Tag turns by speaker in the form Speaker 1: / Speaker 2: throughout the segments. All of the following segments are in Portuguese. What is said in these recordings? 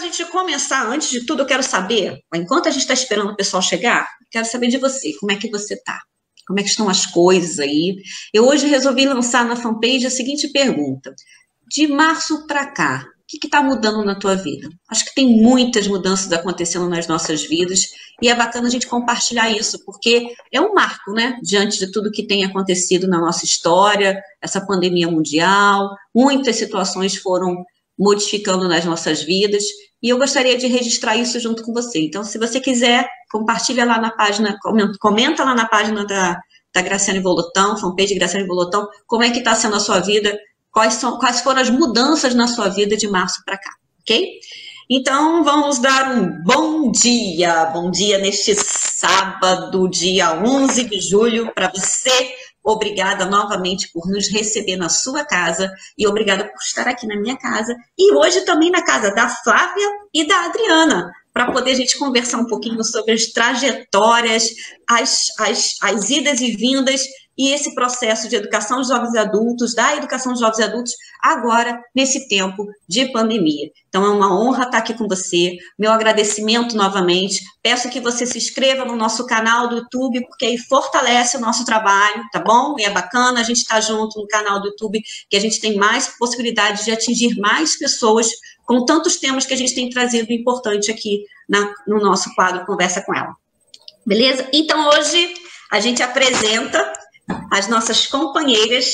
Speaker 1: gente começar, antes de tudo, eu quero saber, enquanto a gente está esperando o pessoal chegar, eu quero saber de você, como é que você está? Como é que estão as coisas aí? Eu hoje resolvi lançar na fanpage a seguinte pergunta: de março para cá, o que está mudando na tua vida? Acho que tem muitas mudanças acontecendo nas nossas vidas e é bacana a gente compartilhar isso, porque é um marco, né? Diante de tudo que tem acontecido na nossa história, essa pandemia mundial, muitas situações foram modificando nas nossas vidas e eu gostaria de registrar isso junto com você. Então, se você quiser, compartilha lá na página, comenta lá na página da Graciane Bolotão, fanpage Graciane Bolotão, como é que está sendo a sua vida, quais foram as mudanças na sua vida de março para cá, ok? Então, vamos dar um bom dia neste sábado, dia 11 de julho, para você. Obrigada novamente por nos receber na sua casa e obrigada por estar aqui na minha casa e hoje também na casa da Flávia e da Adriana, para poder a gente conversar um pouquinho sobre as trajetórias, as idas e vindas e esse processo de educação de jovens e adultos, da educação de jovens e adultos, agora, nesse tempo de pandemia. Então, é uma honra estar aqui com você, meu agradecimento novamente, peço que você se inscreva no nosso canal do YouTube, porque aí fortalece o nosso trabalho, tá bom? E é bacana a gente estar junto no canal do YouTube, que a gente tem mais possibilidade de atingir mais pessoas com tantos temas que a gente tem trazido importante aqui no nosso quadro Conversa com Ela. Beleza? Então, hoje a gente apresenta as nossas companheiras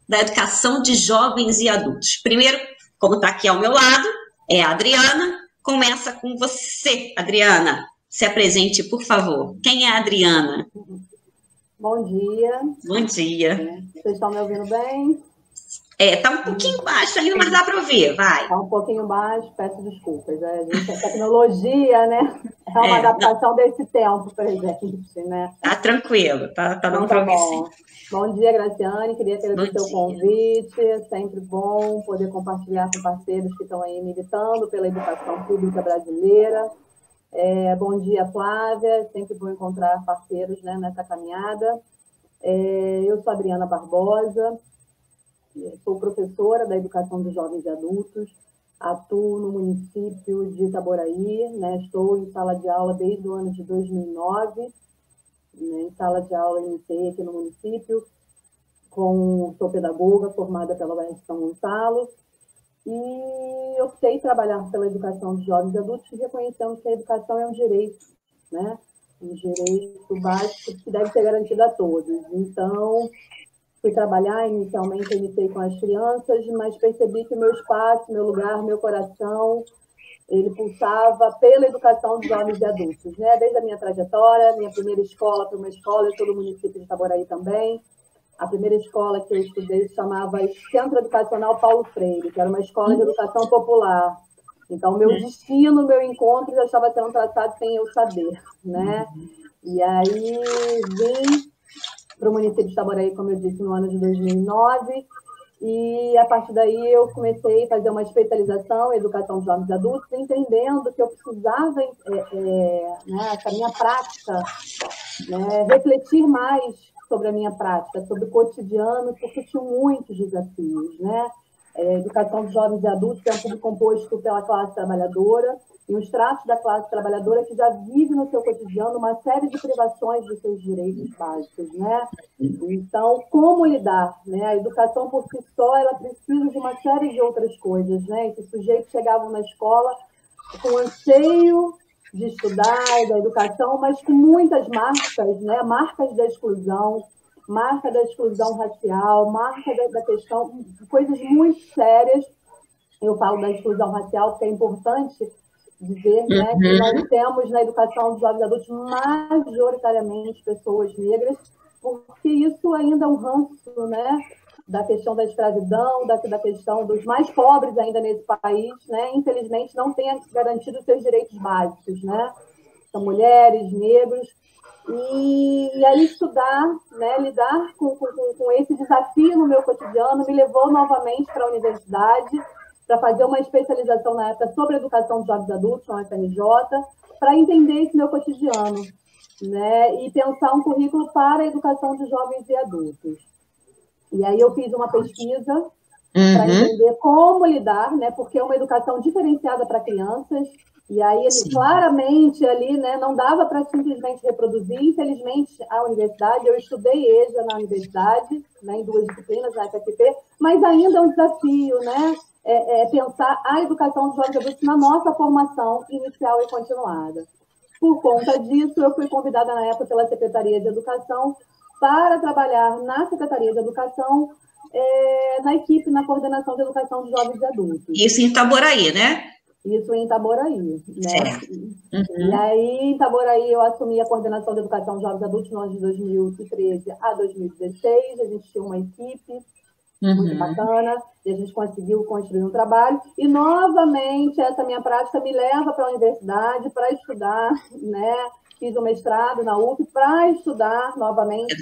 Speaker 1: da educação de jovens e adultos. Primeiro, como está aqui ao meu lado, é a Adriana. Começa com você, Adriana. Se apresente, por favor. Quem é a Adriana?
Speaker 2: Bom dia.
Speaker 1: Bom dia.
Speaker 2: Vocês estão me ouvindo bem?
Speaker 1: Está um pouquinho baixo ainda, mas dá para ouvir, vai.
Speaker 2: Está um pouquinho baixo, peço desculpas. A gente, a tecnologia, né? É uma adaptação desse tempo para a gente, né?
Speaker 1: Tá tranquilo, tá dando para ouvir sim.
Speaker 2: Bom dia, Graciane. Queria agradecer o convite. É sempre bom poder compartilhar com parceiros que estão aí militando pela educação pública brasileira. Bom dia, Flávia. Sempre bom encontrar parceiros, né, nessa caminhada. Eu sou Adriana Barbosa. Sou professora da educação de jovens e adultos, atuo no município de Itaboraí, né? Estou em sala de aula desde o ano de 2009, né? Em sala de aula iniciei aqui no município, sou pedagoga formada pela UES São Gonçalo, e optei trabalhar pela educação de jovens e adultos, reconhecendo que a educação é um direito, né? Um direito básico que deve ser garantido a todos. Então, fui trabalhar, inicialmente iniciei com as crianças, mas percebi que o meu espaço, meu lugar, meu coração, ele pulsava pela educação de jovens e adultos, né? Desde a minha trajetória, minha primeira escola foi uma escola, eu sou do município de Itaboraí também. A primeira escola que eu estudei se chamava Centro Educacional Paulo Freire, que era uma escola de educação popular. Então, meu destino, meu encontro já estava sendo traçado sem eu saber, né? E aí vim para o município de Itaboraí, como eu disse, no ano de 2009, e a partir daí eu comecei a fazer uma especialização em educação de jovens e adultos, entendendo que eu precisava, essa minha prática, né, refletir mais sobre a minha prática, sobre o cotidiano, porque tinha muitos desafios, né? Educação de jovens e adultos é um público composto pela classe trabalhadora, e os traços da classe trabalhadora que já vive no seu cotidiano uma série de privações dos seus direitos básicos, né? Então, como lidar, né? A educação por si só, ela precisa de uma série de outras coisas, né? Esses sujeitos chegavam na escola com anseio de estudar e da educação, mas com muitas marcas, né? Marca da exclusão racial, marca da questão, coisas muito sérias. Eu falo da exclusão racial, porque é importante dizer, né, que nós temos na educação de jovens adultos majoritariamente pessoas negras, porque isso ainda é um ranço, né, da questão da escravidão, da questão dos mais pobres ainda nesse país, né, infelizmente não tem garantido seus direitos básicos, né, são mulheres, negros, e aí estudar, né, lidar com esse desafio no meu cotidiano me levou novamente para a universidade, para fazer uma especialização na época sobre educação de jovens adultos, na UFRJ, para entender esse meu cotidiano, né? E pensar um currículo para a educação de jovens e adultos. E aí eu fiz uma pesquisa para entender como lidar, né? Porque é uma educação diferenciada para crianças, e aí claramente ali, né, não dava para simplesmente reproduzir. Infelizmente, a universidade, eu estudei EJA na universidade, né, em 2 disciplinas, na FFP, mas ainda é um desafio, né? Pensar a educação dos jovens adultos na nossa formação inicial e continuada. Por conta disso, eu fui convidada na época pela Secretaria de Educação para trabalhar na Secretaria de Educação, na equipe, na coordenação de educação de jovens e adultos.
Speaker 1: Isso em Itaboraí, né?
Speaker 2: Isso em Itaboraí, né? E aí, em Itaboraí, eu assumi a coordenação de educação de jovens e adultos no ano de 2013 a 2016. A gente tinha uma equipe muito bacana, e a gente conseguiu construir um trabalho. E, novamente, essa minha prática me leva para a universidade para estudar, né? Fiz um mestrado na UF para estudar novamente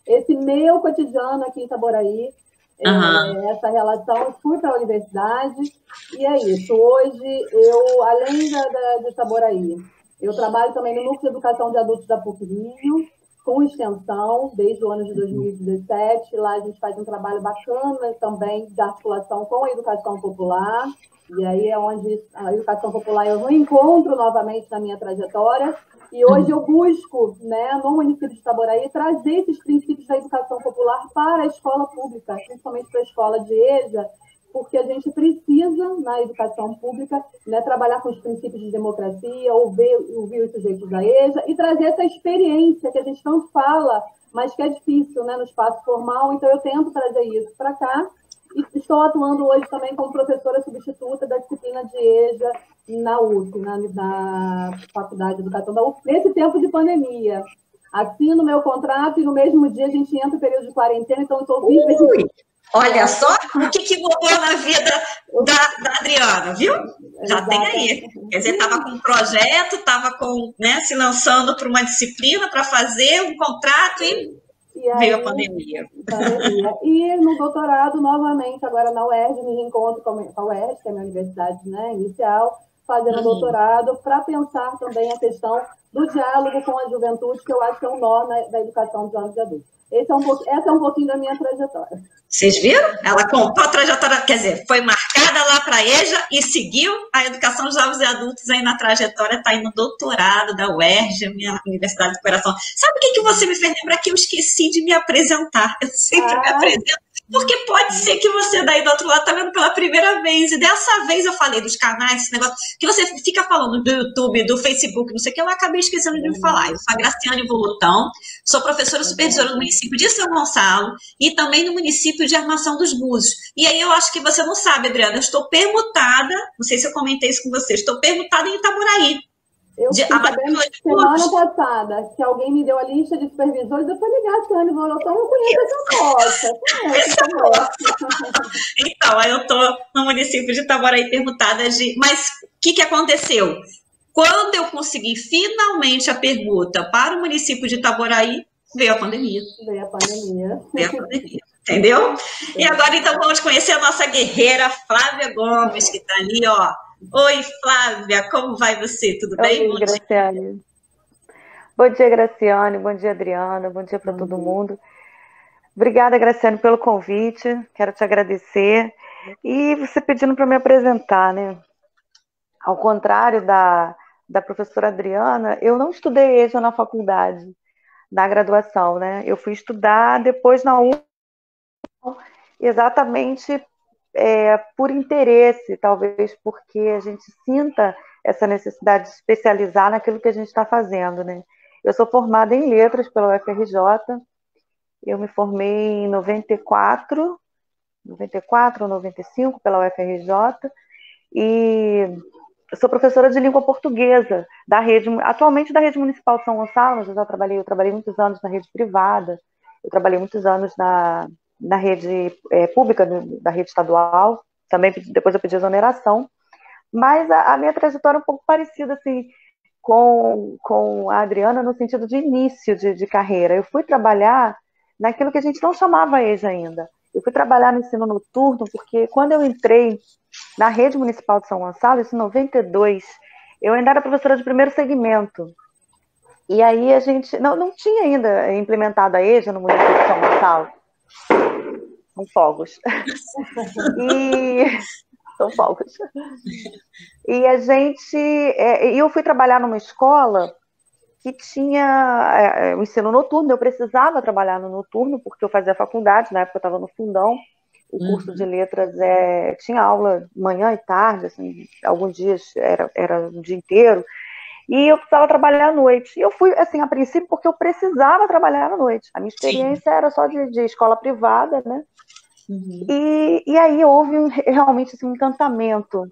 Speaker 2: esse meu cotidiano aqui em Itaboraí, essa relação. Fui para a universidade, e é isso. Hoje, eu, além de Itaboraí, eu trabalho também no Núcleo de Educação de Adultos da PUC-Rio, com extensão, desde o ano de 2017. Lá a gente faz um trabalho bacana também de articulação com a educação popular, e aí é onde a educação popular eu reencontro novamente na minha trajetória, e hoje eu busco, né, no município de Itaboraí, trazer esses princípios da educação popular para a escola pública, principalmente para a escola de EJA, porque a gente precisa, na educação pública, né, trabalhar com os princípios de democracia, ouvir os sujeitos da EJA e trazer essa experiência que a gente tanto fala, mas que é difícil, né, no espaço formal. Então, eu tento trazer isso para cá, e estou atuando hoje também como professora substituta da disciplina de EJA na UF, na Faculdade de Educação da UF, nesse tempo de pandemia. Assino meu contrato e no mesmo dia a gente entra no período de quarentena, então eu estou viva.
Speaker 1: Olha só o que mudou na vida da Adriana, viu? Já tem aí. Quer dizer, estava com um projeto, estava né, se lançando para uma disciplina para fazer um contrato e veio a pandemia.
Speaker 2: E no doutorado, novamente, agora na UERJ, me reencontro com a UERJ, que é a minha universidade, né, inicial, fazendo doutorado, para pensar também a questão do diálogo com a juventude, que eu acho que é um nó da educação de jovens e adultos. Essa é um pouquinho da minha trajetória.
Speaker 1: Vocês viram? Ela contou a trajetória, quer dizer, foi marcada lá para a EJA e seguiu a educação de jovens e adultos aí na trajetória, está aí no doutorado da UERJ, minha Universidade do Coração. Sabe o que você me fez lembrar? Que eu esqueci de me apresentar. Eu sempre me apresento, porque pode ser que você daí do outro lado está vendo pela primeira vez, e dessa vez eu falei dos canais, esse negócio, que você fica falando do YouTube, do Facebook, não sei o que, eu acabei esquecendo de me falar. Eu sou a Graciane Volutão, sou professora supervisora no município de São Gonçalo e também no município de Armação dos Búzios. E aí eu acho que você não sabe, Adriana, eu estou permutada, não sei se eu comentei isso com você, estou permutada em Itaboraí.
Speaker 2: Eu fiquei sabendo semana passada que alguém me deu a lista de supervisores, eu falei, Graciane Volutão, eu conheço essa moça.
Speaker 1: Então, aí eu estou no município de Itaboraí permutada Mas o que aconteceu? Quando eu consegui finalmente a permuta para o município de Itaboraí, veio a pandemia.
Speaker 2: Veio a pandemia.
Speaker 1: Entendeu? E agora, então, vamos conhecer a nossa guerreira Flávia Gomes, que está ali, ó. Oi, Flávia, como vai você? Tudo bem?
Speaker 3: Oi, Graciane. Bom dia, Graciane. Bom dia, Adriana. Bom dia para todo mundo. Obrigada, Graciane, pelo convite. Quero te agradecer. E você pedindo para me apresentar, né? Ao contrário da professora Adriana, eu não estudei EJA na faculdade, na graduação, né? Eu fui estudar depois na UF, exatamente por interesse, talvez porque a gente sinta essa necessidade de especializar naquilo que a gente está fazendo, né? Eu sou formada em letras pela UFRJ, eu me formei em 94 ou 95 pela UFRJ, e sou professora de língua portuguesa atualmente da rede municipal de São Gonçalo. Eu trabalhei muitos anos na rede privada, eu trabalhei muitos anos na rede pública, da rede estadual, também depois eu pedi exoneração, mas a minha trajetória é um pouco parecida assim, com a Adriana no sentido de início de carreira. Eu fui trabalhar naquilo que a gente não chamava EJA ainda. Eu fui trabalhar no ensino noturno porque quando eu entrei na rede municipal de São Gonçalo, isso em 92, eu ainda era professora de primeiro segmento. E aí a gente não tinha ainda implementado a EJA no município de São Gonçalo. são fogos. E são fogos. E eu fui trabalhar numa escola que tinha o ensino noturno. Eu precisava trabalhar no noturno porque eu fazia faculdade, na época eu estava no fundão. O curso de letras tinha aula manhã e tarde, assim, alguns dias era o dia inteiro. E eu precisava trabalhar à noite. E eu fui, assim, a princípio, porque eu precisava trabalhar à noite. A minha experiência era só de escola privada, né? E aí houve realmente assim, um encantamento,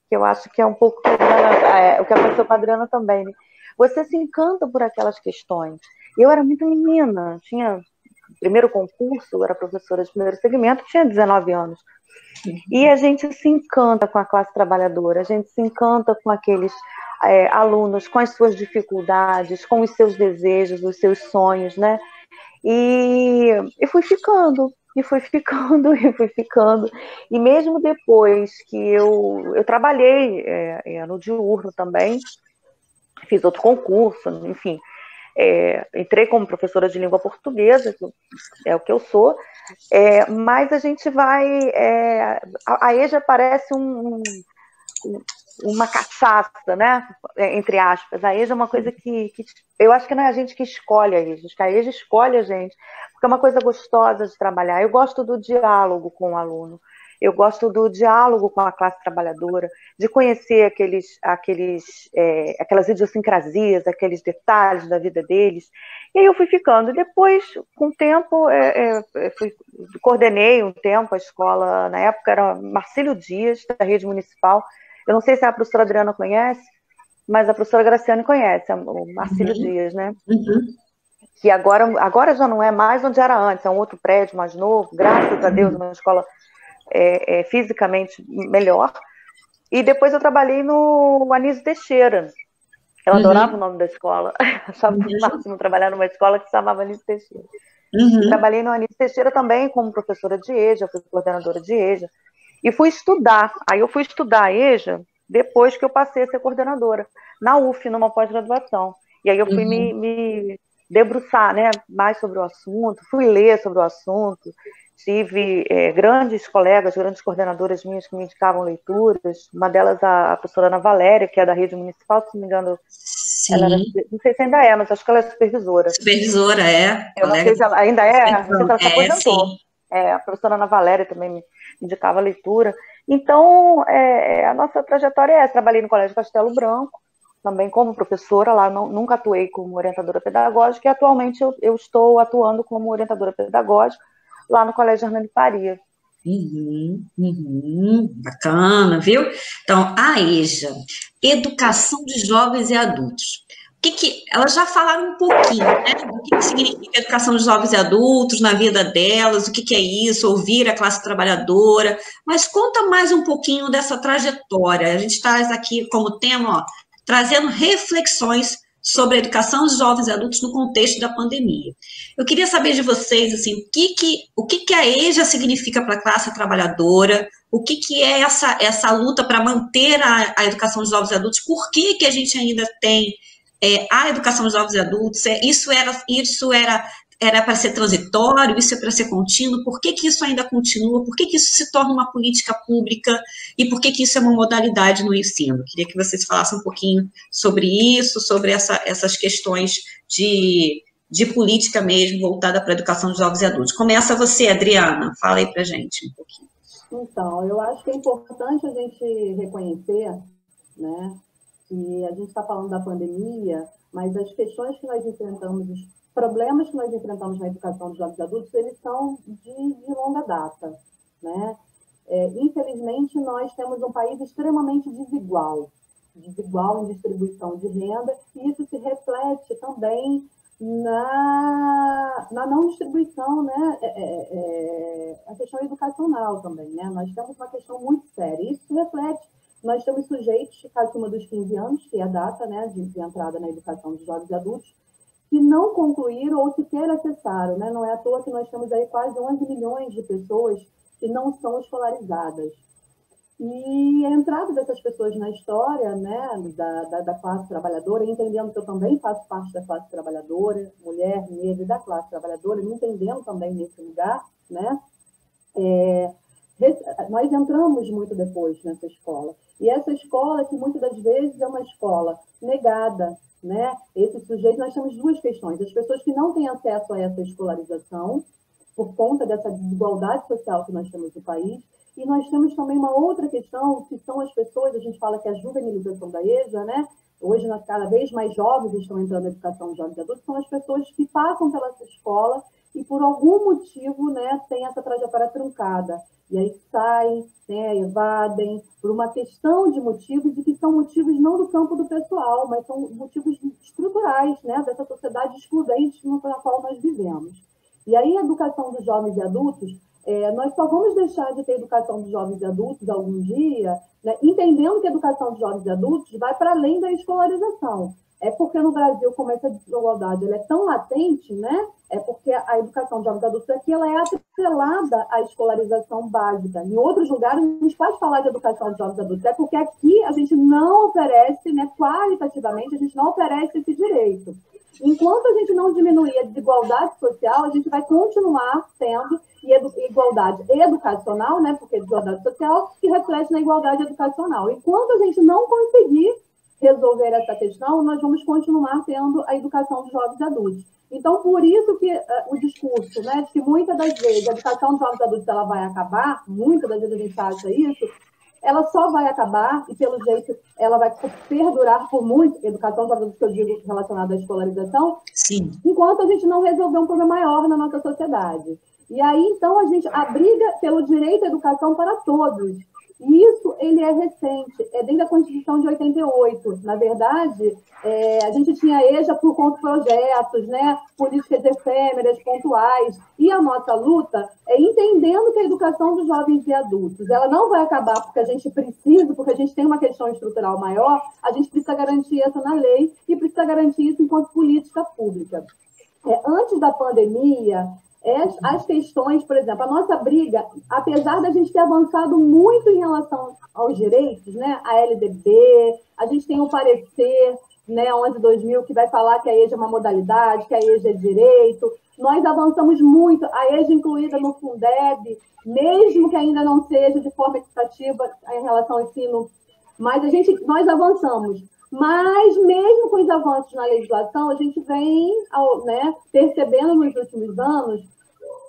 Speaker 3: que eu acho que é um pouco o que aconteceu com a Adriana também, né? Você se encanta por aquelas questões. Eu era muito menina, tinha primeiro concurso, eu era professora de primeiro segmento, tinha 19 anos. E a gente se encanta com a classe trabalhadora, a gente se encanta com aqueles alunos, com as suas dificuldades, com os seus desejos, os seus sonhos, né? E fui ficando, e fui ficando, e fui ficando. E mesmo depois que eu trabalhei no diurno também, fiz outro concurso, enfim, entrei como professora de língua portuguesa, que é o que eu sou, mas a gente vai... a EJA parece uma cachaça, né? Entre aspas. A EJA é uma coisa que eu acho que não é a gente que escolhe a EJA, acho que a EJA escolhe a gente, porque é uma coisa gostosa de trabalhar. Eu gosto do diálogo com o aluno, eu gosto do diálogo com a classe trabalhadora, de conhecer aquelas idiosincrasias, aqueles detalhes da vida deles. E aí eu fui ficando. E depois, com o tempo, coordenei um tempo a escola, na época era Marcílio Dias, da rede municipal. Eu não sei se a professora Adriana conhece, mas a professora Graciane conhece, o Marcílio Dias, né? Que agora já não é mais onde era antes, é um outro prédio mais novo, graças a Deus, uma escola fisicamente melhor. E depois eu trabalhei no Anísio Teixeira. Eu adorava o nome da escola, achava o máximo trabalhar numa escola que se chamava Anísio Teixeira. E trabalhei no Anísio Teixeira também como professora de EJA, fui coordenadora de EJA. E fui estudar. Aí eu fui estudar a EJA depois que eu passei a ser coordenadora, na UF, numa pós-graduação. E aí eu fui me debruçar, né, mais sobre o assunto, fui ler sobre o assunto. Tive grandes colegas, grandes coordenadoras minhas que me indicavam leituras. Uma delas, a professora Ana Valéria, que é da rede municipal, se não me engano.
Speaker 1: Sim.
Speaker 3: Ela não sei se ainda é, mas acho que ela é supervisora.
Speaker 1: Supervisora,
Speaker 3: Eu não sei se ela ainda é, não sei se ela se aposentou. A professora Ana Valéria também me indicava leitura. Então, a nossa trajetória é essa. Trabalhei no Colégio Castelo Branco, também como professora lá, nunca atuei como orientadora pedagógica, e atualmente eu estou atuando como orientadora pedagógica lá no Colégio Hernani Faria.
Speaker 1: Bacana, viu? Então, a EJA, Educação de Jovens e Adultos. Elas já falaram um pouquinho, né, do que significa educação de jovens e adultos na vida delas, o que é isso, ouvir a classe trabalhadora, mas conta mais um pouquinho dessa trajetória. A gente traz aqui como tema, trazendo reflexões sobre a educação de jovens e adultos no contexto da pandemia. Eu queria saber de vocês, assim, o que a EJA significa para a classe trabalhadora, o que é essa luta para manter a educação de jovens e adultos, por que a gente ainda tem a educação de jovens e adultos, isso era para ser transitório, isso é para ser contínuo, por que isso ainda continua, por que isso se torna uma política pública e por que isso é uma modalidade no ensino? Queria que vocês falassem um pouquinho sobre isso, sobre essas questões de política mesmo, voltada para a educação de jovens e adultos. Começa você, Adriana, fala aí para a gente um pouquinho.
Speaker 2: Então, eu acho que é importante a gente reconhecer, né, que a gente está falando da pandemia, mas as questões que nós enfrentamos, os problemas que nós enfrentamos na educação dos jovens e adultos, eles são de longa data, né? Infelizmente, nós temos um país extremamente desigual em distribuição de renda, e isso se reflete também na não distribuição, né? A questão educacional também, né? Nós temos uma questão muito séria, isso se reflete. Nós temos sujeitos acima dos 15 anos, que é a data, né, de entrada na educação dos jovens e adultos, que não concluíram ou sequer acessaram, né? Não é à toa que nós temos aí quase 11 milhões de pessoas que não são escolarizadas. E a entrada dessas pessoas na história, né, da classe trabalhadora, entendendo que eu também faço parte da classe trabalhadora, mulher, negra da classe trabalhadora, me entendendo também nesse lugar, né? Nós entramos muito depois nessa escola. E essa escola, que muitas das vezes é uma escola negada, né? Esses sujeitos, nós temos duas questões. As pessoas que não têm acesso a essa escolarização, por conta dessa desigualdade social que nós temos no país, e nós temos também uma outra questão, que são as pessoas, a gente fala que é a juvenilização da EJA, né? Hoje, cada vez mais jovens estão entrando na educação de jovens e adultos, são as pessoas que passam pela escola e, por algum motivo, né, têm essa trajetória truncada. E aí saem, né, evadem, por uma questão de motivos, e que são motivos não do campo do pessoal, mas são motivos estruturais, né, dessa sociedade excludente na qual nós vivemos. E aí a educação dos jovens e adultos, nós só vamos deixar de ter educação dos jovens e adultos algum dia, né, entendendo que a educação dos jovens e adultos vai para além da escolarização. É porque no Brasil, como essa desigualdade ela é tão latente, né? É porque a educação de jovens e adultos aqui ela é atrelada à escolarização básica. Em outros lugares, a gente pode falar de educação de jovens e adultos, é porque aqui a gente não oferece, né, qualitativamente, a gente não oferece esse direito. Enquanto a gente não diminuir a desigualdade social, a gente vai continuar tendo igualdade educacional, né, porque desigualdade social que reflete na igualdade educacional. Enquanto a gente não conseguir resolver essa questão, nós vamos continuar tendo a educação dos jovens e adultos. Então, por isso que o discurso, né, de que muitas das vezes a educação dos jovens e adultos ela vai acabar, muitas das vezes a gente acha isso, ela só vai acabar, e pelo jeito ela vai perdurar por muito, educação dos jovens e adultos que eu digo relacionada à escolarização,
Speaker 1: sim,
Speaker 2: enquanto a gente não resolver um problema maior na nossa sociedade. E aí, então, a briga pelo direito à educação para todos. E isso, ele é recente, é desde a Constituição de 88. Na verdade, a gente tinha EJA por conta de projetos, né, políticas efêmeras, pontuais, e a nossa luta é entendendo que a educação dos jovens e adultos, ela não vai acabar porque a gente precisa, porque a gente tem uma questão estrutural maior, a gente precisa garantir isso na lei e precisa garantir isso enquanto política pública. Antes da pandemia, as questões, por exemplo, a nossa briga, apesar da gente ter avançado muito em relação aos direitos, né, a LDB, a gente tem um parecer, né, 11/2000, que vai falar que a EJA é uma modalidade, que a EJA é direito, nós avançamos muito, a EJA incluída no Fundeb, mesmo que ainda não seja de forma equitativa em relação ao ensino, mas nós avançamos. Mas, mesmo com os avanços na legislação, a gente vem, né, percebendo nos últimos anos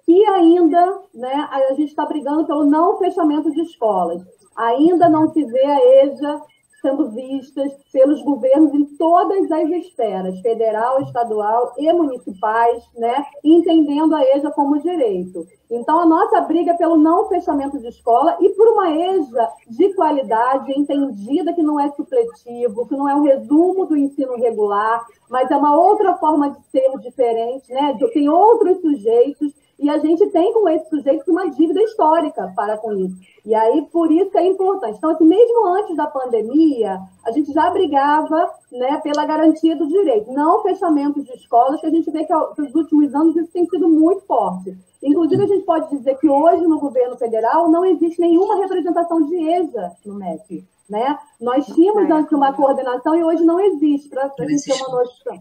Speaker 2: que ainda, né, a gente está brigando pelo não fechamento de escolas. Ainda não se vê a EJA sendo vistas pelos governos em todas as esferas, federal, estadual e municipais, né, entendendo a EJA como direito. Então, a nossa briga é pelo não fechamento de escola e por uma EJA de qualidade, entendida que não é supletivo, que não é um resumo do ensino regular, mas é uma outra forma de ser diferente, né? Tem outros sujeitos, e a gente tem com esses sujeitos uma dívida histórica para com isso. E aí, por isso que é importante. Então, assim, mesmo antes da pandemia, a gente já brigava, né, pela garantia do direito. Não fechamento de escolas, que a gente vê que nos últimos anos isso tem sido muito forte. Inclusive, a gente pode dizer que hoje, no governo federal, não existe nenhuma representação de EJA no MEC. Né? Nós tínhamos antes uma coordenação e hoje não existe, para a gente ter uma noção.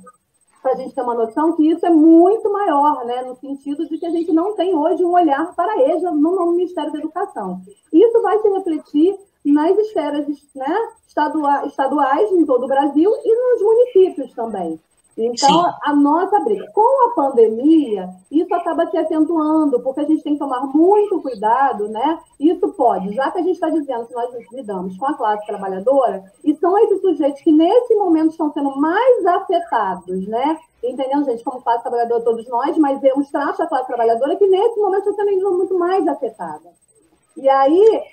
Speaker 2: Para a gente ter uma noção que isso é muito maior, né? No sentido de que a gente não tem hoje um olhar para a EJA no Ministério da Educação. Isso vai se refletir nas esferas, né, estaduais em todo o Brasil e nos municípios também. Então, sim, a nossa briga. Com a pandemia, isso acaba se acentuando, porque a gente tem que tomar muito cuidado, né? Isso pode, já que a gente está dizendo que nós lidamos com a classe trabalhadora, e são esses sujeitos que, nesse momento, estão sendo mais afetados, né? Entendendo, gente, como classe trabalhadora todos nós, mas é um extrato da classe trabalhadora que, nesse momento, está sendo muito mais afetada. E aí,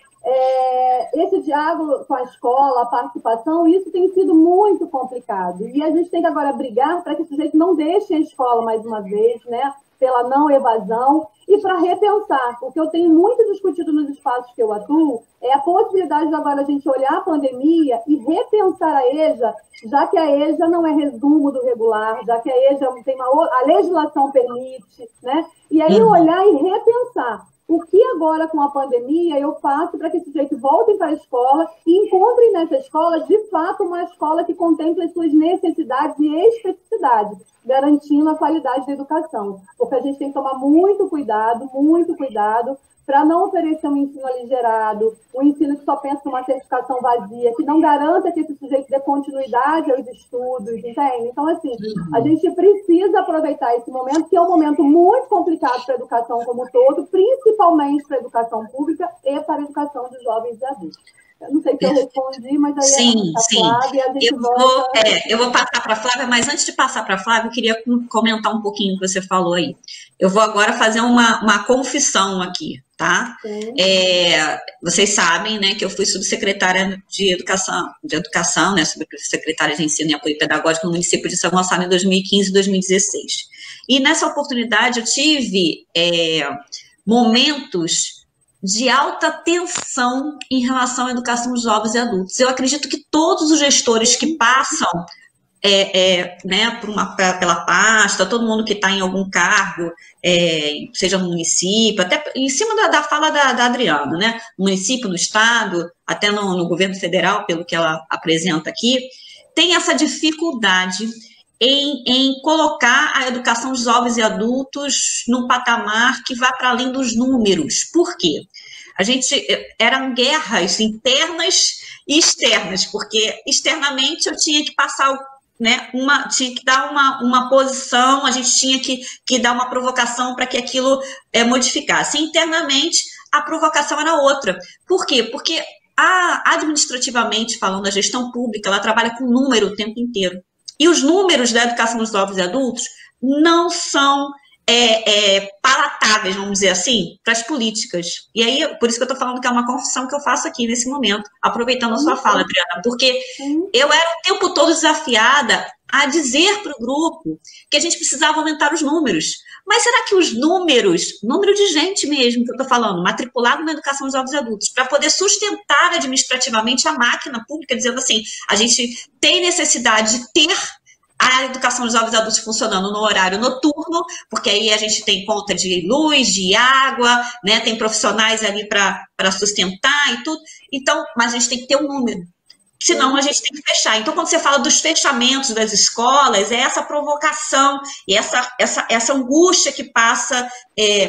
Speaker 2: esse diálogo com a escola, a participação, isso tem sido muito complicado. E a gente tem que agora brigar para que o sujeito não deixe a escola mais uma vez, né, pela não evasão, e para repensar, porque eu tenho muito discutido nos espaços que eu atuo, é a possibilidade de agora a gente olhar a pandemia e repensar a EJA, já que a EJA não é resumo do regular, já que a EJA tem a legislação permite, né? E aí olhar e repensar. O que agora, com a pandemia, eu faço para que esses sujeitos voltem para a escola e encontrem nessa escola, de fato, uma escola que contemple as suas necessidades e especificidades, garantindo a qualidade da educação. Porque a gente tem que tomar muito cuidado para não oferecer um ensino aligerado, um ensino que só pensa numa certificação vazia, que não garanta que esse sujeito dê continuidade aos estudos, entende? Então, assim, a gente precisa aproveitar esse momento, que é um momento muito complicado para a educação como um todo, principalmente para a educação pública e para a educação de jovens e adultos. Eu não sei se eu respondi, mas aí
Speaker 1: sim,
Speaker 2: a Flávia, a gente
Speaker 1: eu vou passar para a Flávia, mas antes de passar para a Flávia, eu queria comentar um pouquinho o que você falou aí. Eu vou agora fazer uma confissão aqui, tá? Vocês sabem, né, que eu fui subsecretária de educação, né, subsecretária de ensino e apoio pedagógico no município de São Gonçalo em 2015 e 2016. E nessa oportunidade eu tive momentos de alta tensão em relação à educação dos jovens e adultos. Eu acredito que todos os gestores que passam né, pela pasta, todo mundo que está em algum cargo, seja no município, até em cima da fala da Adriana, né, no município, no estado, até no governo federal, pelo que ela apresenta aqui, tem essa dificuldade em colocar a educação dos jovens e adultos num patamar que vá para além dos números. Por quê? Eram guerras internas e externas, porque externamente eu tinha que passar, né, tinha que dar uma posição, a gente tinha que dar uma provocação para que aquilo modificasse. Internamente, a provocação era outra. Por quê? Porque administrativamente falando, a gestão pública, ela trabalha com número o tempo inteiro. E os números da educação dos jovens e adultos não são palatáveis, vamos dizer assim, para as políticas. E aí, por isso que eu estou falando que é uma confissão que eu faço aqui nesse momento, aproveitando a sua fala, Adriana, porque eu era o tempo todo desafiada a dizer para o grupo que a gente precisava aumentar os números. Mas será que os números, número de gente mesmo que eu estou falando, matriculado na educação dos jovens e adultos, para poder sustentar administrativamente a máquina pública, dizendo assim, a gente tem necessidade de ter a educação dos jovens e adultos funcionando no horário noturno, porque aí a gente tem conta de luz, de água, né, tem profissionais ali para sustentar e tudo. Então, mas a gente tem que ter um número. Senão a gente tem que fechar. Então, quando você fala dos fechamentos das escolas, é essa provocação e essa angústia que passa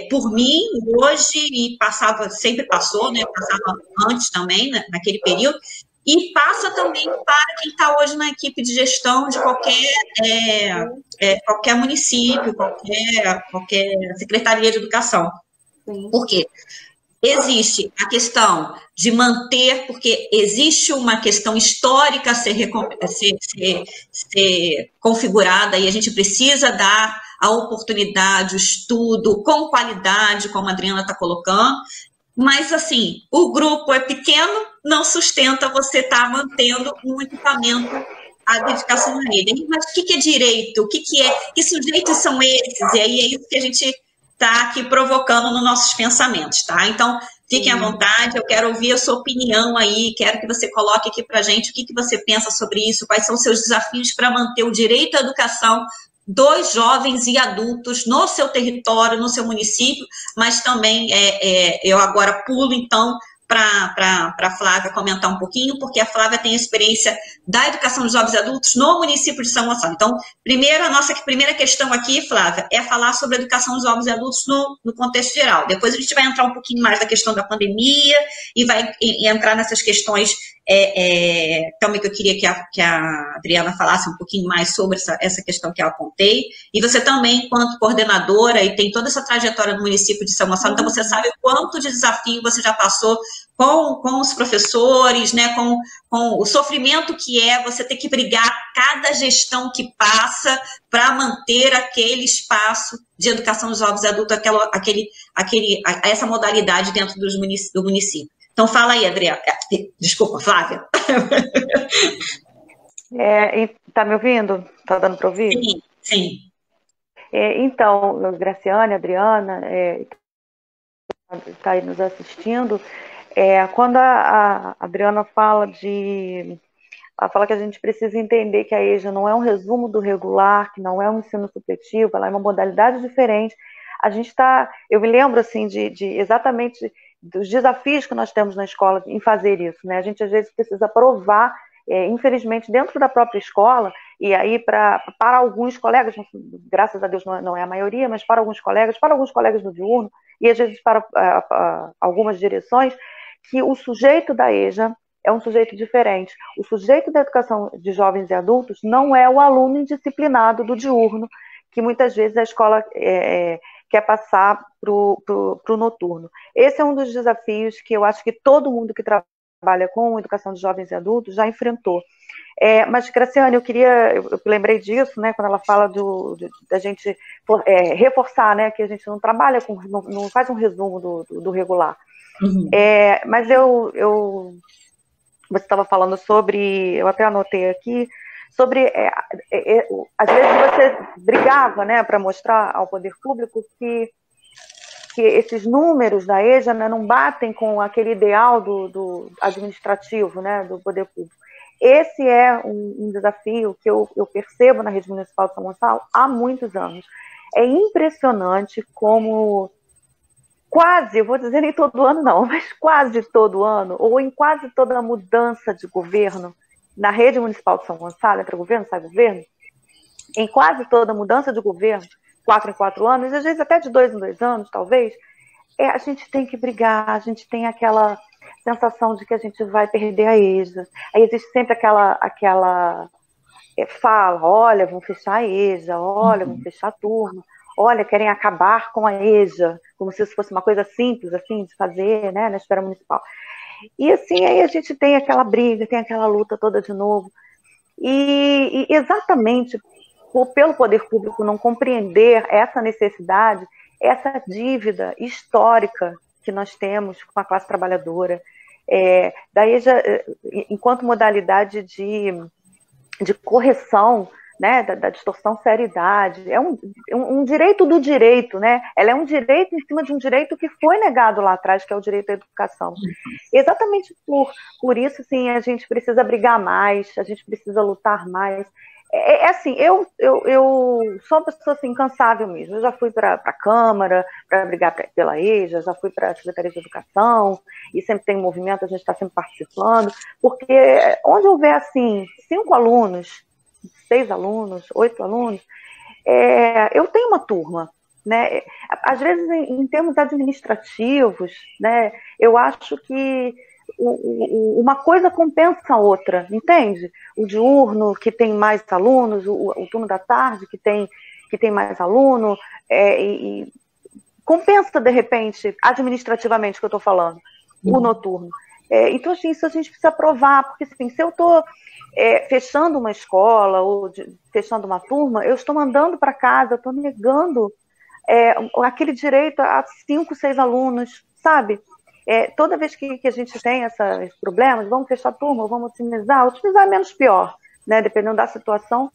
Speaker 1: por mim hoje e sempre passou, né? Passava antes também, né, naquele período, e passa também para quem está hoje na equipe de gestão de qualquer município, qualquer secretaria de educação.
Speaker 2: Sim.
Speaker 1: Por quê? Existe a questão de manter, porque existe uma questão histórica a ser configurada e a gente precisa dar a oportunidade, o estudo com qualidade, como a Adriana está colocando, mas assim, o grupo é pequeno, não sustenta você estar mantendo um equipamento à dedicação na rede. Mas o que é direito? O que que sujeitos são esses? E aí é isso que a gente está aqui provocando nos nossos pensamentos, tá? Então, fiquem à vontade, eu quero ouvir a sua opinião aí, quero que você coloque aqui para a gente o que você pensa sobre isso, quais são os seus desafios para manter o direito à educação dos jovens e adultos no seu território, no seu município, mas também eu agora pulo, então, para a Flávia comentar um pouquinho, porque a Flávia tem a experiência da educação dos jovens e adultos no município de São Gonçalo. Então, a nossa primeira questão aqui, Flávia, é falar sobre a educação dos jovens e adultos no contexto geral. Depois a gente vai entrar um pouquinho mais da questão da pandemia e vai entrar nessas questões também que eu queria que a Adriana falasse um pouquinho mais sobre essa questão que eu apontei. E você também, enquanto coordenadora, e tem toda essa trajetória no município de São Gonçalo, então você sabe o quanto de desafio você já passou com os professores, né, com o sofrimento que é você ter que brigar cada gestão que passa para manter aquele espaço de educação dos jovens e adultos, essa modalidade dentro do município. Então, fala aí, Adriana. Desculpa, Flávia.
Speaker 3: Tá me ouvindo? Tá dando para ouvir?
Speaker 1: Sim, sim.
Speaker 3: Então, Graciane, Adriana, está aí nos assistindo, quando a Adriana fala ela fala que a gente precisa entender que a EJA não é um resumo do regular, que não é um ensino supletivo, ela é uma modalidade diferente. Eu me lembro, assim, exatamente dos desafios que nós temos na escola em fazer isso, né? A gente, às vezes, precisa provar, infelizmente, dentro da própria escola, e aí para alguns colegas, graças a Deus não é a maioria, mas para alguns colegas do diurno, e às vezes para algumas direções, que o sujeito da EJA é um sujeito diferente. O sujeito da educação de jovens e adultos não é o aluno indisciplinado do diurno, que muitas vezes a escola quer passar para o noturno. Esse é um dos desafios que eu acho que todo mundo que trabalha com educação de jovens e adultos já enfrentou. Mas, Graciane, eu lembrei disso, né, quando ela fala da gente reforçar, né, que a gente não trabalha não faz um resumo do regular. Uhum. Mas você estava falando sobre, eu até anotei aqui, sobre, às vezes você brigava, né, para mostrar ao poder público que esses números da EJA, né, não batem com aquele ideal do administrativo, né, do poder público. Esse é um desafio que eu percebo na rede municipal de São Gonçalo há muitos anos. É impressionante como quase, eu vou dizer nem todo ano não, mas quase todo ano, ou em quase toda mudança de governo, na rede municipal de São Gonçalo, entra governo, sai governo, em quase toda mudança de governo, 4 em 4 anos, às vezes até de 2 em 2 anos, talvez, a gente tem que brigar, a gente tem aquela sensação de que a gente vai perder a EJA. Aí existe sempre aquela fala, olha, vão fechar a EJA, olha, vão fechar a turma, olha, querem acabar com a EJA, como se isso fosse uma coisa simples, assim, de fazer, né, na esfera municipal. E assim, aí a gente tem aquela briga, tem aquela luta toda de novo. E exatamente pelo poder público não compreender essa necessidade, essa dívida histórica que nós temos com a classe trabalhadora, da EJA, enquanto modalidade de correção, né, da distorção seriedade, é um direito do direito, né? Ela é um direito em cima de um direito que foi negado lá atrás, que é o direito à educação. Exatamente por isso, assim, a gente precisa brigar mais, a gente precisa lutar mais. Assim, eu sou uma pessoa assim, incansável mesmo. Eu já fui para a Câmara para brigar pela EJA, já fui para a Secretaria de Educação, e sempre tem movimento, a gente está sempre participando, porque onde houver, assim, 5 alunos, 6 alunos, 8 alunos, eu tenho uma turma, né? Às vezes, em termos administrativos, né, eu acho que uma coisa compensa a outra, entende? O diurno, que tem mais alunos, o turno da tarde, que tem mais aluno, e compensa, de repente, administrativamente, que eu estou falando, o noturno. Então, assim, isso a gente precisa provar, porque assim, se eu estou fechando uma escola ou fechando uma turma, eu estou mandando para casa, eu estou negando aquele direito a 5, 6 alunos, sabe? Toda vez que a gente tem esses problemas, vamos fechar a turma, vamos otimizar é menos pior, né, dependendo da situação,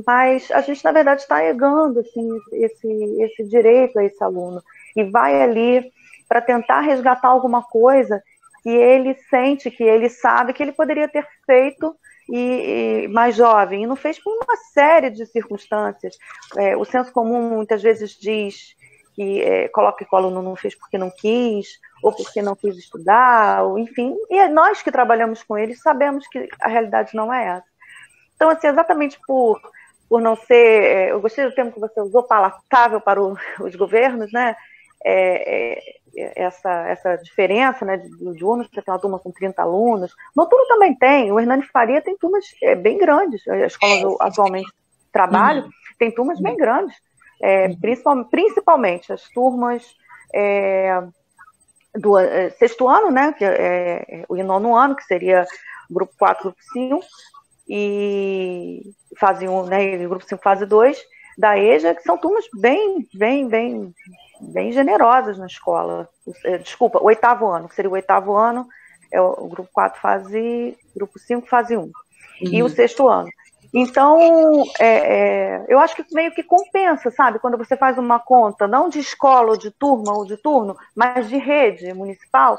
Speaker 3: mas a gente, na verdade, está negando assim, esse direito a esse aluno, e vai ali para tentar resgatar alguma coisa que ele sente, que ele sabe que ele poderia ter feito e mais jovem, e não fez por uma série de circunstâncias. O senso comum muitas vezes diz que coloca que o aluno não fez porque não quis, ou porque não quis estudar, ou, enfim, e nós que trabalhamos com eles sabemos que a realidade não é essa. Então, assim, exatamente por não ser, eu gostei do termo que você usou, palatável para os governos, né, essa diferença, né, de diurno, você tem uma turma com 30 alunos, noturno também tem, o Hernani Faria tem turmas bem grandes, a escola que eu atualmente trabalho tem turmas bem grandes, principalmente as turmas do sexto ano, né, que o nono ano, que seria grupo 4, grupo 5, e fase 1, né, e grupo 5, fase 2, da EJA, que são turmas bem generosas na escola. Desculpa, o 8º ano, que seria o 8º ano, é o grupo 4, grupo 5, fase 1, e o sexto ano. Então, eu acho que meio que compensa, sabe? Quando você faz uma conta, não de escola, ou de turma, ou de turno, mas de rede municipal.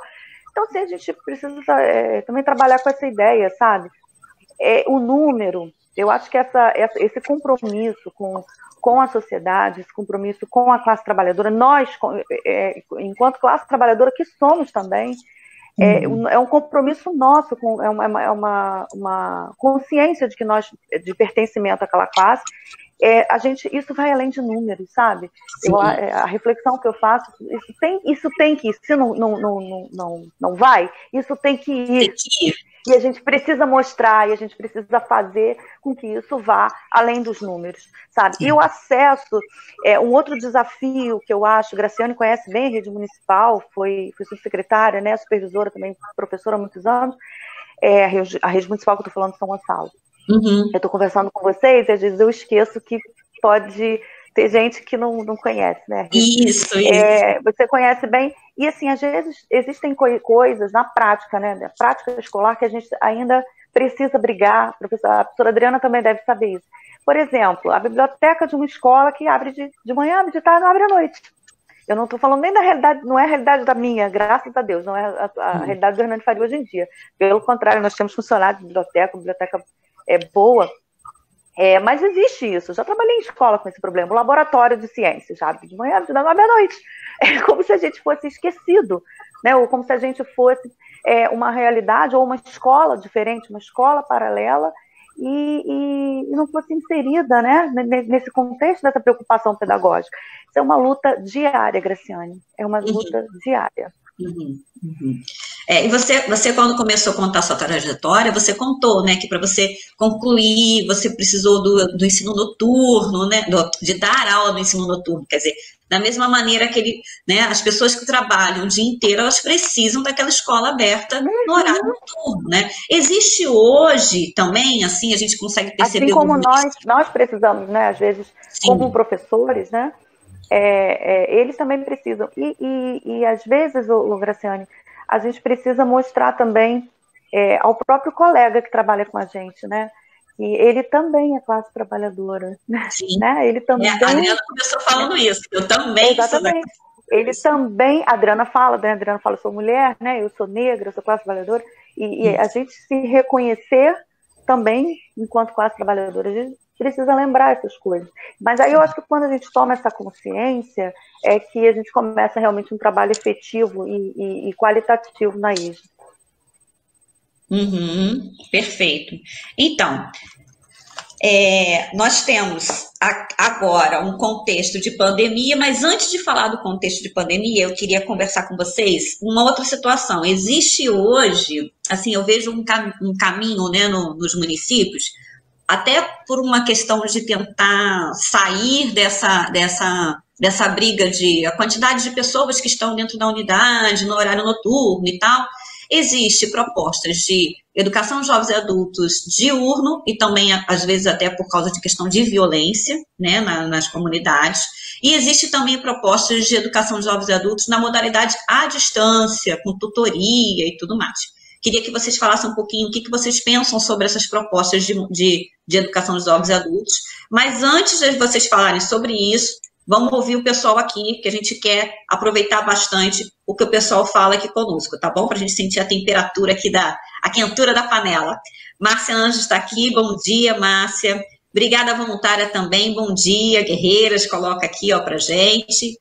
Speaker 3: Então, assim, a gente precisa também trabalhar com essa ideia, sabe? O número, eu acho que esse compromisso com a sociedade, esse compromisso com a classe trabalhadora, nós, enquanto classe trabalhadora que somos também, é um compromisso nosso, é uma consciência de que nós, de pertencimento àquela classe, isso vai além de números, sabe? A reflexão que eu faço, isso tem que ir. Se não vai, isso tem que ir.
Speaker 1: Tem que ir.
Speaker 3: E a gente precisa mostrar, e a gente precisa fazer com que isso vá além dos números, sabe? E o acesso, um outro desafio que eu acho, Graciane conhece bem a rede municipal, foi subsecretária, né, supervisora também, professora há muitos anos, a rede municipal que eu estou falando de São Gonçalo.
Speaker 1: Uhum.
Speaker 3: Eu estou conversando com vocês e às vezes eu esqueço que pode ter gente que não conhece, né?
Speaker 1: Isso.
Speaker 3: Você conhece bem. E, assim, às vezes existem coisas na prática, né? Na prática escolar que a gente ainda precisa brigar. A professora Adriana também deve saber isso. Por exemplo, a biblioteca de uma escola que abre de manhã, abre de tarde, não abre à noite. Eu não estou falando nem da realidade, não é a realidade da minha, graças a Deus, não é a realidade do Hernani Faria hoje em dia. Pelo contrário, nós temos funcionários de biblioteca, a biblioteca é boa, mas existe isso. Eu já trabalhei em escola com esse problema. O laboratório de ciências já abre de manhã, abre de tarde, à noite. É como se a gente fosse esquecido, né? Ou como se a gente fosse uma realidade ou uma escola diferente, uma escola paralela e não fosse inserida, né? Nesse contexto dessa preocupação pedagógica. Isso é uma luta diária, Graciane. É uma luta diária.
Speaker 1: E você, quando começou a contar a sua trajetória, você contou, né, que para você concluir, você precisou do ensino noturno, né, de dar aula no ensino noturno, quer dizer, da mesma maneira que as pessoas que trabalham o dia inteiro, elas precisam daquela escola aberta no horário noturno, né? Existe hoje também, assim, a gente consegue perceber...
Speaker 3: Assim como nós precisamos, né, às vezes, como professores, né, eles também precisam. E às vezes, Graciane, a gente precisa mostrar também ao próprio colega que trabalha com a gente, né? E ele também é classe trabalhadora.
Speaker 1: Sim.
Speaker 3: Né? Ele também...
Speaker 1: A Adriana começou falando isso, eu também.
Speaker 3: Exatamente. Ele também, a Adriana fala, eu sou mulher, né? Eu sou negra, eu sou classe trabalhadora, e a gente se reconhecer também enquanto classe trabalhadora, a gente precisa lembrar essas coisas. Mas aí eu acho que quando a gente toma essa consciência, é que a gente começa realmente um trabalho efetivo e qualitativo na EJA.
Speaker 1: Perfeito. Então, nós temos agora um contexto de pandemia, mas antes de falar do contexto de pandemia, eu queria conversar com vocês uma outra situação. Existe hoje, assim, eu vejo um caminho, né, nos municípios, até por uma questão de tentar sair dessa briga de a quantidade de pessoas que estão dentro da unidade, no horário noturno e tal. Existe propostas de educação de jovens e adultos diurno e também, às vezes, até por causa de questão de violência, né, nas comunidades. E existe também propostas de educação de jovens e adultos na modalidade à distância, com tutoria e tudo mais. Queria que vocês falassem um pouquinho o que vocês pensam sobre essas propostas de educação de jovens e adultos. Mas antes de vocês falarem sobre isso, vamos ouvir o pessoal aqui, que a gente quer aproveitar bastante o que o pessoal fala aqui conosco, tá bom? Para a gente sentir a temperatura aqui, a quentura da panela. Márcia Anjos está aqui, bom dia, Márcia. Obrigada, voluntária também, bom dia, guerreiras, coloca aqui, ó, pra gente.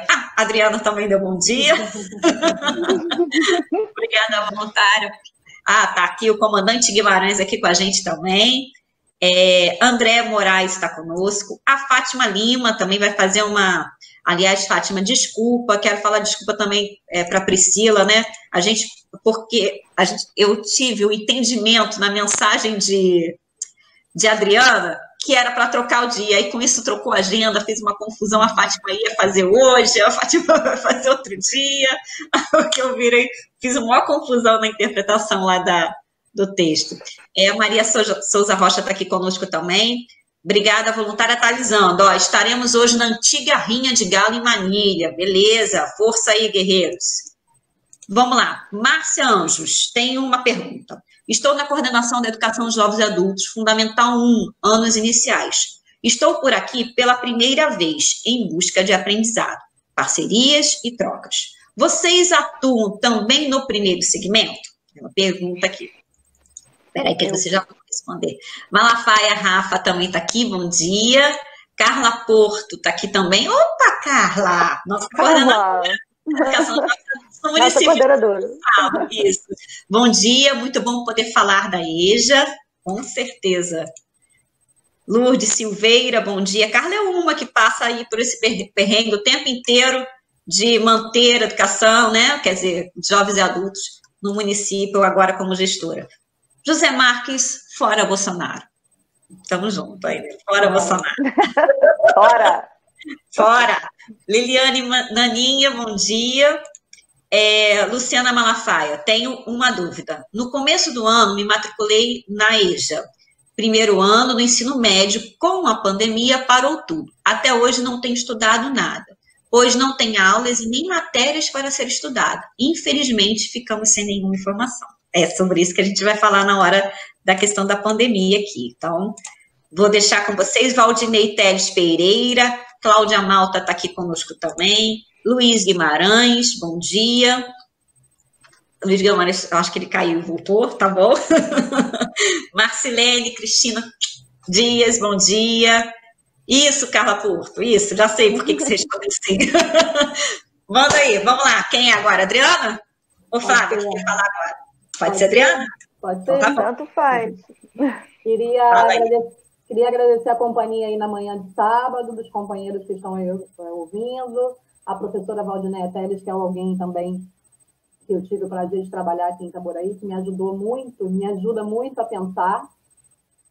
Speaker 1: A Adriana também deu bom dia. Obrigada, voluntária. Tá aqui o comandante Guimarães aqui com a gente também. André Moraes está conosco. A Fátima Lima também vai fazer Aliás, Fátima, desculpa, quero falar desculpa também para a Priscila, né? Eu tive o entendimento na mensagem de Adriana que era para trocar o dia, e com isso trocou a agenda, fez uma confusão, a Fátima ia fazer hoje, a Fátima vai fazer outro dia, o que eu fiz uma maior confusão na interpretação lá do texto. A Maria Souza Rocha está aqui conosco também. Obrigada, voluntária, atualizando. Estaremos hoje na antiga Rinha de Galo em Manilha. Beleza, força aí, guerreiros. Vamos lá. Márcia Anjos tem uma pergunta. Estou na coordenação da educação de jovens e adultos, Fundamental 1, anos iniciais. Estou por aqui pela primeira vez em busca de aprendizado, parcerias e trocas. Vocês atuam também no primeiro segmento? É uma pergunta aqui. Espera aí que você já vai responder. Malafaia Rafa também está aqui, bom dia. Carla Porto está aqui também. Opa, Carla! Nossa coordenadora.
Speaker 3: Nossa coordenadora.
Speaker 1: Isso. Bom dia, muito bom poder falar da EJA, com certeza. Lourdes Silveira, bom dia. Carla é uma que passa aí por esse perrengue o tempo inteiro de manter a educação, né? Quer dizer, jovens e adultos no município, agora como gestora. José Marques, fora Bolsonaro. Estamos juntos aí, fora Bolsonaro.
Speaker 3: Fora!
Speaker 1: Fora! Liliane Naninha, bom dia. Luciana Malafaia, tenho uma dúvida. No começo do ano, me matriculei na EJA. Primeiro ano do ensino médio, com a pandemia, parou tudo. Até hoje não tenho estudado nada. Hoje não tem aulas e nem matérias para ser estudada. Infelizmente, ficamos sem nenhuma informação. É sobre isso que a gente vai falar na hora da questão da pandemia aqui. Então, vou deixar com vocês Valdinei Teles Pereira, Cláudia Malta está aqui conosco também, Luiz Guimarães, bom dia. Luiz Guimarães, acho que ele caiu e voltou, tá bom? Marcilene Cristina Dias, bom dia. Isso, Carla Porto, isso, já sei por que você respondeu assim. Manda aí, vamos lá. Quem é agora? Adriana? Ou Flávia, que quer falar agora? Pode ser Adriana?
Speaker 2: Pode ser,
Speaker 3: então, tanto faz.
Speaker 2: Queria agradecer a companhia aí na manhã de sábado, dos companheiros que estão aí ouvindo, a professora Valdinei Teles, que é alguém também que eu tive o prazer de trabalhar aqui em Itaboraí, que me ajudou muito, me ajuda muito a pensar,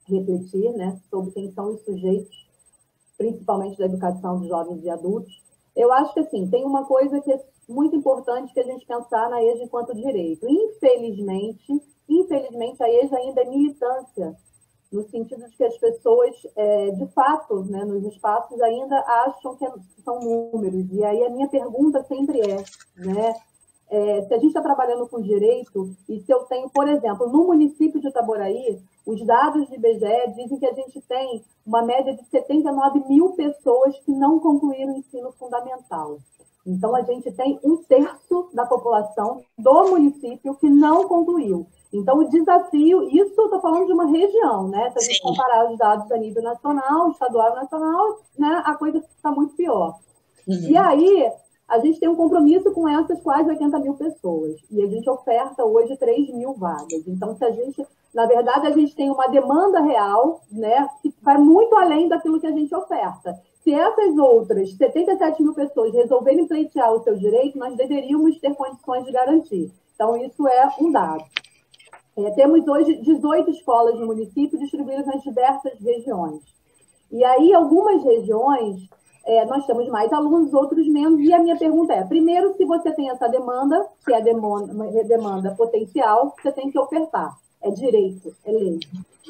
Speaker 2: refletir, né, sobre quem são os sujeitos, principalmente da educação de jovens e adultos. Eu acho que, assim, tem uma coisa que é muito importante que a gente pensar na EJA enquanto direito. Infelizmente, a EJA ainda é militância, no sentido de que as pessoas, de fato, né, nos espaços ainda acham que são números. E aí a minha pergunta sempre né, se a gente está trabalhando com direito, e se eu tenho, por exemplo, no município de Itaboraí, os dados de IBGE dizem que a gente tem uma média de 79 mil pessoas que não concluíram o ensino fundamental. Então, a gente tem 1/3 da população do município que não concluiu. Então, o desafio, isso eu estou falando de uma região, né? Se a gente comparar os dados a nível nacional, estadual e nacional, né, a coisa está muito pior. E aí, a gente tem um compromisso com essas quase 80 mil pessoas. E a gente oferta hoje 3 mil vagas. Então, se a gente, na verdade, a gente tem uma demanda real, né, que vai muito além daquilo que a gente oferta. Se essas outras 77 mil pessoas resolverem pleitear o seu direito, nós deveríamos ter condições de garantir. Então, isso é um dado. Temos hoje 18 escolas no município distribuídas nas diversas regiões. E aí, algumas regiões, nós temos mais alunos, outros menos. E a minha pergunta é, primeiro, se você tem essa demanda, que é uma demanda potencial, você tem que ofertar. É direito, é lei,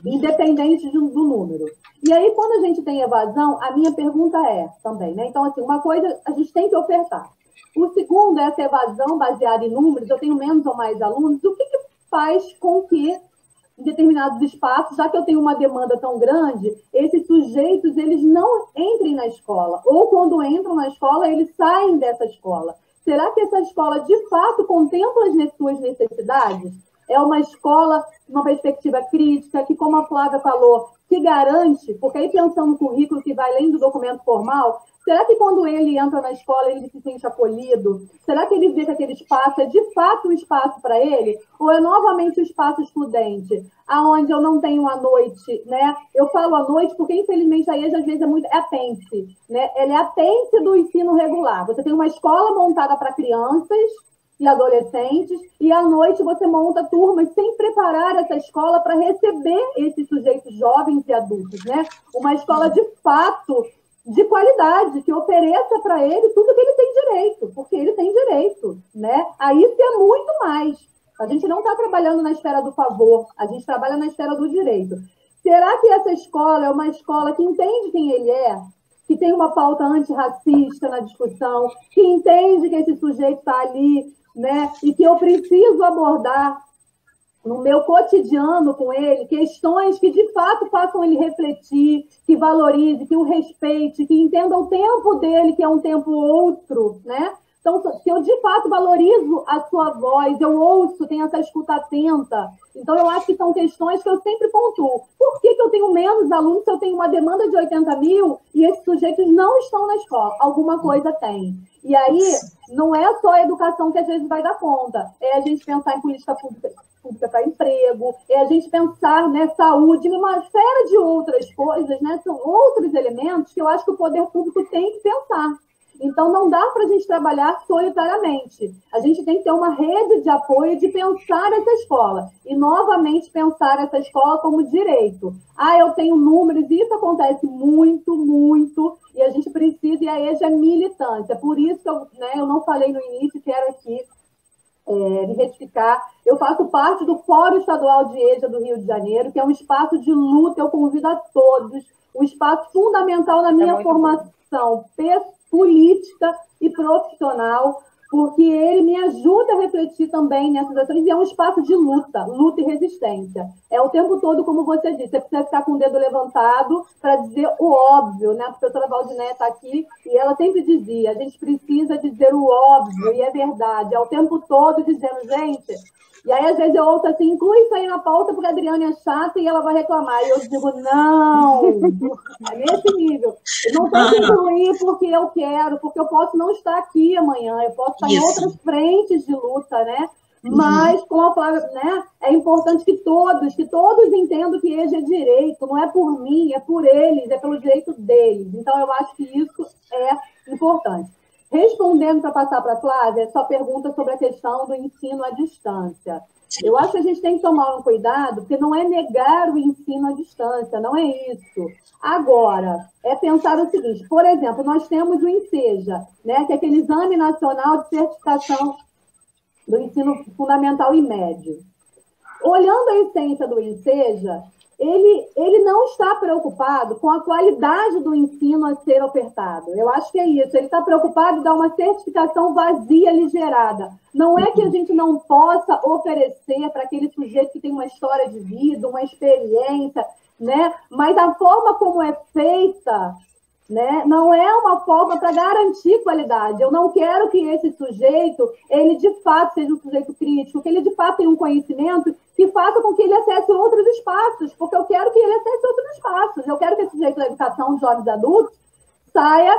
Speaker 2: independente do número. E aí, quando a gente tem evasão, a minha pergunta é também, né? Então, assim, uma coisa a gente tem que ofertar. O segundo é essa evasão baseada em números, eu tenho menos ou mais alunos, o que faz com que, em determinados espaços, já que eu tenho uma demanda tão grande, esses sujeitos, eles não entrem na escola, ou quando entram na escola, eles saem dessa escola. Será que essa escola, de fato, contempla as suas necessidades? É uma escola, uma perspectiva crítica, que, como a Flávia falou, que garante, porque aí pensando no currículo que vai além do documento formal, será que quando ele entra na escola ele se sente acolhido? Será que ele vê que aquele espaço é de fato um espaço para ele? Ou é novamente um espaço excludente, aonde eu não tenho a noite, né? Eu falo à noite porque, infelizmente, a EJA às vezes é apêndice, né? Ela é apêndice do ensino regular. Você tem uma escola montada para crianças e adolescentes, e à noite você monta turmas sem preparar essa escola para receber esses sujeitos jovens e adultos, né? Uma escola de fato de qualidade, que ofereça para ele tudo que ele tem direito, porque ele tem direito, né? Aí isso é muito mais. A gente não está trabalhando na esfera do favor, a gente trabalha na esfera do direito. Será que essa escola é uma escola que entende quem ele é, que tem uma pauta antirracista na discussão, que entende que esse sujeito está ali, né? E que eu preciso abordar no meu cotidiano com ele questões que de fato façam ele refletir, que valorize, que o respeite, que entenda o tempo dele, que é um tempo outro, né? Então, se eu de fato valorizo a sua voz, eu ouço, tenho essa escuta atenta. Então, eu acho que são questões que eu sempre pontuo. Por que eu tenho menos alunos se eu tenho uma demanda de 80 mil e esses sujeitos não estão na escola? Alguma coisa tem. E aí, não é só a educação que às vezes vai dar conta. É a gente pensar em política pública para emprego, é a gente pensar, né, saúde, uma esfera de outras coisas, né, são outros elementos que eu acho que o poder público tem que pensar. Então, não dá para a gente trabalhar solitariamente. A gente tem que ter uma rede de apoio de pensar essa escola. E, novamente, pensar essa escola como direito. Eu tenho números, e isso acontece muito, muito, e a gente precisa, e a EJA é militância. Por isso que eu não falei no início, quero aqui me retificar. Eu faço parte do Fórum Estadual de EJA do Rio de Janeiro, que é um espaço de luta, eu convido a todos, um espaço fundamental na minha formação política e profissional, porque ele me ajuda a refletir também nessas ações, e é um espaço de luta e resistência. É o tempo todo, como você disse, você precisa ficar com o dedo levantado para dizer o óbvio, né? A professora Valdinéia está aqui, e ela sempre dizia, a gente precisa dizer o óbvio, e é verdade, é o tempo todo dizendo, gente... E aí, às vezes, eu ouço assim, inclui isso aí na pauta, porque a Adriane é chata e ela vai reclamar. E eu digo, não, é nesse nível. Eu não tenho que incluir porque eu quero, porque eu posso não estar aqui amanhã, eu posso estar em outras frentes de luta, né? Mas, como a Flávia, né, é importante que todos entendam que EJA é direito, não é por mim, é por eles, é pelo direito deles. Então, eu acho que isso é importante. Respondendo para passar para a Flávia, sua pergunta sobre a questão do ensino à distância. Eu acho que a gente tem que tomar um cuidado, porque não é negar o ensino à distância, não é isso. Agora, é pensar o seguinte, por exemplo, nós temos o INSEJA, né, que é aquele Exame Nacional de Certificação do Ensino Fundamental e Médio. Olhando a essência do INSEJA, ele não está preocupado com a qualidade do ensino a ser ofertado. Eu acho que é isso. Ele está preocupado em dar uma certificação vazia, aligerada. Não é que a gente não possa oferecer para aquele sujeito que tem uma história de vida, uma experiência, né? Mas a forma como é feita, né, não é uma forma para garantir qualidade. Eu não quero que esse sujeito, ele de fato seja um sujeito crítico, que ele de fato tenha um conhecimento que faça com que ele acesse outros espaços, porque eu quero que ele acesse outros espaços. Eu quero que esse sujeito da educação de jovens adultos saia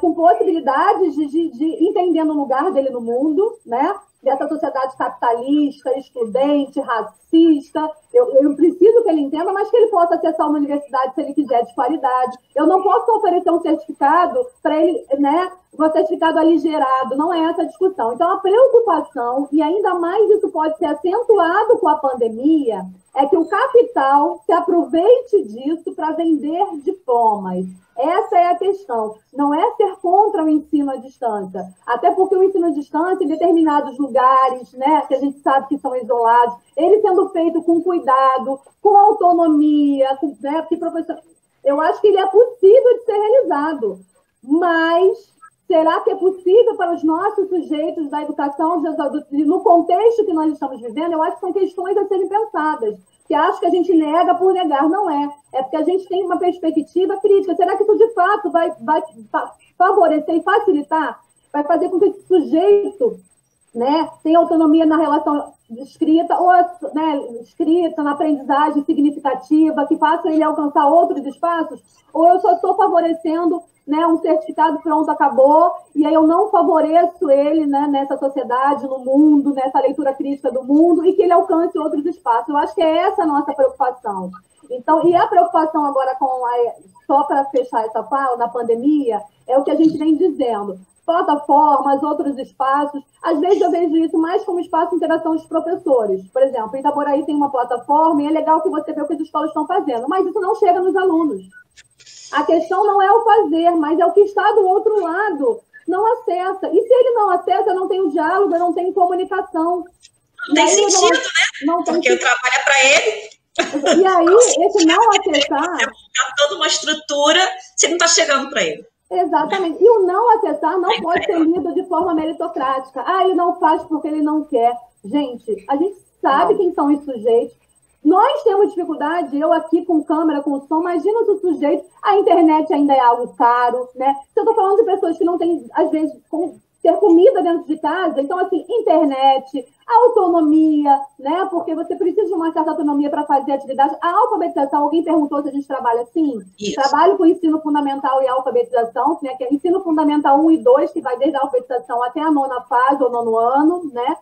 Speaker 2: com possibilidades de entendendo o lugar dele no mundo, né? Dessa sociedade capitalista, excludente, racista. Eu preciso que ele entenda, mas que ele possa acessar uma universidade, se ele quiser, de qualidade. Eu não posso oferecer um certificado para ele, né, um certificado aligerado, não é essa a discussão. Então, a preocupação, e ainda mais isso pode ser acentuado com a pandemia, é que o capital se aproveite disso para vender diplomas. Essa é a questão. Não é ser contra o ensino à distância. Até porque o ensino à distância, em determinados lugares, né, que a gente sabe que são isolados, ele sendo feito com cuidado, com autonomia, né, porque professor, eu acho que ele é possível de ser realizado. Mas será que é possível para os nossos sujeitos da educação, no contexto que nós estamos vivendo? Eu acho que são questões a serem pensadas. Que acho que a gente nega por negar, não é. É porque a gente tem uma perspectiva crítica. Será que isso, de fato, vai favorecer e facilitar? Vai fazer com que esse sujeito, né, tenha autonomia na relação de escrita, ou, né, escrita, na aprendizagem significativa, que faça ele alcançar outros espaços? Ou eu só estou favorecendo, né, um certificado pronto, acabou, e aí eu não favoreço ele, né, nessa sociedade, no mundo, nessa leitura crítica do mundo, e que ele alcance outros espaços. Eu acho que é essa a nossa preocupação. Então, e a preocupação agora só para fechar essa fala, na pandemia, é o que a gente vem dizendo. Plataformas, outros espaços, às vezes eu vejo isso mais como espaço de interação dos professores. Por exemplo, em Itaboraí tem uma plataforma e é legal que você vê o que as escolas estão fazendo, mas isso não chega nos alunos. A questão não é o fazer, mas é o que está do outro lado. Não acessa. E se ele não acessa, eu não tenho diálogo, eu não tenho comunicação.
Speaker 1: Não tem sentido, né? Não tem porque sentido. Eu trabalho para ele.
Speaker 2: E aí, esse não acessar...
Speaker 1: Você toda uma estrutura, você não está chegando para ele.
Speaker 2: Exatamente. E o não acessar não pode ser lido de forma meritocrática. Ele não faz porque ele não quer. Gente, a gente sabe quem são os sujeitos. Nós temos dificuldade, eu aqui com câmera, com som, imagina se o sujeito, a internet ainda é algo caro, né? Se eu estou falando de pessoas que não têm, às vezes, ter comida dentro de casa, então, assim, internet, autonomia, né? Porque você precisa de uma certa autonomia para fazer atividade. A alfabetização, alguém perguntou se a gente trabalha assim? Isso. Trabalho com ensino fundamental e alfabetização, né? Que é ensino fundamental 1 e 2, que vai desde a alfabetização até a 9ª fase, ou 9º ano, né?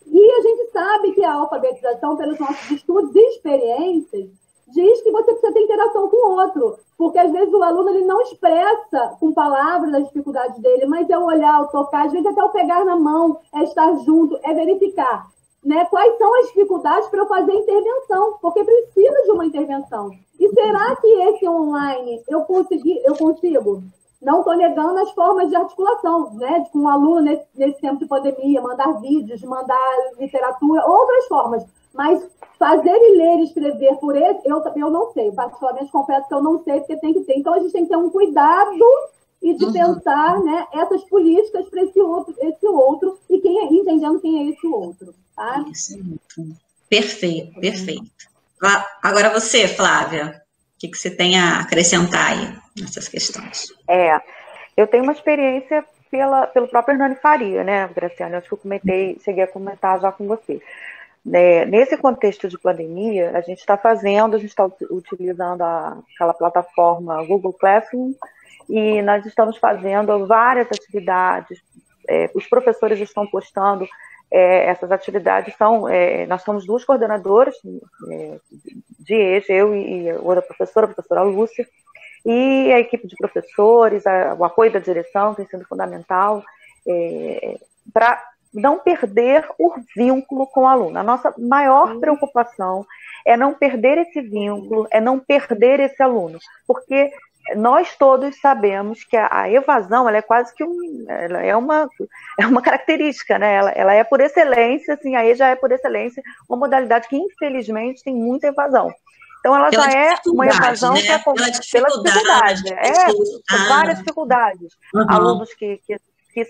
Speaker 2: E a gente sabe que a alfabetização, pelos nossos estudos e experiências, diz que você precisa ter interação com o outro, porque às vezes o aluno ele não expressa com palavras as dificuldades dele, mas é o olhar, o tocar, às vezes até o pegar na mão, é estar junto, é verificar, né, quais são as dificuldades para eu fazer intervenção, porque precisa de uma intervenção. E será que esse online eu consigo? Não estou negando as formas de articulação, né, com um aluno nesse tempo de pandemia, mandar vídeos, mandar literatura, outras formas, mas fazer e ler e escrever por ele, eu não sei. Particularmente, confesso que eu não sei, porque tem que ter. Então, a gente tem que ter um cuidado e de pensar, né, essas políticas para esse outro e entendendo quem é esse outro. Tá?
Speaker 1: Isso. Perfeito, perfeito. Agora você, Flávia, o que você tem a acrescentar aí nessas questões?
Speaker 3: Eu tenho uma experiência pelo próprio Hernani Faria, né, Graciana? Acho que eu cheguei a comentar já com você. Nesse contexto de pandemia, a gente está utilizando aquela plataforma Google Classroom e nós estamos fazendo várias atividades, os professores estão postando essas atividades, nós somos 2 coordenadoras de EJA, eu e outra professora, a professora Lúcia, e a equipe de professores, o apoio da direção tem sido fundamental para não perder o vínculo com o aluno. A nossa maior preocupação é não perder esse vínculo, é não perder esse aluno, porque nós todos sabemos que a evasão, ela é quase que uma característica, né? Ela é por excelência, assim, a EJA é por excelência uma modalidade que infelizmente tem muita evasão. Então, ela já é uma evasão, né? Pela dificuldade. Várias dificuldades. Alunos que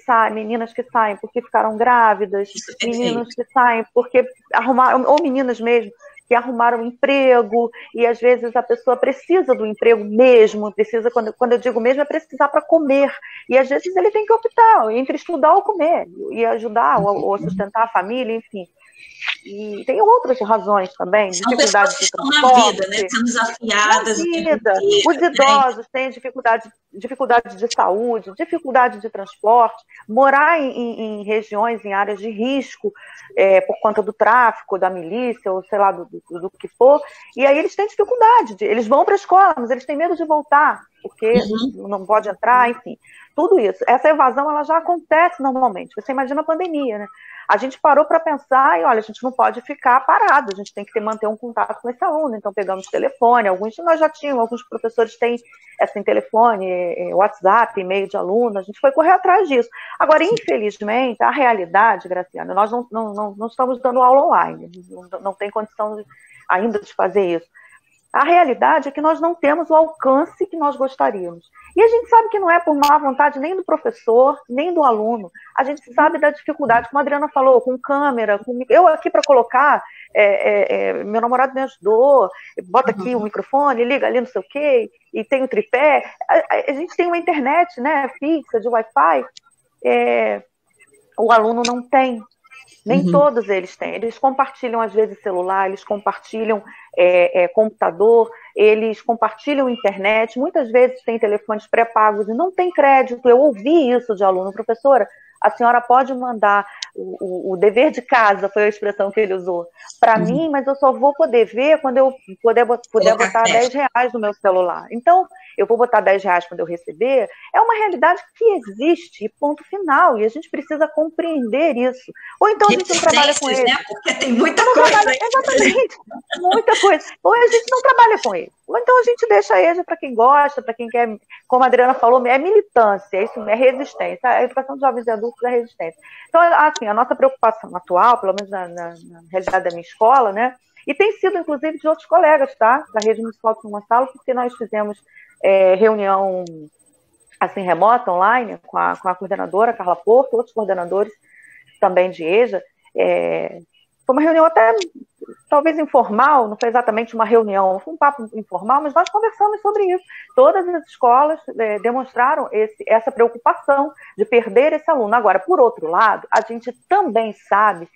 Speaker 3: saem, meninas que saem porque ficaram grávidas, meninos que saem porque arrumaram, ou meninas mesmo, que arrumaram emprego, e às vezes a pessoa precisa do emprego mesmo, quando eu digo mesmo, é precisar para comer, e às vezes ele tem que optar entre estudar ou comer, e ajudar, ou sustentar a família, enfim. E tem outras razões também, dificuldade de transporte.
Speaker 1: Na vida, né? São desafiadas.
Speaker 3: Os idosos têm dificuldade de saúde, dificuldade de transporte, morar em regiões, em áreas de risco, por conta do tráfico, da milícia, ou sei lá, do que for, e aí eles têm dificuldade, eles vão para a escola, mas eles têm medo de voltar, porque não pode entrar, enfim. Tudo isso. Essa evasão, ela já acontece normalmente. Você imagina a pandemia, né? A gente parou para pensar e, olha, a gente não pode ficar parado, a gente tem que manter um contato com esse aluno. Então, pegamos telefone, alguns de nós já tinham, alguns professores têm telefone, WhatsApp, e-mail de aluno, a gente foi correr atrás disso. Agora, infelizmente, a realidade, Graciana, nós não estamos dando aula online, não tem condição ainda de fazer isso. A realidade é que nós não temos o alcance que nós gostaríamos. E a gente sabe que não é por má vontade nem do professor, nem do aluno. A gente sabe da dificuldade, como a Adriana falou, com câmera, eu aqui para colocar, meu namorado me ajudou, bota aqui o microfone, liga ali não sei o quê, e tem o tripé. A gente tem uma internet, né, fixa, de Wi-Fi, o aluno não tem. Nem todos eles têm. Eles compartilham, às vezes, celular, eles compartilham computador, eles compartilham internet, muitas vezes tem telefones pré-pagos e não tem crédito. Eu ouvi isso de aluno. Professora, a senhora pode mandar o dever de casa, foi a expressão que ele usou, para mim, mas eu só vou poder ver quando eu puder botar R$10 no meu celular. Então, eu vou botar R$10 quando eu receber, é uma realidade que existe, ponto final, e a gente precisa compreender isso. Ou então a gente não trabalha com ele.
Speaker 1: Né? Porque tem muita coisa.
Speaker 3: Exatamente, muita coisa. Ou a gente não trabalha com ele. Ou então a gente deixa ele para quem gosta, para quem quer, como a Adriana falou, é militância, isso é resistência. A educação de jovens e adultos é resistência. Então, assim, a nossa preocupação atual, pelo menos na realidade da minha escola, né, e tem sido, inclusive, de outros colegas, tá? Da Rede Municipal de São Gonçalo, porque nós fizemos reunião assim, remota, online, com a coordenadora, Carla Porto, outros coordenadores também de EJA. Foi uma reunião até, talvez informal, não foi exatamente uma reunião, foi um papo informal, mas nós conversamos sobre isso. Todas as escolas demonstraram essa preocupação de perder esse aluno. Agora, por outro lado, a gente também sabe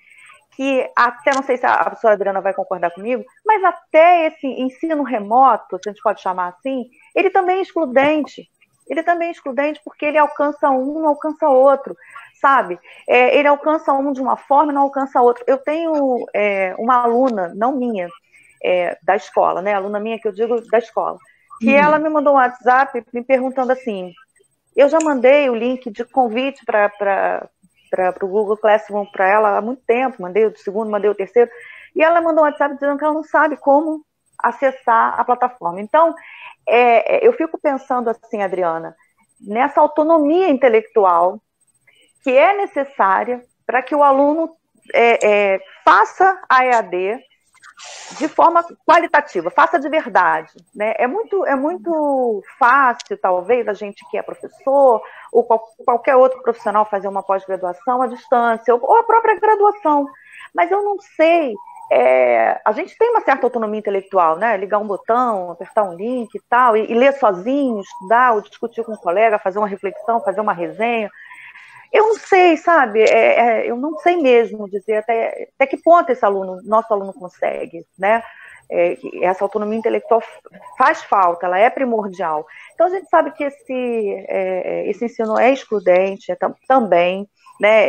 Speaker 3: que, até não sei se a professora Adriana vai concordar comigo, mas até esse ensino remoto, se a gente pode chamar assim, ele também é excludente. Ele também é excludente porque ele alcança um, não alcança outro. sabe? Ele alcança um de uma forma e não alcança outro. Eu tenho uma aluna, não minha, da escola, né? Aluna minha que eu digo da escola, que ela me mandou um WhatsApp me perguntando assim, eu já mandei o link de convite para o Google Classroom para ela há muito tempo, mandei o segundo, mandei o terceiro, e ela mandou um WhatsApp dizendo que ela não sabe como acessar a plataforma. Então, eu fico pensando assim, Adriana, nessa autonomia intelectual que é necessária para que o aluno faça a EAD de forma qualitativa, faça de verdade, né? É muito fácil, talvez, a gente que é professor ou qualquer outro profissional fazer uma pós-graduação à distância, ou a própria graduação, mas eu não sei, a gente tem uma certa autonomia intelectual, né? Ligar um botão, apertar um link e tal, e ler sozinho, estudar, ou discutir com um colega, fazer uma reflexão, fazer uma resenha. Eu não sei, sabe? Eu não sei mesmo dizer até que ponto esse nosso aluno consegue, né? Essa autonomia intelectual faz falta, ela é primordial. Então a gente sabe que esse ensino é excludente também, né?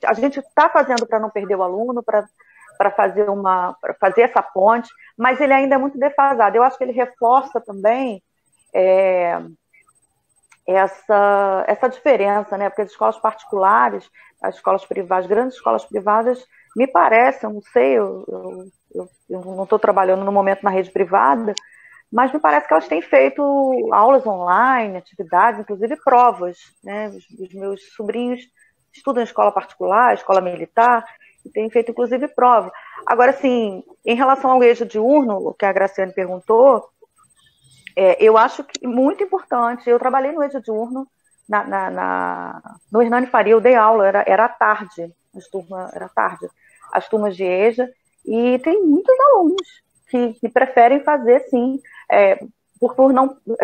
Speaker 3: A gente está fazendo para não perder o aluno, para fazer essa ponte, mas ele ainda é muito defasado. Eu acho que ele reforça também essa diferença, né? Porque as escolas particulares, as escolas privadas, grandes escolas privadas, me parece, eu não sei, eu não estou trabalhando no momento na rede privada, mas me parece que elas têm feito aulas online, atividades, inclusive provas, né? Os meus sobrinhos estudam em escola particular, escola militar, e têm feito inclusive prova. Agora, assim, em relação ao eixo diurno, o que a Graciane perguntou, eu acho que muito importante. Eu trabalhei no eixo diurno no Hernani Faria, eu dei aula, era à tarde, as turmas de EJA, e tem muitos alunos que preferem fazer, sim,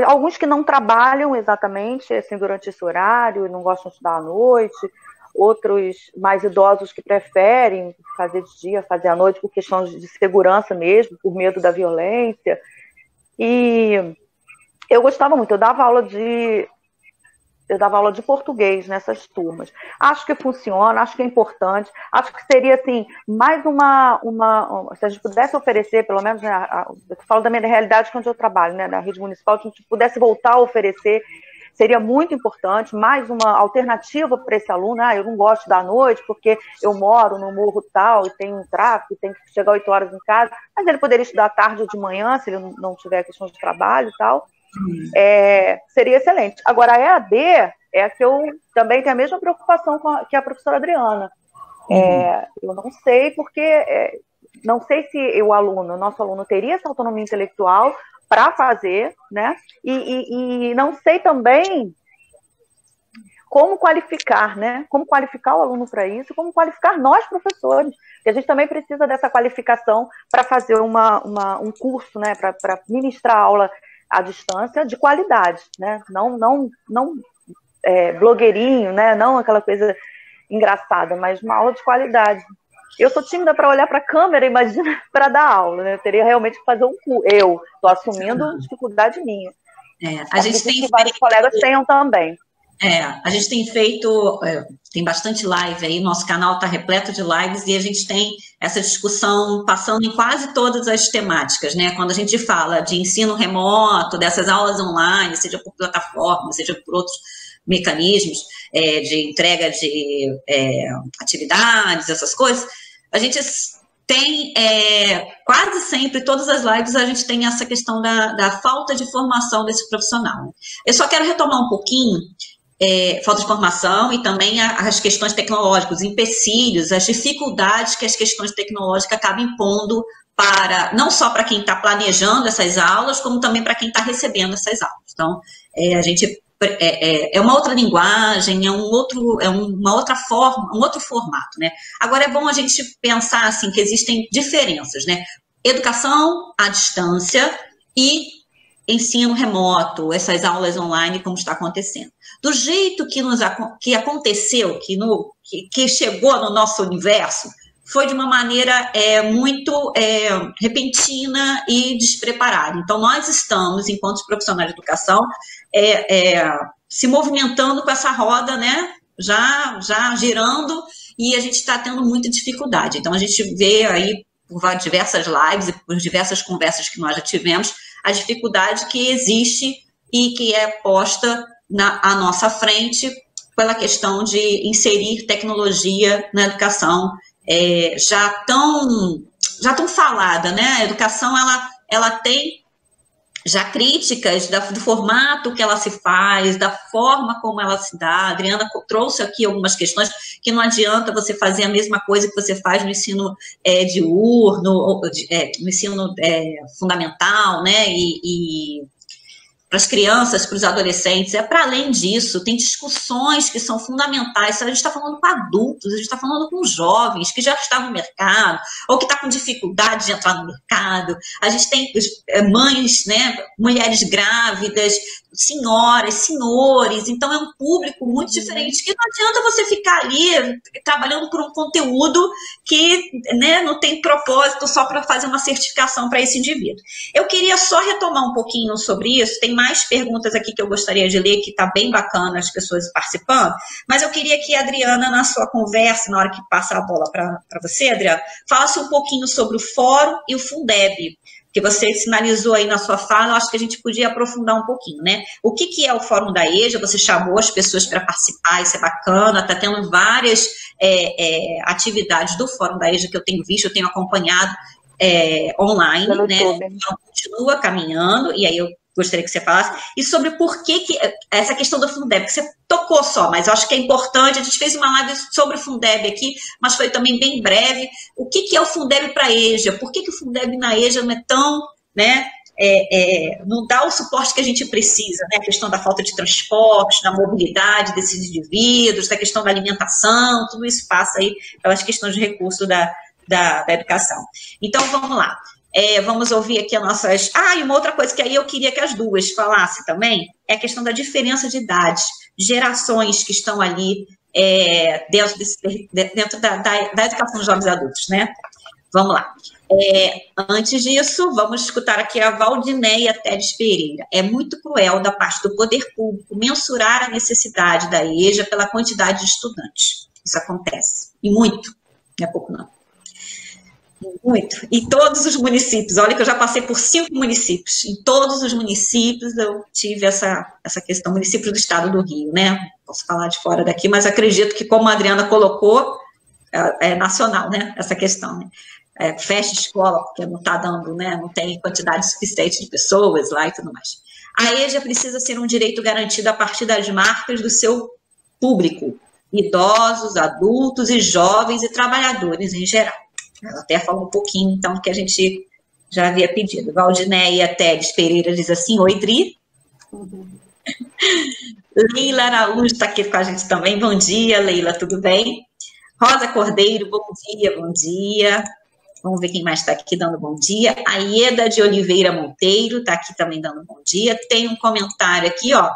Speaker 3: alguns que não trabalham exatamente assim, durante esse horário, e não gostam de estudar à noite, outros mais idosos que preferem fazer de dia, fazer à noite por questões de segurança mesmo, por medo da violência. E eu gostava muito, eu dava aula de português nessas turmas. Acho que funciona, acho que é importante, acho que seria, assim, mais se a gente pudesse oferecer, pelo menos, né, eu falo da minha realidade onde eu trabalho, né, na rede municipal, se a gente pudesse voltar a oferecer, seria muito importante, mais uma alternativa para esse aluno. Eu não gosto da noite porque eu moro no morro tal e tem um tráfego, tem que chegar 8 horas em casa, mas ele poderia estudar à tarde ou de manhã, se ele não tiver questão de trabalho e tal. Seria excelente. Agora, a EAD é a que eu também tenho a mesma preocupação que a professora Adriana. Eu não sei porque, não sei se o nosso aluno teria essa autonomia intelectual para fazer, né? E não sei também como qualificar, né? Como qualificar o aluno para isso, como qualificar nós, professores, que a gente também precisa dessa qualificação para fazer um curso, né? Para ministrar aula à distância de qualidade, né? Não blogueirinho, né? Não aquela coisa engraçada, mas uma aula de qualidade. Eu sou tímida para olhar para a câmera, imagina para dar aula, né? Eu teria realmente que fazer um curso. Eu estou assumindo dificuldade minha.
Speaker 1: A gente tem
Speaker 3: que vários colegas tenham também.
Speaker 1: A gente tem feito, tem bastante live aí, nosso canal está repleto de lives e a gente tem essa discussão passando em quase todas as temáticas, né? Quando a gente fala de ensino remoto, dessas aulas online, seja por plataforma, seja por outros mecanismos de entrega de atividades, essas coisas, a gente tem, quase sempre, todas as lives, a gente tem essa questão da falta de formação desse profissional. Eu só quero retomar um pouquinho, falta de formação e também as questões tecnológicas, os empecilhos, as dificuldades que as questões tecnológicas acabam impondo não só para quem está planejando essas aulas, como também para quem está recebendo essas aulas. Então, a gente é uma outra linguagem, uma outra forma, um outro formato, né? Agora é bom a gente pensar assim que existem diferenças, né? Educação à distância e ensino remoto, essas aulas online, como está acontecendo. Do jeito que aconteceu, que chegou no nosso universo, foi de uma maneira muito repentina e despreparada. Então, nós estamos, enquanto profissionais de educação, se movimentando com essa roda, né, já girando e a gente está tendo muita dificuldade. Então, a gente vê aí, por diversas lives e por diversas conversas que nós já tivemos, a dificuldade que existe e que é posta à nossa frente pela questão de inserir tecnologia na educação, já tão falada, né? A educação, ela tem já críticas do formato que ela se faz, da forma como ela se dá. A Adriana trouxe aqui algumas questões que não adianta você fazer a mesma coisa que você faz no ensino diurno, no ensino fundamental, né? E para as crianças, para os adolescentes, para além disso, tem discussões que são fundamentais. A gente está falando com adultos, a gente está falando com jovens que já estão no mercado, ou que estão com dificuldade de entrar no mercado. A gente tem mães, né, mulheres grávidas, senhoras, senhores, então é um público muito diferente, que não adianta você ficar ali trabalhando por um conteúdo que, né, não tem propósito só para fazer uma certificação para esse indivíduo. Eu queria só retomar um pouquinho sobre isso, tem mais perguntas aqui que eu gostaria de ler, que está bem bacana as pessoas participando, mas eu queria que a Adriana, na sua conversa, na hora que passa a bola para você, Adriana, falasse um pouquinho sobre o Fórum e o Fundeb, que você sinalizou aí na sua fala. Eu acho que a gente podia aprofundar um pouquinho, né? O que é o Fórum da EJA? Você chamou as pessoas para participar, isso é bacana, está tendo várias atividades do Fórum da EJA que eu tenho visto, eu tenho acompanhado online, né? Então, continua caminhando, e aí eu gostaria que você falasse, e sobre por que essa questão do Fundeb, que você tocou só, mas eu acho que é importante. A gente fez uma live sobre o Fundeb aqui, mas foi também bem breve. O que é o Fundeb para a EJA? Por que o Fundeb na EJA não é tão, né, não dá o suporte que a gente precisa, né? A questão da falta de transporte, da mobilidade desses indivíduos, da questão da alimentação, tudo isso passa aí pelas questões de recurso da educação. Então, vamos lá. Vamos ouvir aqui as nossas... e uma outra coisa que aí eu queria que as duas falassem também é a questão da diferença de idades, gerações que estão ali dentro da educação dos jovens adultos, né? Vamos lá. Antes disso, vamos escutar aqui a Valdineia Tedes Pereira. É muito cruel da parte do poder público mensurar a necessidade da EJA pela quantidade de estudantes. Isso acontece. E muito. Não é pouco, não. Muito. E todos os municípios, olha que eu já passei por 5 municípios, em todos os municípios eu tive essa questão, municípios do estado do Rio, né? Posso falar de fora daqui, mas acredito que, como a Adriana colocou, é nacional, né? Essa questão, né? Fecha escola, porque não está dando, né? Não tem quantidade suficiente de pessoas lá e tudo mais. A EJA precisa ser um direito garantido a partir das marcas do seu público, idosos, adultos e jovens e trabalhadores em geral. Ela até falou um pouquinho, então, do que a gente já havia pedido. Valdineia Tedes Pereira diz assim: oi, Dri. Leila Araújo está aqui com a gente também. Bom dia, Leila, tudo bem? Rosa Cordeiro, bom dia, bom dia. Vamos ver quem mais está aqui dando bom dia. A Ieda de Oliveira Monteiro está aqui também dando bom dia. Tem um comentário aqui, ó,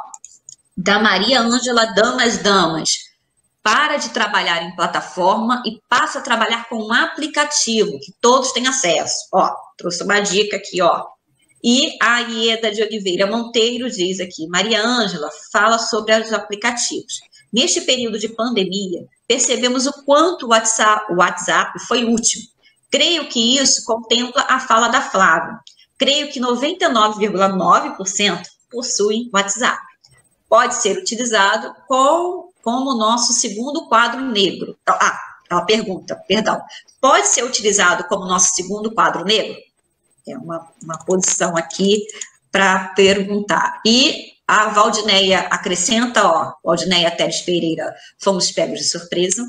Speaker 1: da Maria Ângela Damas. Para de trabalhar em plataforma e passa a trabalhar com um aplicativo que todos têm acesso. Ó, trouxe uma dica aqui, ó. E a Ieda de Oliveira Monteiro diz aqui: Maria Ângela fala sobre os aplicativos. Neste período de pandemia, percebemos o quanto o WhatsApp foi útil. Creio que isso contempla a fala da Flávia. Creio que 99,9% possuem WhatsApp. Pode ser utilizado como nosso segundo quadro negro. Ela pergunta, perdão. Pode ser utilizado como nosso segundo quadro negro? É uma posição aqui para perguntar. E a Valdineia acrescenta, ó, Valdineia Teres Pereira, fomos pegos de surpresa.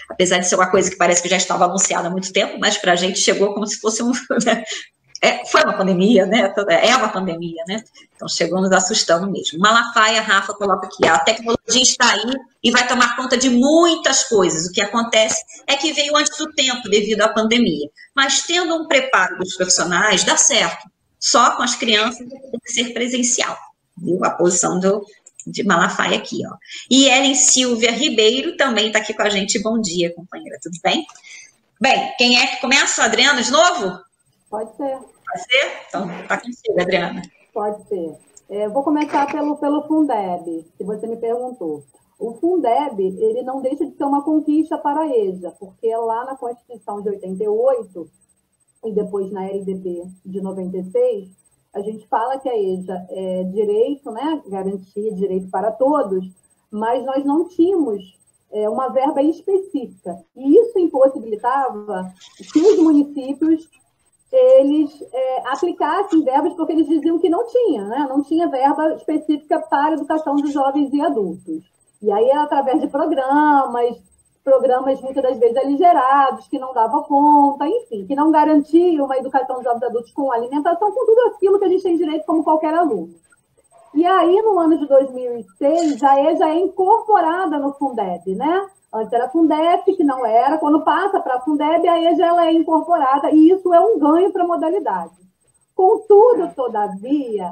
Speaker 1: Apesar de ser uma coisa que parece que já estava anunciada há muito tempo, mas para a gente chegou como se fosse foi uma pandemia, né? É uma pandemia, né? Então chegou nos assustando mesmo. Malafaia, Rafa, coloca aqui: a tecnologia está aí e vai tomar conta de muitas coisas. O que acontece é que veio antes do tempo devido à pandemia. Mas tendo um preparo dos profissionais, dá certo. Só com as crianças tem que ser presencial. Viu? A posição de Malafaia aqui, ó. E Ellen Silvia Ribeiro também está aqui com a gente. Bom dia, companheira, tudo bem? Bem, quem é que começa? Adriana, de novo?
Speaker 2: Pode ser.
Speaker 1: Pode ser? Então, tá contigo, Adriana.
Speaker 2: Pode ser. Eu vou começar pelo Fundeb, que você me perguntou. O Fundeb, ele não deixa de ser uma conquista para a EJA, porque lá na Constituição de 88 e depois na LDB de 96, a gente fala que a EJA é direito, né, garantia direito para todos, mas nós não tínhamos uma verba específica. E isso impossibilitava que os municípios eles aplicassem verbas, porque eles diziam que não tinha, né? Não tinha verba específica para a educação de jovens e adultos. E aí, através de programas muitas das vezes aligerados, que não davam conta, enfim, que não garantiam uma educação de jovens e adultos com alimentação, com tudo aquilo que a gente tem direito como qualquer aluno. E aí, no ano de 2006, a EJA é incorporada no Fundeb, né? Antes era Fundef, que não era. Quando passa para a Fundeb, a EJA ela é incorporada, e isso é um ganho para a modalidade. Contudo, todavia,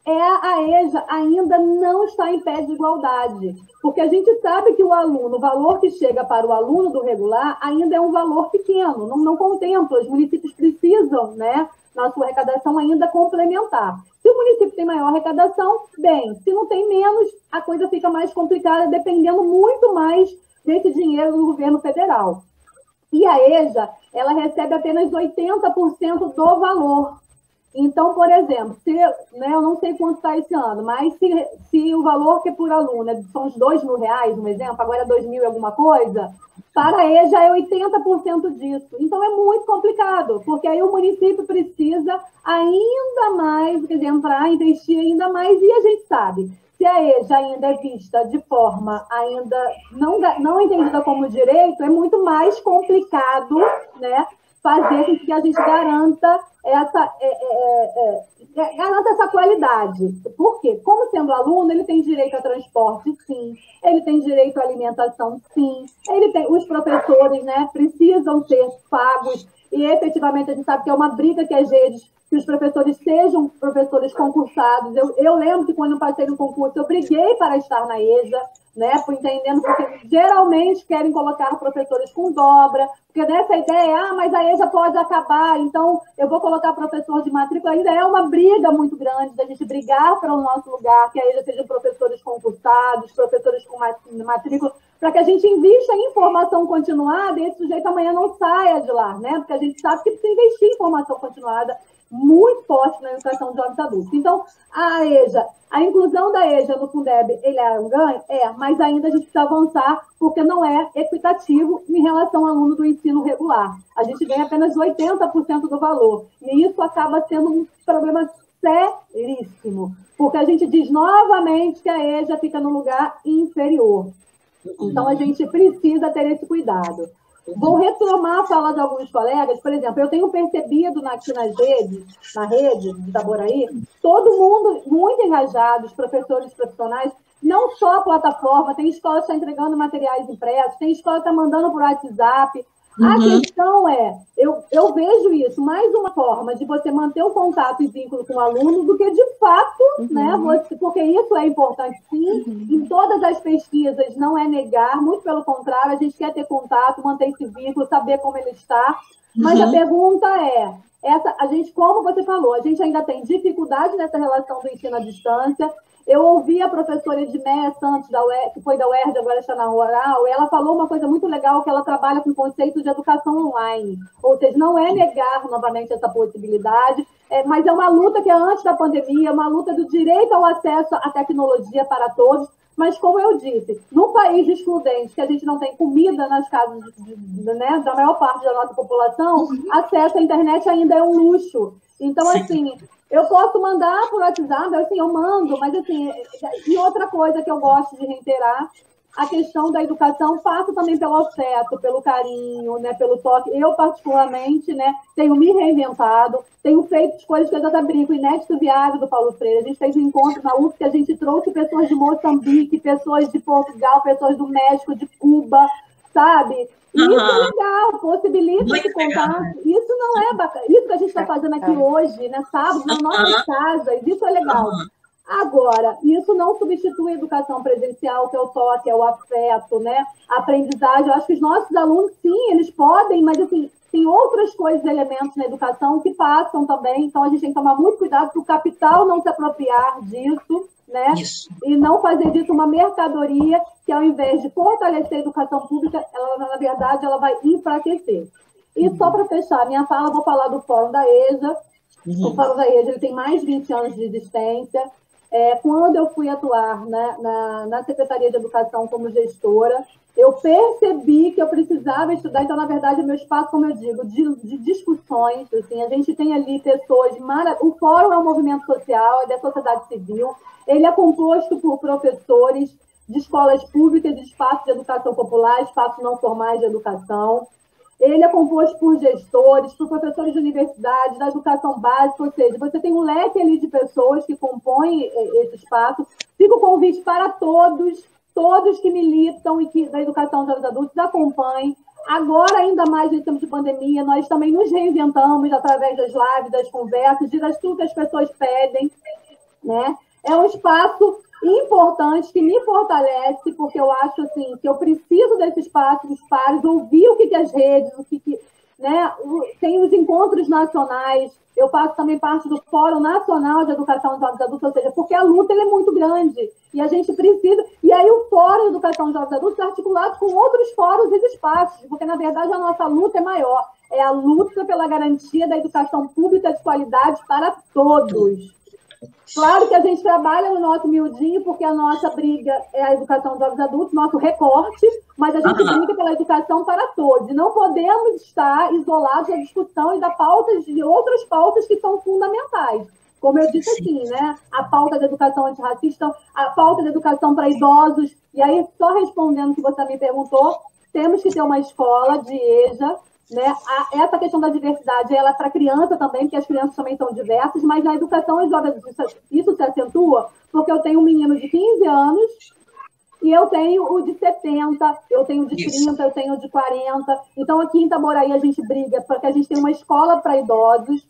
Speaker 2: a EJA ainda não está em pé de igualdade, porque a gente sabe que o aluno, o valor que chega para o aluno do regular ainda é um valor pequeno, não contempla, os municípios precisam, né, na sua arrecadação ainda complementar. Se o município tem maior arrecadação, bem, se não tem menos, a coisa fica mais complicada, dependendo muito mais desse dinheiro do governo federal. E a EJA, ela recebe apenas 80% do valor. Então, por exemplo, eu não sei quanto está esse ano, mas se o valor que é por aluno são os R$2.000, um exemplo, agora é 2.000 e alguma coisa, para a EJA é 80% disso. Então, é muito complicado, porque aí o município precisa ainda mais, quer dizer, entrar, investir ainda mais, e a gente sabe, se a EJA ainda é vista de forma ainda não entendida como direito, é muito mais complicado, né, fazer com que a gente garanta essa qualidade. Por quê? Como sendo aluno, ele tem direito a transporte, sim. Ele tem direito à alimentação, sim. Os professores, né, precisam ser pagos. E, efetivamente, a gente sabe que é uma briga que às vezes que os professores sejam professores concursados. Eu lembro que, quando eu passei no concurso, eu briguei para estar na EJA, né, entendendo, porque geralmente querem colocar professores com dobra, porque nessa ideia, mas a EJA pode acabar, então eu vou colocar professor de matrícula. Ainda é uma briga muito grande da gente brigar para o nosso lugar, que a EJA sejam professores concursados, professores com matrícula, para que a gente invista em formação continuada e esse sujeito amanhã não saia de lá, né? Porque a gente sabe que precisa investir em formação continuada muito forte na educação de jovens adultos. Então, a inclusão da EJA no Fundeb, ele é um ganho? Mas ainda a gente precisa avançar, porque não é equitativo em relação ao aluno do ensino regular. A gente ganha apenas 80% do valor, e isso acaba sendo um problema seríssimo, porque a gente diz novamente que a EJA fica no lugar inferior. Então, a gente precisa ter esse cuidado. Vou retomar a fala de alguns colegas. Por exemplo, eu tenho percebido aqui na rede de Itaboraí, todo mundo muito engajado, os professores profissionais, não só a plataforma, tem escola que está entregando materiais impressos, tem escola que está mandando por WhatsApp. A questão eu vejo isso mais uma forma de você manter o contato e vínculo com o aluno do que, de fato, né, porque isso é importante, sim, em todas as pesquisas, não é negar, muito pelo contrário, a gente quer ter contato, manter esse vínculo, saber como ele está, mas a pergunta a gente, como você falou, a gente ainda tem dificuldade nessa relação do ensino à distância. Eu ouvi a professora Edmeia Santos, que foi da UERJ, agora está na Rural, e ela falou uma coisa muito legal, que ela trabalha com o conceito de educação online. Ou seja, não é negar novamente essa possibilidade, mas é uma luta que é antes da pandemia, uma luta do direito ao acesso à tecnologia para todos. Mas, como eu disse, num país de excludentes, que a gente não tem comida nas casas né, da maior parte da nossa população, acesso à internet ainda é um luxo. Então, assim, eu posso mandar por WhatsApp, assim, eu mando, mas, assim, e outra coisa que eu gosto de reiterar, a questão da educação passa também pelo afeto, pelo carinho, né, pelo toque. Eu, particularmente, né, tenho me reinventado, tenho feito coisas que eu até brinco, inédito viário do Paulo Freire. A gente fez um encontro na UF que a gente trouxe pessoas de Moçambique, pessoas de Portugal, pessoas do México, de Cuba, sabe? E isso é legal, possibilita esse contato. Isso não é bacana. Isso que a gente está fazendo aqui hoje, né, sábado, nas nossas casas, isso é legal. Agora, isso não substitui a educação presencial, que é o toque, é o afeto, né? A aprendizagem. Eu acho que os nossos alunos, sim, eles podem, mas, assim, tem outras coisas, elementos na educação que passam também. Então, a gente tem que tomar muito cuidado para o capital não se apropriar disso, né?
Speaker 1: Isso.
Speaker 2: E não fazer disso uma mercadoria que, ao invés de fortalecer a educação pública, ela, na verdade, ela vai enfraquecer. E só para fechar minha fala, vou falar do Fórum da EJA. O Fórum da EJA ele tem mais de 20 anos de existência. Quando eu fui atuar, né, na Secretaria de Educação como gestora, eu percebi que eu precisava estudar. Então, na verdade, o meu espaço, como eu digo, de discussões, assim, a gente tem ali pessoas o Fórum é um movimento social, é da sociedade civil, ele é composto por professores de escolas públicas, de espaços de educação popular, espaços não formais de educação. Ele é composto por gestores, por professores de universidade, da educação básica, ou seja, você tem um leque ali de pessoas que compõem esse espaço. Fica o convite para todos que militam e que da educação dos adultos acompanhem. Agora, ainda mais em tempos de pandemia, nós também nos reinventamos através das lives, das conversas, de tudo que as pessoas pedem, né? É um espaço importante que me fortalece, porque eu acho assim, que eu preciso desse espaço, dos pares, ouvir o que as redes, né? Tem os encontros nacionais, eu faço também parte do Fórum Nacional de Educação de Jovens Adultos, ou seja, porque a luta é muito grande e a gente precisa. E aí o Fórum de Educação de Jovens Adultos é articulado com outros fóruns e espaços, porque na verdade a nossa luta é maior, é a luta pela garantia da educação pública de qualidade para todos. Claro que a gente trabalha no nosso miudinho, porque a nossa briga é a educação dos jovens adultos, nosso recorte, mas a gente briga pela educação para todos. E não podemos estar isolados da discussão e de outras pautas que são fundamentais. Como eu disse aqui, né? A pauta da educação antirracista, a pauta da educação para idosos. E aí, só respondendo o que você me perguntou, temos que ter uma escola de EJA, né? Essa questão da diversidade ela é para criança também, porque as crianças também são diversas, mas na educação isso se acentua, porque eu tenho um menino de 15 anos e eu tenho o de 70, eu tenho de 30, eu tenho de 40. Então, aqui em Itaboraí, a gente briga porque a gente tem uma escola para idosos,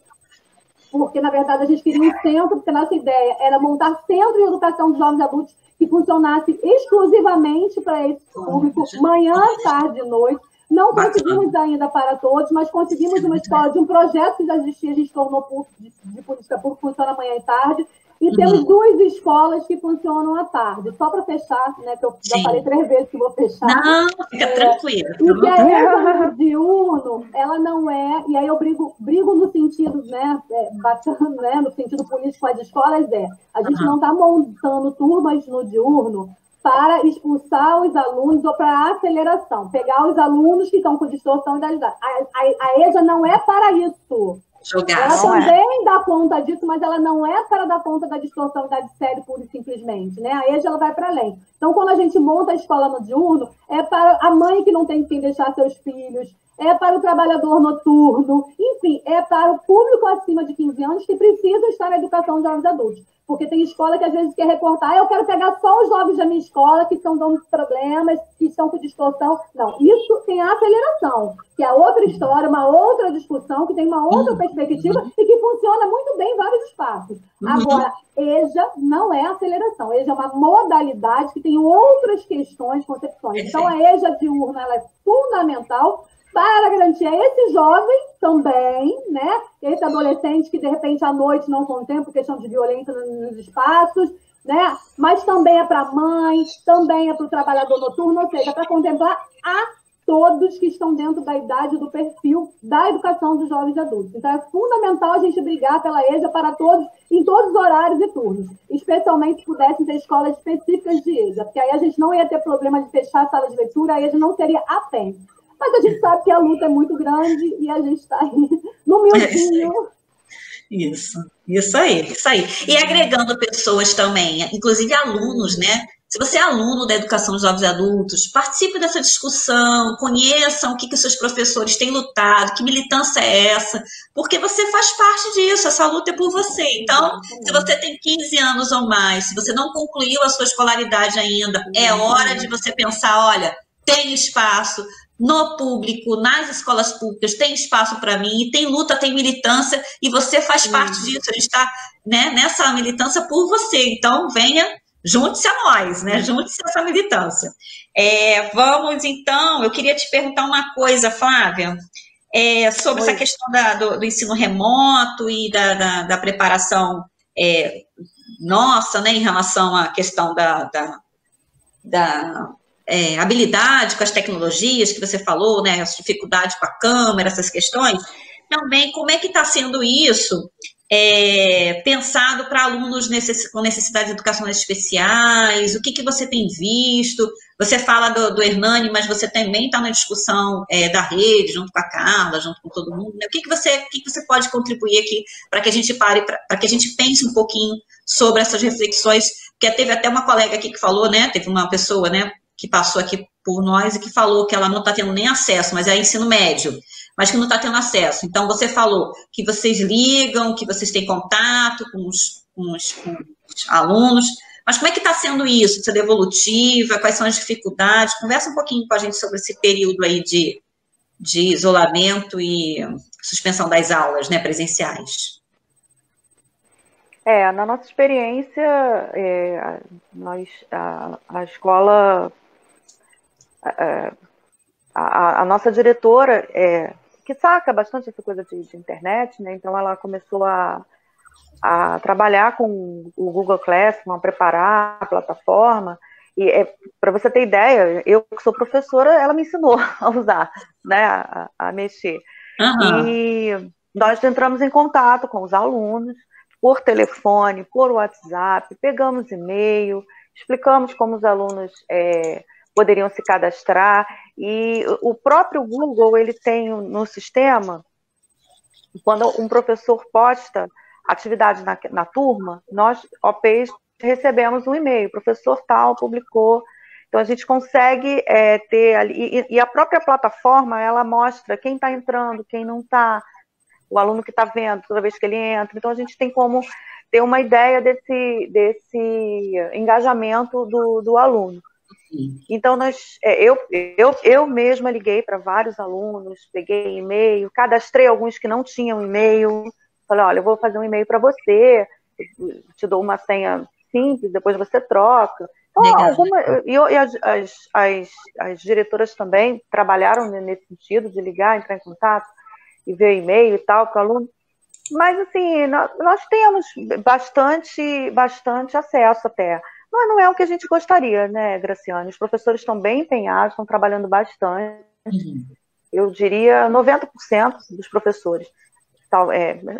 Speaker 2: porque, na verdade, a gente queria um centro, porque a nossa ideia era montar centro de educação de jovens adultos que funcionasse exclusivamente para esse público, manhã, tarde e noite. Não conseguimos ainda para todos, mas conseguimos uma escola de um projeto que já existia, a gente tornou de política pública, funciona manhã e tarde, e temos 2 escolas que funcionam à tarde. Só para fechar, né, que eu já falei 3 vezes que vou fechar.
Speaker 1: Não, fica tranquila.
Speaker 2: E que a EJA diurno, ela não é, e aí eu brigo no sentido, né, bacana, né, no sentido político com as escolas, a gente não está montando turmas no diurno para expulsar os alunos ou para aceleração, pegar os alunos que estão com distorção da idade. A EJA não é para isso. Ela também dá conta disso, mas ela não é para dar conta da distorção da idade séria, pura e simplesmente, né? A EJA ela vai para além. Então, quando a gente monta a escola no diurno, é para a mãe que não tem quem deixar seus filhos, é para o trabalhador noturno, enfim, é para o público acima de 15 anos que precisa estar na educação de jovens adultos. Porque tem escola que às vezes quer recortar, eu quero pegar só os jovens da minha escola que estão dando problemas, que estão com distorção. Não, isso tem a aceleração, que é outra história, uma outra discussão, que tem uma outra perspectiva e que funciona muito bem em vários espaços. Agora, EJA não é aceleração, EJA é uma modalidade que tem outras questões, concepções. Então, a EJA diurna ela é fundamental para garantir a esse jovem também, né? Esse adolescente que, de repente, à noite não contempla questão de violência nos espaços, né? Mas também é para a mãe, também é para o trabalhador noturno, ou seja, para contemplar a todos que estão dentro da idade do perfil da educação dos jovens e adultos. Então, é fundamental a gente brigar pela EJA para todos, em todos os horários e turnos, especialmente se pudessem ter escolas específicas de EJA, porque aí a gente não ia ter problema de fechar a sala de leitura, a EJA não seria a PEN. Mas a gente sabe que a luta é muito grande e a gente está aí no miudinho.
Speaker 1: Isso aí. E agregando pessoas também, inclusive alunos, né? Se você é aluno da educação dos jovens adultos, participe dessa discussão, conheçam o que os seus professores têm lutado, que militância é essa, porque você faz parte disso, essa luta é por você. Então, se você tem 15 anos ou mais, se você não concluiu a sua escolaridade ainda, é hora de você pensar, olha, tem espaço no público, nas escolas públicas, tem espaço para mim, tem luta, tem militância, e você faz parte disso, a gente está, né, nessa militância por você, então venha, junte-se a nós, né, junte-se a essa militância. Vamos, então, eu queria te perguntar uma coisa, Flávia, sobre essa questão do ensino remoto e da preparação nossa, né, em relação à questão da habilidade com as tecnologias que você falou, né, as dificuldades com a câmera, essas questões, também como é que está sendo isso pensado para alunos com necessidades educacionais especiais, o que você tem visto? Você fala do Hernani, mas você também está na discussão da rede, junto com a Carla, junto com todo mundo, né? O que você pode contribuir aqui para que a gente pare, para que a gente pense um pouquinho sobre essas reflexões, porque teve até uma colega aqui que falou, né, teve uma pessoa, né, que passou aqui por nós e que falou que ela não está tendo nem acesso, mas é ensino médio, mas que não está tendo acesso. Então, você falou que vocês ligam, que vocês têm contato com os alunos, mas como é que está sendo isso? Isso é devolutiva? Quais são as dificuldades? Conversa um pouquinho com a gente sobre esse período aí de isolamento e suspensão das aulas, né, presenciais.
Speaker 3: Na nossa experiência, a escola, a nossa diretora, que saca bastante essa coisa de internet, né? Então ela começou a trabalhar com o Google Classroom, a preparar a plataforma, e para você ter ideia, eu que sou professora, ela me ensinou a usar, né, a mexer. Uhum. E nós entramos em contato com os alunos, por telefone, por WhatsApp, pegamos e-mail, explicamos como os alunos poderiam se cadastrar, e o próprio Google, ele tem no sistema, quando um professor posta atividade na turma, nós, OPs, recebemos um e-mail, professor tal publicou, então a gente consegue ter ali, e a própria plataforma, ela mostra quem está entrando, quem não está, o aluno que está vendo toda vez que ele entra, então a gente tem como ter uma ideia desse engajamento do aluno. Então, eu mesma liguei para vários alunos, peguei e-mail, cadastrei alguns que não tinham e-mail, falei, olha, eu vou fazer um e-mail para você, te dou uma senha simples, depois você troca. Então, as diretoras também trabalharam nesse sentido, de ligar, entrar em contato e ver e-mail e tal para o aluno. Mas, assim, nós temos bastante acesso até. Mas não é o que a gente gostaria, né, Graciane? Os professores estão bem empenhados, estão trabalhando bastante. Uhum. Eu diria 90% dos professores.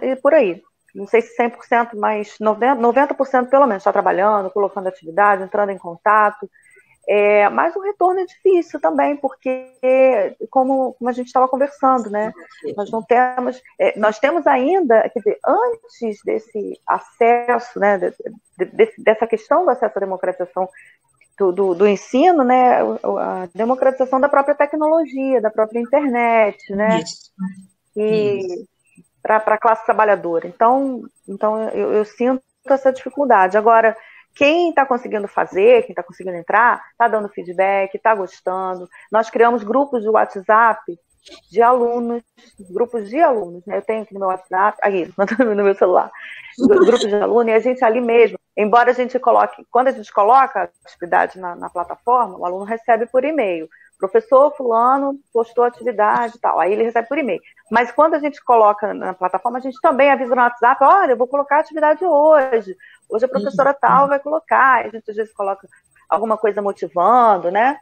Speaker 3: E por aí. Não sei se 100%, mas 90% pelo menos está trabalhando, colocando atividade, entrando em contato. Mas o retorno é difícil também, porque, como a gente estava conversando, né, nós temos ainda, quer dizer, antes desse acesso, né, dessa questão do acesso à democratização do ensino, né, a democratização da própria tecnologia, da própria internet, né, e para a classe trabalhadora. Então eu sinto essa dificuldade. Agora, quem está conseguindo fazer, quem está conseguindo entrar, está dando feedback, está gostando. Nós criamos grupos de WhatsApp de alunos, né? Eu tenho aqui no meu WhatsApp, aqui, no meu celular, grupos de alunos, e a gente ali mesmo, embora a gente coloque, quando a gente coloca a atividade na plataforma, o aluno recebe por e-mail. Professor fulano postou atividade e tal, aí ele recebe por e-mail. Mas quando a gente coloca na plataforma, a gente também avisa no WhatsApp, olha, eu vou colocar a atividade hoje a professora tal vai colocar, a gente às vezes coloca alguma coisa motivando, né?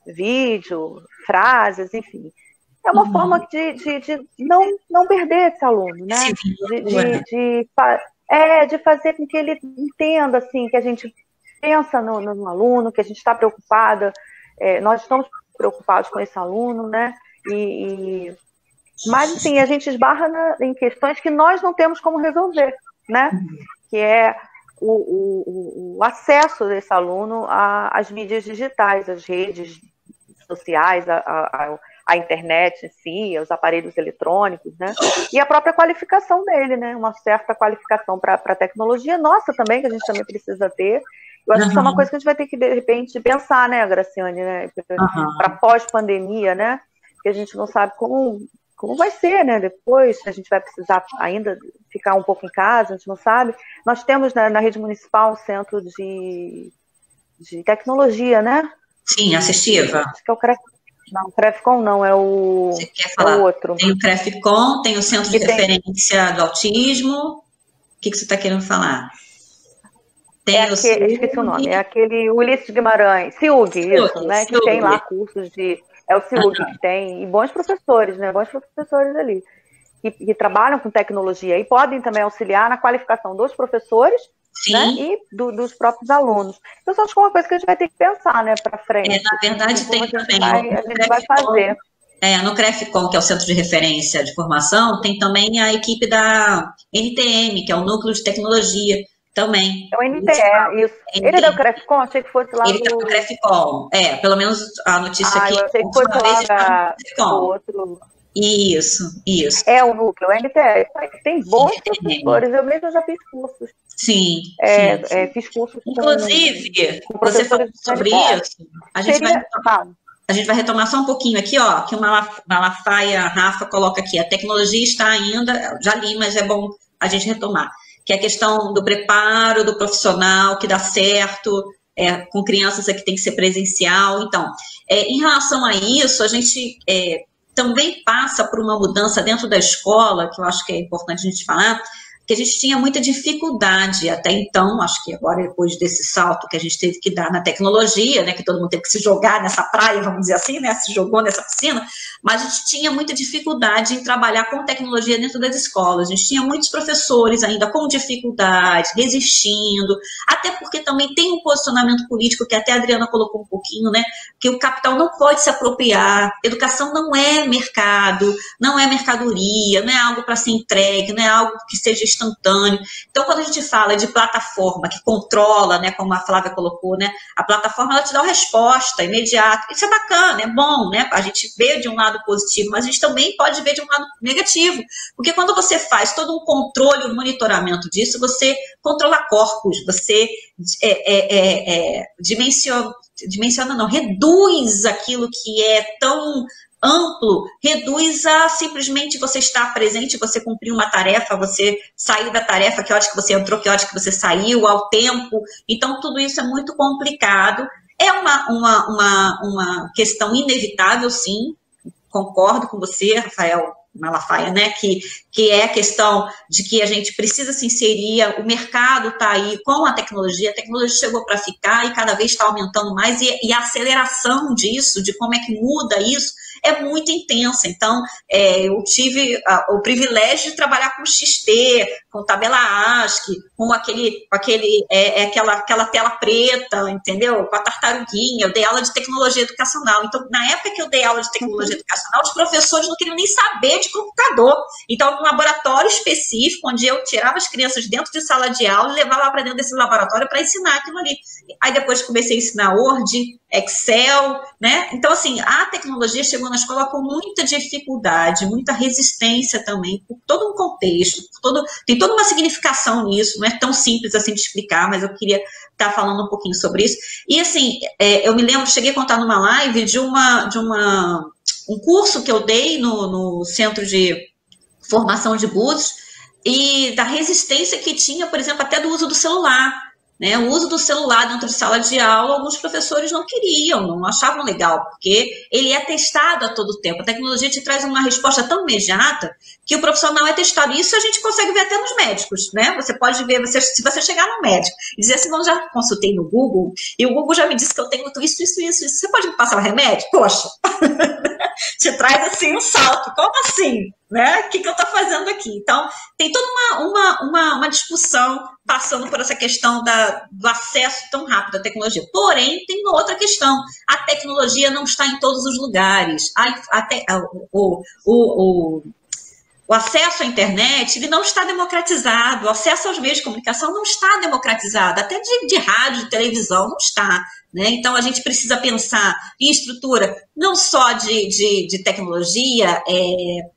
Speaker 3: Vídeo, frases, enfim. É uma forma de não perder esse aluno, né? De fazer com que ele entenda, assim, que a gente pensa no aluno, que a gente está preocupada, nós estamos preocupados com esse aluno, né? Mas, assim, a gente esbarra em questões que nós não temos como resolver, né? Que é o acesso desse aluno às mídias digitais, às redes sociais, à internet em si, aos aparelhos eletrônicos, né? E a própria qualificação dele, né? Uma certa qualificação para a tecnologia nossa também, que a gente também precisa ter. Eu acho que isso é uma coisa que a gente vai ter que, de repente, pensar, né, Graciane, né? Para pós-pandemia, né? Porque a gente não sabe como vai ser, né? Depois, a gente vai precisar ainda ficar um pouco em casa, a gente não sabe. Nós temos na rede municipal um centro de tecnologia, né?
Speaker 1: Sim, assistiva.
Speaker 3: Acho que é o Não, o CREFCON não, é o...
Speaker 1: Você quer falar?
Speaker 3: É o outro.
Speaker 1: Tem o CREFCON, tem o Centro de Referência do Autismo. O que você está querendo falar?
Speaker 3: esqueci o nome, é aquele Ulisses Guimarães, CIUG, isso, né? Que tem lá cursos de... É o CIUG que tem, e bons professores, né? Bons professores ali, que trabalham com tecnologia e podem também auxiliar na qualificação dos professores, né? E dos próprios alunos. Então, acho que é uma coisa que a gente vai ter que pensar, né, para frente.
Speaker 1: Na verdade, tem também.
Speaker 3: A gente vai fazer.
Speaker 1: No CREFCOM, que é o Centro de Referência de Formação, tem também a equipe da NTM, que é o Núcleo de Tecnologia, também.
Speaker 3: É o NTE, isso. Ele é do CREFCOM? Achei que fosse lá
Speaker 1: Ele do CREFCOM, pelo menos a notícia aqui.
Speaker 3: Eu achei que fosse lá do outro...
Speaker 1: Isso.
Speaker 3: É o núcleo, o NTE. Tem bons professores, eu mesmo já fiz cursos.
Speaker 1: Sim.
Speaker 3: Fiz cursos
Speaker 1: inclusive, você falou sobre isso, a gente vai retomar só um pouquinho aqui, ó, que o Malafaia Rafa coloca aqui, a tecnologia está ainda, já li, mas é bom a gente retomar, que é a questão do preparo do profissional, que dá certo, com crianças aqui tem que ser presencial. Então, em relação a isso, a gente também passa por uma mudança dentro da escola, que eu acho que é importante a gente falar, que a gente tinha muita dificuldade até então, acho que agora depois desse salto que a gente teve que dar na tecnologia, né, que todo mundo teve que se jogar nessa praia, vamos dizer assim, né, se jogou nessa piscina, mas a gente tinha muita dificuldade em trabalhar com tecnologia dentro das escolas, a gente tinha muitos professores ainda com dificuldade, resistindo, até porque também tem um posicionamento político que até a Adriana colocou um pouquinho, né, que o capital não pode se apropriar, educação não é mercado, não é mercadoria, não é algo para ser entregue, não é algo que seja instantâneo. Então, quando a gente fala de plataforma que controla, né, como a Flávia colocou, né, a plataforma ela te dá uma resposta imediata. Isso é bacana, é bom, né? A gente vê de um lado positivo, mas a gente também pode ver de um lado negativo. Porque quando você faz todo um controle, um monitoramento disso, você controla corpos, você reduz aquilo que é tão amplo, reduz a simplesmente você estar presente, você cumprir uma tarefa, você sair da tarefa, que hora que você entrou, que hora que você saiu, ao tempo. Então, tudo isso é muito complicado. É uma questão inevitável, sim, concordo com você, Rafael Malafaia, né, que é a questão de que a gente precisa se inserir, o mercado está aí com a tecnologia chegou para ficar e cada vez está aumentando mais, e a aceleração disso, de como é que muda isso, é muito intensa. Então, eu tive o privilégio de trabalhar com XT, com tabela ASCII, com aquela tela preta, entendeu? Com a tartaruguinha. Eu dei aula de tecnologia educacional. Então, na época que eu dei aula de tecnologia educacional, os professores não queriam nem saber de computador. Então, um laboratório específico, onde eu tirava as crianças dentro de sala de aula e levava para dentro desse laboratório para ensinar aquilo ali. Aí, depois comecei a ensinar Word, Excel, né? Então, assim, a tecnologia chegou na escola com muita dificuldade, muita resistência também, por todo um contexto, tem toda uma significação nisso, não é tão simples assim de explicar, mas eu queria estar falando um pouquinho sobre isso. E, assim, eu me lembro, cheguei a contar numa live de um curso que eu dei no Centro de Formação de Búzios, e da resistência que tinha, por exemplo, até do uso do celular. Né, o uso do celular dentro de sala de aula, alguns professores não queriam, não achavam legal, porque ele é testado a todo tempo. A tecnologia te traz uma resposta tão imediata que o profissional é testado. Isso a gente consegue ver até nos médicos, né? Você pode ver, se você chegar no médico e dizer assim, não, já consultei no Google, e o Google já me disse que eu tenho isso. Você pode me passar um remédio? Poxa, te traz assim um salto. Como assim? Né? O que eu estou fazendo aqui? Então, tem toda uma discussão passando por essa questão do acesso tão rápido à tecnologia. Porém, tem uma outra questão. A tecnologia não está em todos os lugares. O acesso à internet ele não está democratizado. O acesso aos meios de comunicação não está democratizado. Até de rádio, de televisão, não está. Né? Então, a gente precisa pensar em estrutura não só de tecnologia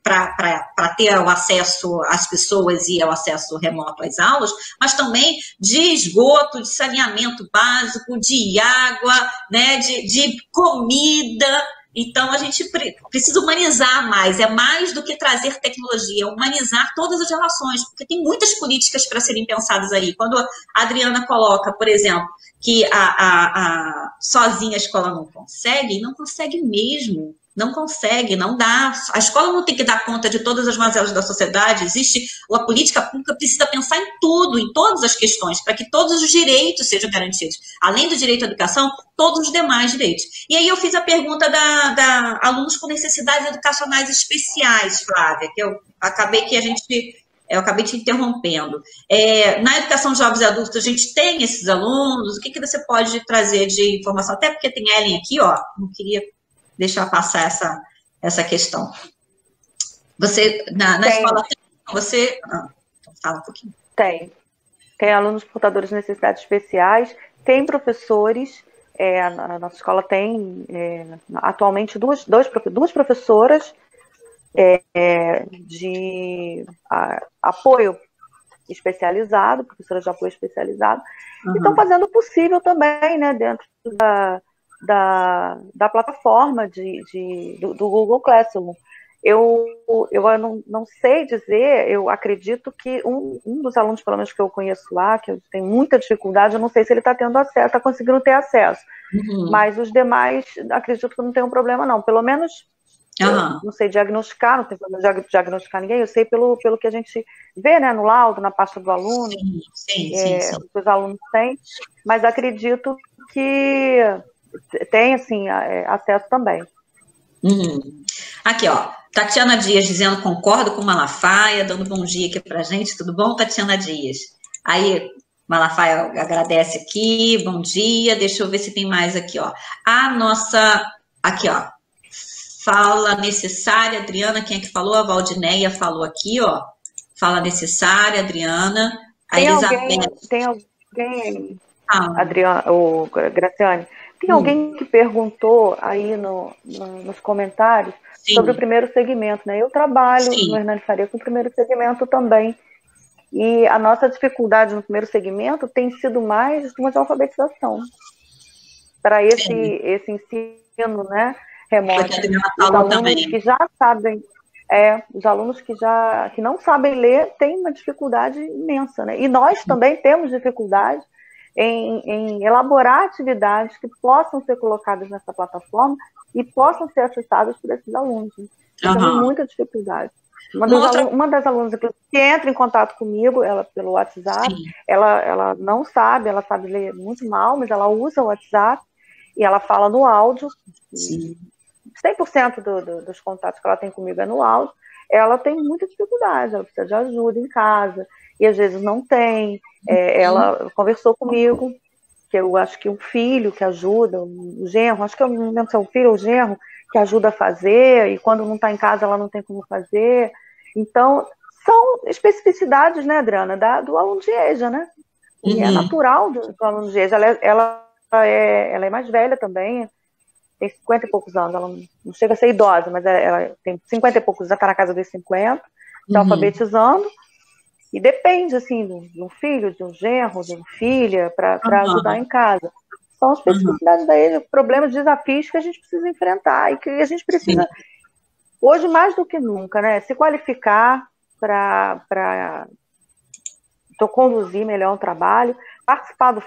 Speaker 1: para ter o acesso às pessoas e o acesso remoto às aulas, mas também de esgoto, de saneamento básico, de água, né? de comida. Então, a gente precisa humanizar mais, é mais do que trazer tecnologia, é humanizar todas as relações, porque tem muitas políticas para serem pensadas aí. Quando a Adriana coloca, por exemplo, que sozinha a escola não consegue mesmo, Não consegue, não dá. A escola não tem que dar conta de todas as mazelas da sociedade. A política pública precisa pensar em tudo, em todas as questões, para que todos os direitos sejam garantidos. Além do direito à educação, todos os demais direitos. E aí eu fiz a pergunta da alunos com necessidades educacionais especiais, Flávia, que eu acabei te interrompendo. Na educação de jovens e adultos, a gente tem esses alunos, o que você pode trazer de informação? Até porque tem Ellen aqui, ó, não queria deixar passar essa questão. Você, na escola, você... então fala um pouquinho.
Speaker 3: Tem alunos portadores de necessidades especiais, tem professores, a nossa escola tem atualmente duas professoras de apoio especializado, professoras de apoio especializado, que estão fazendo o possível também, né, dentro da plataforma do Google Classroom. Eu não sei dizer, eu acredito que um dos alunos, pelo menos que eu conheço lá, que tem muita dificuldade, eu não sei se ele está tendo acesso, está conseguindo ter acesso, mas os demais, acredito que não tem um problema não, pelo menos não sei diagnosticar, não tem problema diagnosticar ninguém, eu sei pelo que a gente vê, né, no laudo, na pasta do aluno,
Speaker 1: sim.
Speaker 3: que os alunos têm, mas acredito que tem, assim, acesso também.
Speaker 1: Aqui, ó, Tatiana Dias dizendo concordo com Malafaia, dando bom dia aqui pra gente, tudo bom, Tatiana Dias? Aí, Malafaia agradece aqui, bom dia, deixa eu ver se tem mais aqui, ó. Aqui, ó, fala necessária, Adriana, quem é que falou? A Valdineia falou aqui, ó, fala necessária, Adriana, a Elizabeth.
Speaker 3: Tem alguém, Adriana, ou Graciane, tem alguém que perguntou aí nos comentários sobre o primeiro segmento, né? Eu trabalho no Hernani Faria com o primeiro segmento também. E a nossa dificuldade no primeiro segmento tem sido mais uma de alfabetização. Para esse ensino, né, remoto. Os alunos que já sabem, os alunos que não sabem ler têm uma dificuldade imensa, né? E nós também temos dificuldade em elaborar atividades que possam ser colocadas nessa plataforma e possam ser acessadas por esses alunos. Temos muita dificuldade. Uma das alunas que entra em contato comigo, ela pelo WhatsApp, ela não sabe, ela sabe ler muito mal, mas ela usa o WhatsApp e ela fala no áudio. 100% dos contatos que ela tem comigo é no áudio. Ela tem muita dificuldade, ela precisa de ajuda em casa, e às vezes não tem. Ela conversou comigo, que eu acho que um filho que ajuda, um genro, acho que eu não lembro se é um filho ou um genro, que ajuda a fazer, e quando não está em casa ela não tem como fazer. Então, são especificidades, né, Adriana, do aluno de EJA, né? E é natural do aluno de EJA. Ela é mais velha também, tem 50 e poucos anos, ela não chega a ser idosa, mas ela tem 50 e poucos, já está na casa dos 50, está alfabetizando, e depende, assim, de um filho, de um genro, de uma filha, para ajudar em casa. São as especificidades daí, problemas, desafios que a gente precisa enfrentar, e que a gente precisa, hoje mais do que nunca, né, se qualificar para conduzir melhor o trabalho,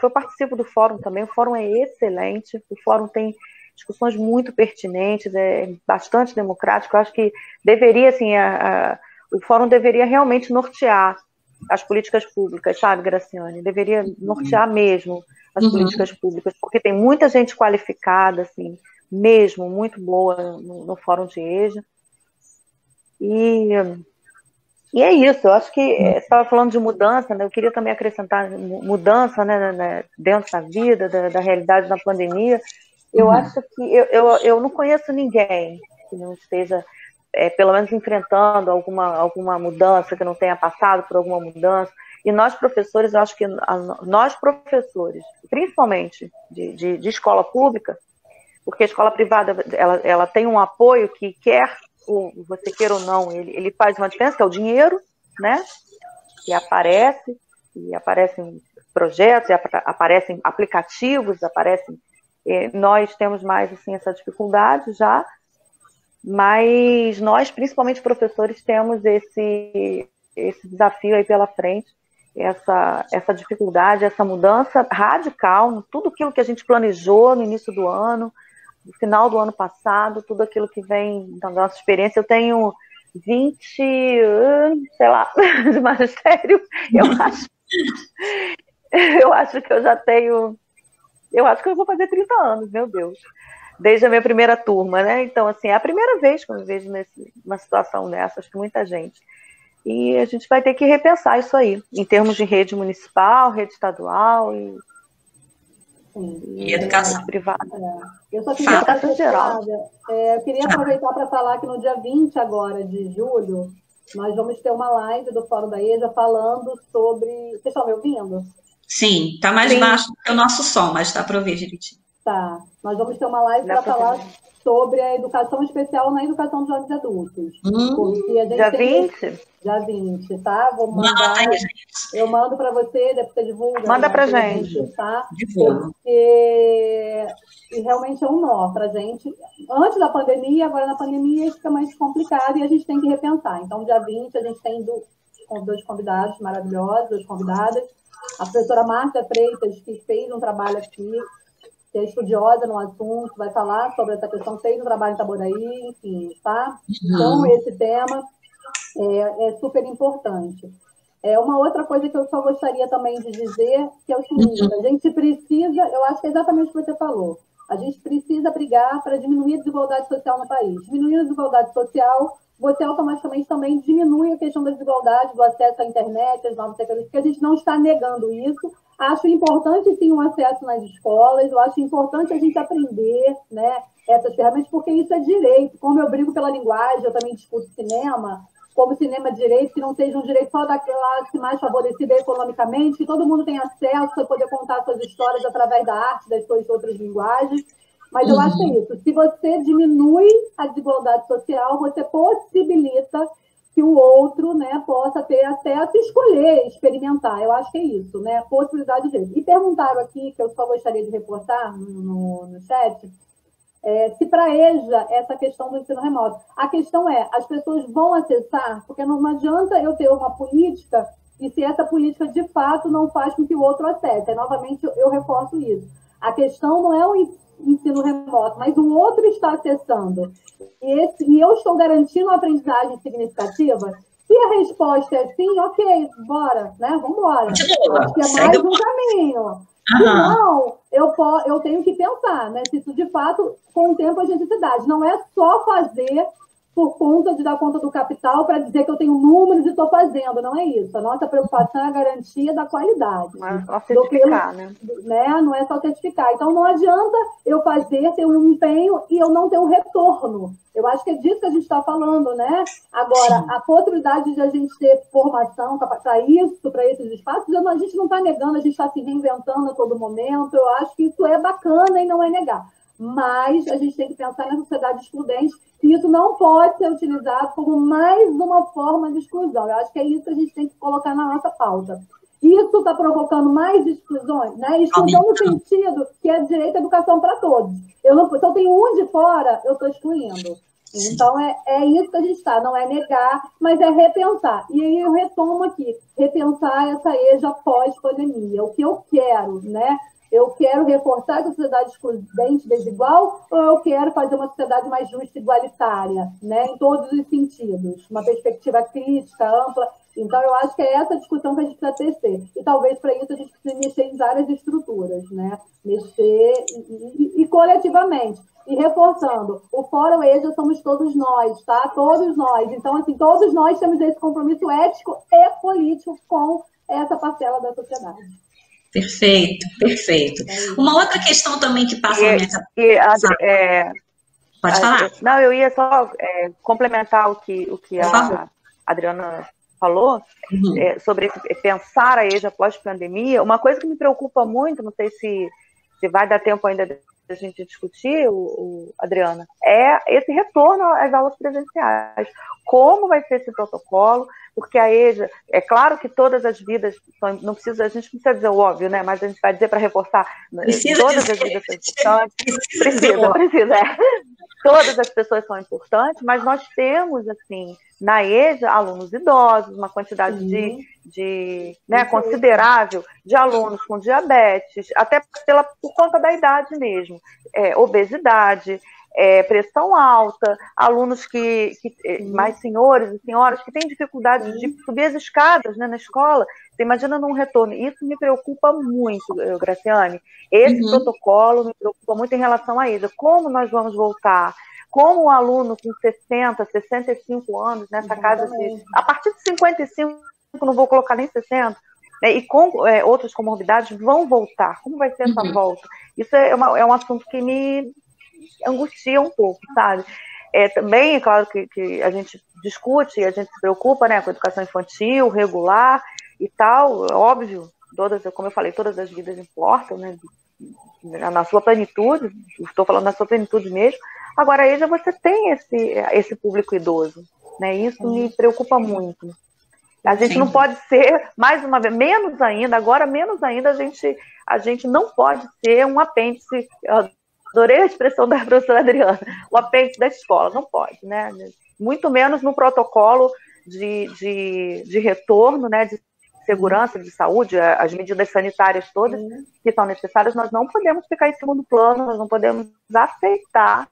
Speaker 3: eu participo do fórum também, o fórum é excelente, o fórum tem discussões muito pertinentes, é bastante democrático. Eu acho que deveria, assim, o fórum deveria realmente nortear as políticas públicas, sabe, Graciane? Deveria nortear mesmo as políticas públicas, porque tem muita gente qualificada, assim, mesmo, muito boa no fórum de EJA. E é isso, eu acho que você estava falando de mudança, né? Eu queria também acrescentar mudança, né, dentro da vida, da realidade da pandemia. Eu acho que eu não conheço ninguém que não esteja, pelo menos, enfrentando alguma mudança, que não tenha passado por alguma mudança. E nós, professores, eu acho que nós, professores, principalmente de escola pública, porque a escola privada ela tem um apoio que você queira ou não, ele faz uma diferença, que é o dinheiro, né? Que aparecem projetos, aparecem aplicativos, nós temos mais, assim, essa dificuldade já, mas nós, principalmente professores, temos esse desafio aí pela frente, essa dificuldade, essa mudança radical, tudo aquilo que a gente planejou no início do ano, do final do ano passado, tudo aquilo que vem da nossa experiência. Eu tenho 20, sei lá, de magistério, eu acho que eu já tenho, eu acho que eu vou fazer 30 anos, meu Deus, desde a minha primeira turma, né? Então, assim, é a primeira vez que eu me vejo numa situação dessa, acho que muita gente. E a gente vai ter que repensar isso aí, em termos de rede municipal, rede estadual
Speaker 1: e educação
Speaker 3: privada.
Speaker 2: Eu só queria
Speaker 3: educação geral.
Speaker 2: Eu queria aproveitar para falar que no dia 20 agora de julho, nós vamos ter uma live do Fórum da EJA falando sobre... Vocês estão me ouvindo?
Speaker 1: Sim, está mais baixo do que o nosso som, mas dá para ouvir direitinho.
Speaker 2: Tá, nós vamos ter uma live para falar sobre a educação especial na educação de jovens adultos. Porque a gente
Speaker 3: dia 20?
Speaker 2: Dia 20, tá? Vou mandar. Eu mando para você, depois você divulga.
Speaker 3: Manda para gente.
Speaker 2: Tá?
Speaker 1: Divulga.
Speaker 2: Porque e realmente é um nó para a gente. Antes da pandemia, agora na pandemia fica mais complicado e a gente tem que repensar. Então, dia 20, a gente tem dois convidados maravilhosos, duas convidadas. A professora Márcia Freitas, que fez um trabalho aqui, que é estudiosa no assunto, vai falar sobre essa questão, fez um trabalho em Itaboraí, enfim, tá? Então, esse tema é super importante. Uma outra coisa que eu só gostaria também de dizer, que é o seguinte, a gente precisa, eu acho que é exatamente o que você falou, a gente precisa brigar para diminuir a desigualdade social no país. Diminuir a desigualdade social, você automaticamente também diminui a questão da desigualdade, do acesso à internet, às novas tecnologias, porque a gente não está negando isso. Acho importante, sim, um acesso nas escolas, eu acho importante a gente aprender, né, essas ferramentas, porque isso é direito. Como eu brigo pela linguagem, eu também discuto cinema, como cinema de direito, que não seja um direito só da classe mais favorecida economicamente, que todo mundo tenha acesso a poder contar suas histórias através da arte, das suas outras linguagens. Mas eu acho que é isso. Se você diminui a desigualdade social, você possibilita que o outro, né, possa ter acesso e escolher, experimentar. Eu acho que é isso, né? Possibilidade dele. E perguntaram aqui, que eu só gostaria de reportar no chat, se para a EJA essa questão do ensino remoto. A questão é, as pessoas vão acessar, porque não adianta eu ter uma política e se essa política de fato não faz com que o outro acesse. Novamente, eu reforço isso. A questão não é o ensino remoto, mas o outro está acessando. E eu estou garantindo uma aprendizagem significativa. Se a resposta é sim, ok, bora, né? Vamos embora. Acho que é mais um caminho. Se não, eu tenho que pensar, né? Se isso de fato, com o tempo, a gente se dá. Não é só fazer por conta de dar conta do capital para dizer que eu tenho números e estou fazendo. Não é isso. A nossa preocupação é a garantia da qualidade.
Speaker 3: Não é só certificar, né?
Speaker 2: Não é só certificar. Então, não adianta eu ter um empenho e eu não ter um retorno. Eu acho que é disso que a gente está falando, né? Agora, a possibilidade de a gente ter formação para isso, para esses espaços, a gente não está negando, a gente está se reinventando a todo momento. Eu acho que isso é bacana e não é negar. Mas a gente tem que pensar na sociedade excludente e isso não pode ser utilizado como mais uma forma de exclusão. Eu acho que é isso que a gente tem que colocar na nossa pauta. Isso está provocando mais exclusões, né? Exclusão no sentido que é direito à educação para todos. Se eu tenho um de fora, eu estou excluindo. Então, é isso que a gente está. Não é negar, mas é repensar. E aí eu retomo aqui, repensar essa EJA pós-pandemia. O que eu quero, né? Eu quero reforçar a sociedade excludente, desigual, ou eu quero fazer uma sociedade mais justa e igualitária, né? Em todos os sentidos. Uma perspectiva crítica, ampla. Então, eu acho que é essa discussão que a gente precisa ter. E talvez para isso a gente precise mexer em várias estruturas, né? Mexer e coletivamente. E reforçando, o Fórum EJA somos todos nós, tá? Todos nós. Então, assim, todos nós temos esse compromisso ético e político com essa parcela da sociedade.
Speaker 1: Perfeito, perfeito. Uma outra questão também que passa na minha cabeça... Pode falar.
Speaker 3: Não, eu ia só complementar o que a Adriana falou, sobre pensar a EJA pós-pandemia. Uma coisa que me preocupa muito, não sei se vai dar tempo ainda de a gente discutir, Adriana, é esse retorno às aulas presenciais. Como vai ser esse protocolo? Porque a EJA, é claro que todas as vidas, a gente não precisa dizer o óbvio, né? Mas a gente vai dizer para reforçar, todas as vidas são importantes. Precisa. todas as pessoas são importantes, mas nós temos, assim, na EJA, alunos idosos, uma quantidade né, considerável de alunos com diabetes, até por conta da idade mesmo, obesidade, pressão alta, alunos mais senhores e senhoras que têm dificuldade de subir as escadas, né, na escola. Você imagina num retorno. Isso me preocupa muito, Graciane. Esse protocolo me preocupa muito em relação a isso. Como nós vamos voltar? Como um aluno com 60, 65 anos, nessa casa a partir de 55, não vou colocar nem 60, né, e com outras comorbidades, vão voltar? Como vai ser essa volta? Isso é um assunto que me angustia um pouco, sabe? Também, é claro que a gente discute, a gente se preocupa, né, com a educação infantil, regular e tal, óbvio, como eu falei, todas as vidas importam, né, na sua plenitude, estou falando na sua plenitude mesmo. Agora, aí já você tem esse público idoso, né, isso me preocupa muito. A gente não pode ser, mais uma vez, menos ainda, a gente não pode ser um apêndice. Adorei a expressão da professora Adriana, o apêndice da escola, não pode, né? Muito menos no protocolo de retorno, né, de segurança, de saúde, as medidas sanitárias todas que são necessárias, nós não podemos ficar em segundo plano, nós não podemos aceitar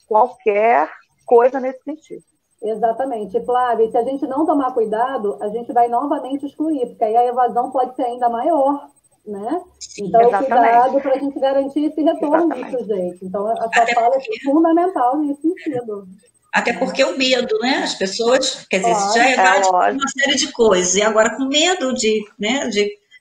Speaker 3: qualquer coisa nesse sentido.
Speaker 2: Exatamente, Flávia, se a gente não tomar cuidado, a gente vai novamente excluir, porque aí a evasão pode ser ainda maior, né? Então, cuidado para a gente garantir esse retorno disso, gente. Então, a sua fala é fundamental nesse sentido.
Speaker 1: Até porque o medo, né? As pessoas, quer dizer, já evade uma série de coisas, e agora com medo de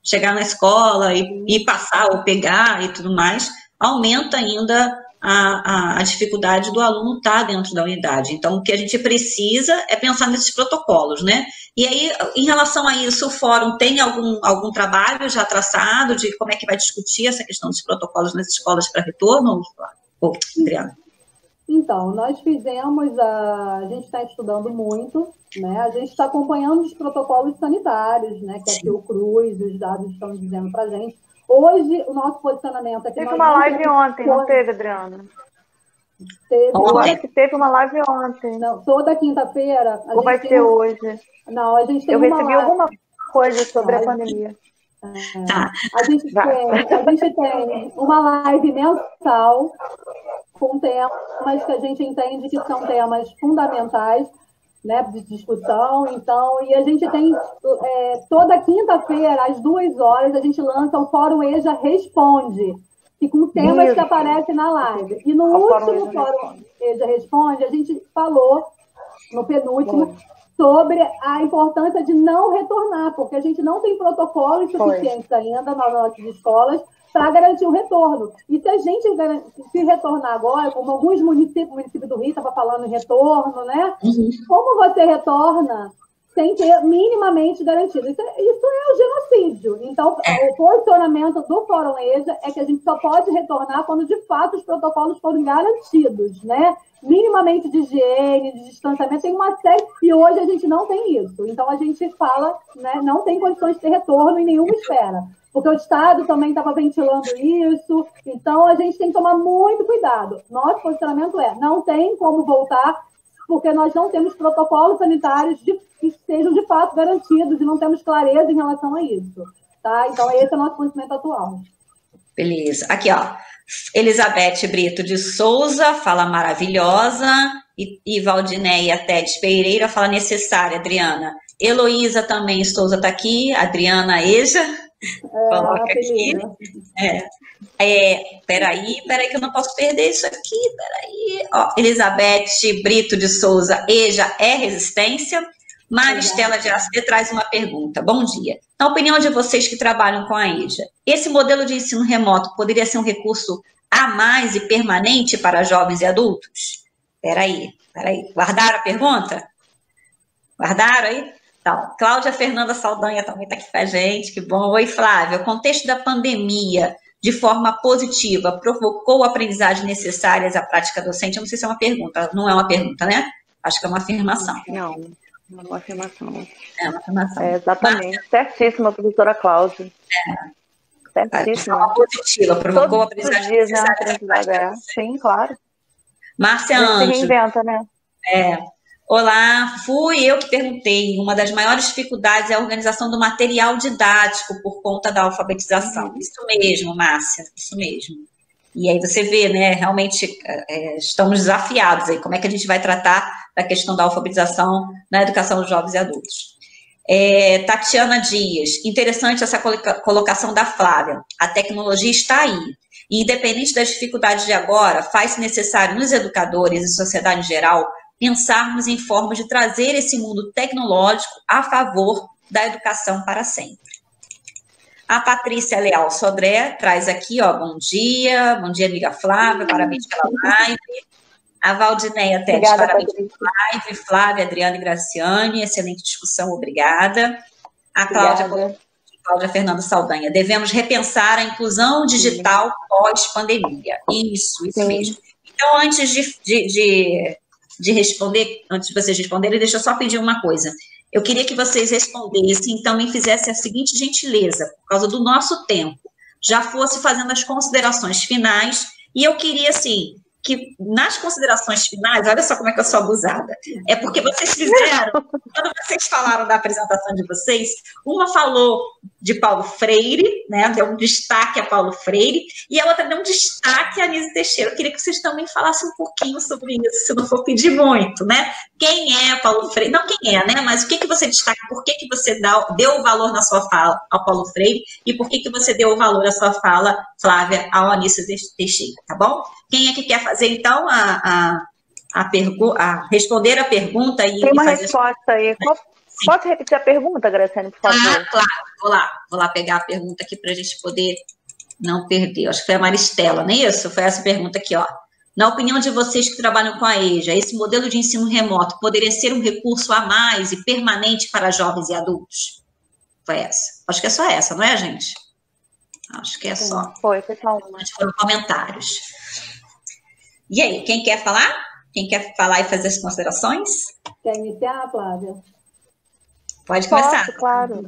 Speaker 1: chegar na escola e passar ou pegar e tudo mais, aumenta ainda a dificuldade do aluno estar dentro da unidade. Então, o que a gente precisa é pensar nesses protocolos, né? E aí, em relação a isso, o fórum tem algum trabalho já traçado de como é que vai discutir essa questão dos protocolos nas escolas para retorno, Adriana?
Speaker 2: Então, nós fizemos, a gente está estudando muito, né? A gente está acompanhando os protocolos sanitários, né? Que a Fiocruz, os dados estão dizendo para a gente. Hoje, o nosso posicionamento aqui...
Speaker 3: Teve uma live ontem, não teve, Adriana? Eu acho que teve uma live ontem.
Speaker 2: Não, toda quinta-feira...
Speaker 3: Ou vai ser hoje?
Speaker 2: Não, a gente tem
Speaker 3: uma live. Eu recebi alguma coisa sobre a pandemia.
Speaker 2: A gente tem uma live mensal com temas que a gente entende que são temas fundamentais, né, de discussão. Então, e a gente tem toda quinta-feira, às 2h, a gente lança o Fórum EJA Responde, que com temas que aparecem na live. E no último Fórum EJA Responde, a gente falou, no penúltimo, sobre a importância de não retornar, porque a gente não tem protocolos suficientes ainda nas nossas escolas para garantir o retorno. E se a gente se retornar agora, como alguns municípios, o município do Rio estava falando em retorno, né? Como você retorna sem ter minimamente garantido? Isso é o genocídio. Então, o posicionamento do Fórum EJA é que a gente só pode retornar quando, de fato, os protocolos forem garantidos, né? Minimamente de higiene, de distanciamento, tem uma série, e hoje a gente não tem isso. Então, a gente fala, né, não tem condições de ter retorno em nenhuma esfera, porque o Estado também estava ventilando isso, então a gente tem que tomar muito cuidado. Nosso posicionamento não tem como voltar, porque nós não temos protocolos sanitários que sejam de fato garantidos e não temos clareza em relação a isso. Tá? Então, esse é o nosso posicionamento atual.
Speaker 1: Beleza. Aqui, ó. Elizabeth Brito de Souza fala maravilhosa, e Valdineia Tedes Pereira fala necessária, Adriana. Heloísa também Souza está aqui, Adriana Eja. Coloca aqui. Peraí que eu não posso perder isso aqui, peraí. Ó, Elizabeth Brito de Souza, EJA é resistência? Maristela de Acer traz uma pergunta. Bom dia. Na opinião de vocês que trabalham com a EJA, esse modelo de ensino remoto poderia ser um recurso a mais e permanente para jovens e adultos? Peraí. Guardaram a pergunta? Guardaram aí? Então, Cláudia Fernanda Saldanha também está aqui com a gente, que bom. Oi, Flávia. O contexto da pandemia, de forma positiva, provocou aprendizagem necessárias à prática docente? Eu não sei se é uma pergunta, não é uma pergunta, né? Acho que é uma afirmação.
Speaker 3: Não é uma afirmação.
Speaker 1: É uma afirmação.
Speaker 3: Exatamente. Certíssima, professora Cláudia. Certíssima.
Speaker 1: De forma positiva, provocou aprendizagem necessária.
Speaker 3: Sim, claro.
Speaker 1: Márcia
Speaker 3: Se
Speaker 1: Anjo.
Speaker 3: reinventa, né?
Speaker 1: Olá, fui eu que perguntei. Uma das maiores dificuldades é a organização do material didático por conta da alfabetização. Isso mesmo, Márcia, isso mesmo. E aí você vê, né, realmente estamos desafiados aí, como é que a gente vai tratar da questão da alfabetização na educação dos jovens e adultos. Tatiana Dias, interessante essa colocação da Flávia. A tecnologia está aí. E independente das dificuldades de agora, faz-se necessário nos educadores e sociedade em geral pensarmos em formas de trazer esse mundo tecnológico a favor da educação para sempre. A Patrícia Leal Sodré traz aqui, ó, bom dia, amiga Flávia, parabéns pela live. A Valdineia Tedes, parabéns pela live. Flávia, Adriana e Graciane, excelente discussão, obrigada. A Cláudia Fernanda Saldanha, devemos repensar a inclusão digital pós-pandemia. Isso mesmo. Então, antes de responder, antes de vocês responderem, deixa eu só pedir uma coisa. Eu queria que vocês respondessem, então, e fizessem a seguinte gentileza, por causa do nosso tempo, já fosse fazendo as considerações finais, e eu queria, assim, que nas considerações finais, olha só como é que eu sou abusada, é porque vocês fizeram, quando vocês falaram da apresentação de vocês, uma falou de Paulo Freire, né, deu um destaque a Paulo Freire, e a outra deu um destaque a Anísio Teixeira. Eu queria que vocês também falassem um pouquinho sobre isso, se não for pedir muito, né? Quem é Paulo Freire? Não quem é, né? Mas o que você destaca, por que você deu o valor na sua fala ao Paulo Freire, e por que você deu o valor na sua fala, Flávia, ao Anísio Teixeira, tá bom? Quem é que quer fazer, então, responder a pergunta e
Speaker 3: tem uma
Speaker 1: fazer
Speaker 3: resposta aí. Pode repetir a pergunta, Graciane, por favor?
Speaker 1: Claro. Vou lá pegar a pergunta aqui para a gente poder não perder. Acho que foi a Maristela, não é isso? Foi essa pergunta aqui, ó. Na opinião de vocês que trabalham com a EJA, esse modelo de ensino remoto poderia ser um recurso a mais e permanente para jovens e adultos? Foi essa. Acho que é só essa, não é, gente? Acho que é só.
Speaker 3: Foi só uma.
Speaker 1: Foram comentários. E aí, quem quer falar? Quem quer falar e fazer as considerações?
Speaker 2: Quer iniciar, Flávia?
Speaker 1: Pode começar.
Speaker 3: Posso, claro.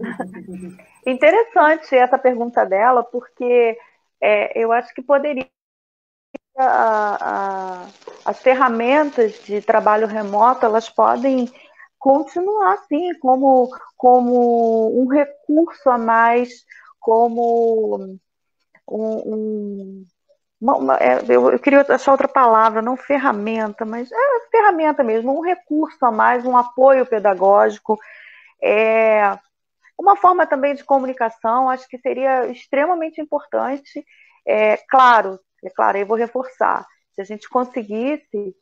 Speaker 3: Interessante essa pergunta dela, porque eu acho que poderia as ferramentas de trabalho remoto, elas podem continuar, sim, como um recurso a mais, como eu queria achar outra palavra, não ferramenta, mas ferramenta mesmo, um recurso a mais, um apoio pedagógico, uma forma também de comunicação. Acho que seria extremamente importante. Claro, eu vou reforçar, se a gente conseguisse,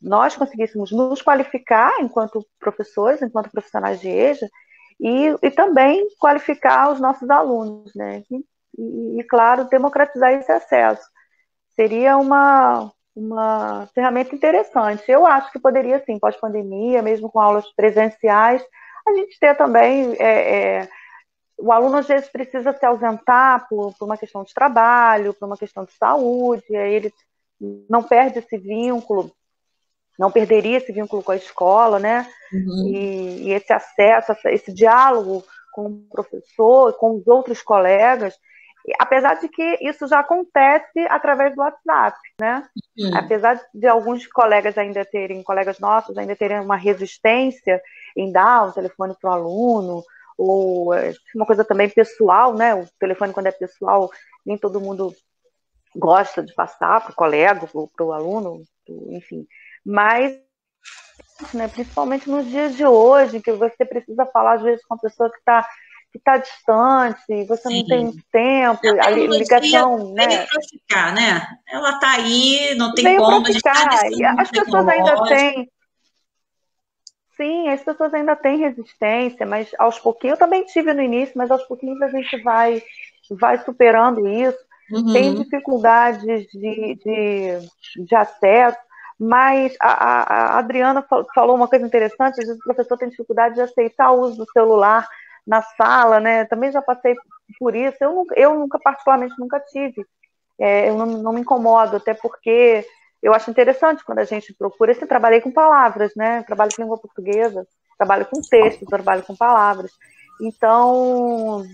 Speaker 3: nós conseguíssemos nos qualificar enquanto professores, enquanto profissionais de EJA, e também qualificar os nossos alunos, né? E, claro, democratizar esse acesso. Seria uma ferramenta interessante. Eu acho que poderia, sim, pós-pandemia, mesmo com aulas presenciais, a gente ter também... o aluno, às vezes, precisa se ausentar por uma questão de trabalho, por uma questão de saúde, aí ele não perde esse vínculo, não perderia esse vínculo com a escola, né?
Speaker 1: Uhum.
Speaker 3: E esse acesso, esse diálogo com o professor, com os outros colegas, apesar de que isso já acontece através do WhatsApp, né? Apesar de alguns colegas nossos ainda terem uma resistência em dar o telefone para o aluno, ou uma coisa também pessoal, né? O telefone, quando é pessoal, nem todo mundo gosta de passar para o colega, para o aluno, enfim. Mas, né, principalmente nos dias de hoje, que você precisa falar, às vezes, com uma pessoa que está distante, você não tem tempo, a ligação, né?
Speaker 1: Veio para ficar, né? Ela está aí, não tem
Speaker 3: veio
Speaker 1: como.
Speaker 3: Para ficar. E as pessoas ainda têm. Sim, as pessoas ainda têm resistência, mas aos pouquinhos, eu também tive no início, mas aos pouquinhos a gente vai superando isso.
Speaker 1: Uhum.
Speaker 3: Tem dificuldades de acesso, mas a Adriana falou uma coisa interessante, às vezes o professor tem dificuldade de aceitar o uso do celular na sala, né? Também já passei por isso. Eu nunca, particularmente, nunca tive. Eu não me incomodo, até porque eu acho interessante quando a gente procura. Eu trabalhei com palavras, né? Trabalho com língua portuguesa, trabalho com texto, trabalho com palavras. Então,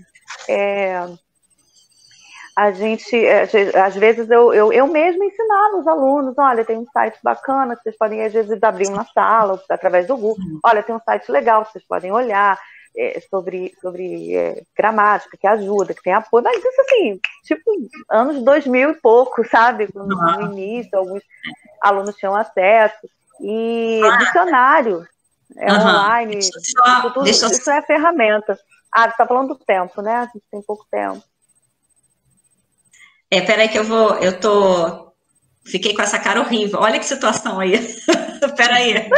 Speaker 3: a gente, às vezes, eu mesma ensinava os alunos, olha, tem um site bacana que vocês podem, às vezes, abrir uma sala através do Google, olha, tem um site legal que vocês podem olhar, sobre gramática, que ajuda, que tem apoio, mas isso assim, tipo, anos 2000 e pouco, sabe? No início, alguns alunos tinham acesso, e dicionário online, isso é ferramenta. Você está falando do tempo, né? A gente tem pouco tempo.
Speaker 1: Peraí que fiquei com essa cara horrível. Olha que situação aí. Peraí.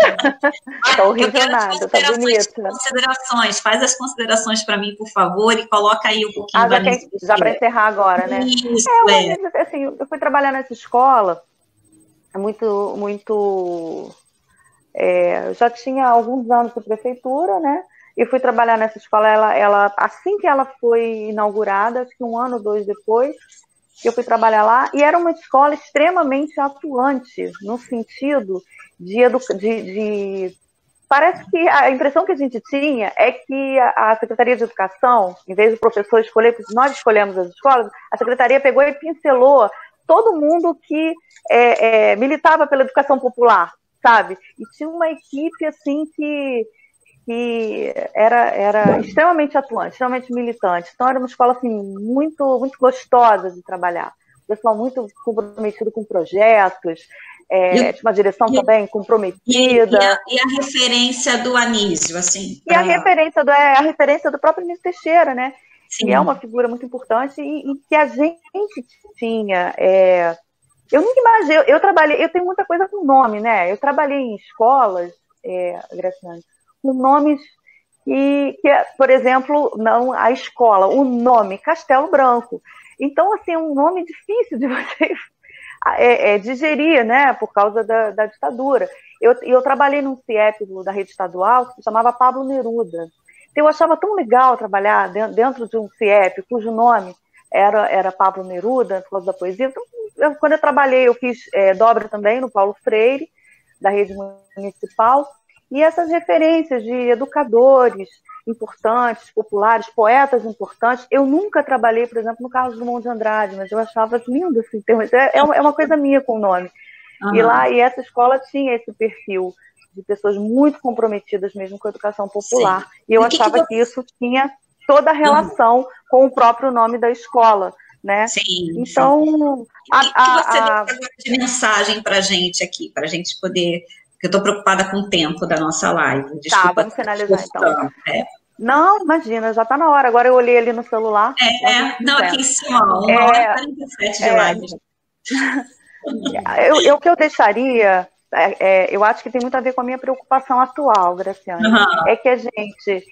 Speaker 3: Tá horrível nada, tá bonita.
Speaker 1: Considerações. Faz as considerações para mim, por favor, e coloca aí um pouquinho do Anísio.
Speaker 3: Já para encerrar agora, né?
Speaker 1: Isso,
Speaker 3: assim, eu fui trabalhar nessa escola, muito... já tinha alguns anos de prefeitura, né? E fui trabalhar nessa escola, ela assim que ela foi inaugurada, acho que 1 ano ou 2 depois, que eu fui trabalhar lá, e era uma escola extremamente atuante, no sentido de parece que a impressão que a gente tinha é que a Secretaria de Educação, em vez do professor escolher, porque nós escolhemos as escolas, a Secretaria pegou e pincelou todo mundo que militava pela educação popular, sabe? E tinha uma equipe, assim, que era extremamente atuante, extremamente militante. Então, era uma escola assim, muito, muito gostosa de trabalhar. O pessoal muito comprometido com projetos, tinha uma direção também comprometida.
Speaker 1: E a referência do Anísio, assim?
Speaker 3: E a referência do próprio Anísio Teixeira, né? Sim. Que é uma figura muito importante e que a gente tinha... eu nunca imaginei, eu tenho muita coisa com nome, né? Eu trabalhei em escolas, Graciane, com nomes que, por exemplo, não a escola, o nome Castelo Branco. Então, assim, é um nome difícil de você digerir, né, por causa da ditadura. Eu trabalhei num CIEP da rede estadual que se chamava Pablo Neruda. Eu achava tão legal trabalhar dentro de um CIEP cujo nome era Pablo Neruda, por causa da poesia. Então, quando eu trabalhei, eu fiz dobra também no Paulo Freire, da rede municipal. E essas referências de educadores importantes, populares, poetas importantes, eu nunca trabalhei, por exemplo, no Carlos Drummond de Andrade, mas eu achava lindo assim, é uma coisa minha com o nome. E essa escola tinha esse perfil de pessoas muito comprometidas mesmo com a educação popular. Sim. E eu achava que isso tinha toda a relação com o próprio nome da escola, né?
Speaker 1: Sim.
Speaker 3: Então,
Speaker 1: o que você deu de mensagem para a gente aqui, para a gente poder... Eu estou preocupada com o tempo da nossa live. Desculpa.
Speaker 3: Tá, vamos finalizar então. Não, imagina, já está na hora. Agora eu olhei ali no celular.
Speaker 1: Não, aqui em cima, 1h47 de live.
Speaker 3: O que eu deixaria, eu acho que tem muito a ver com a minha preocupação atual, Graciane, é que a gente,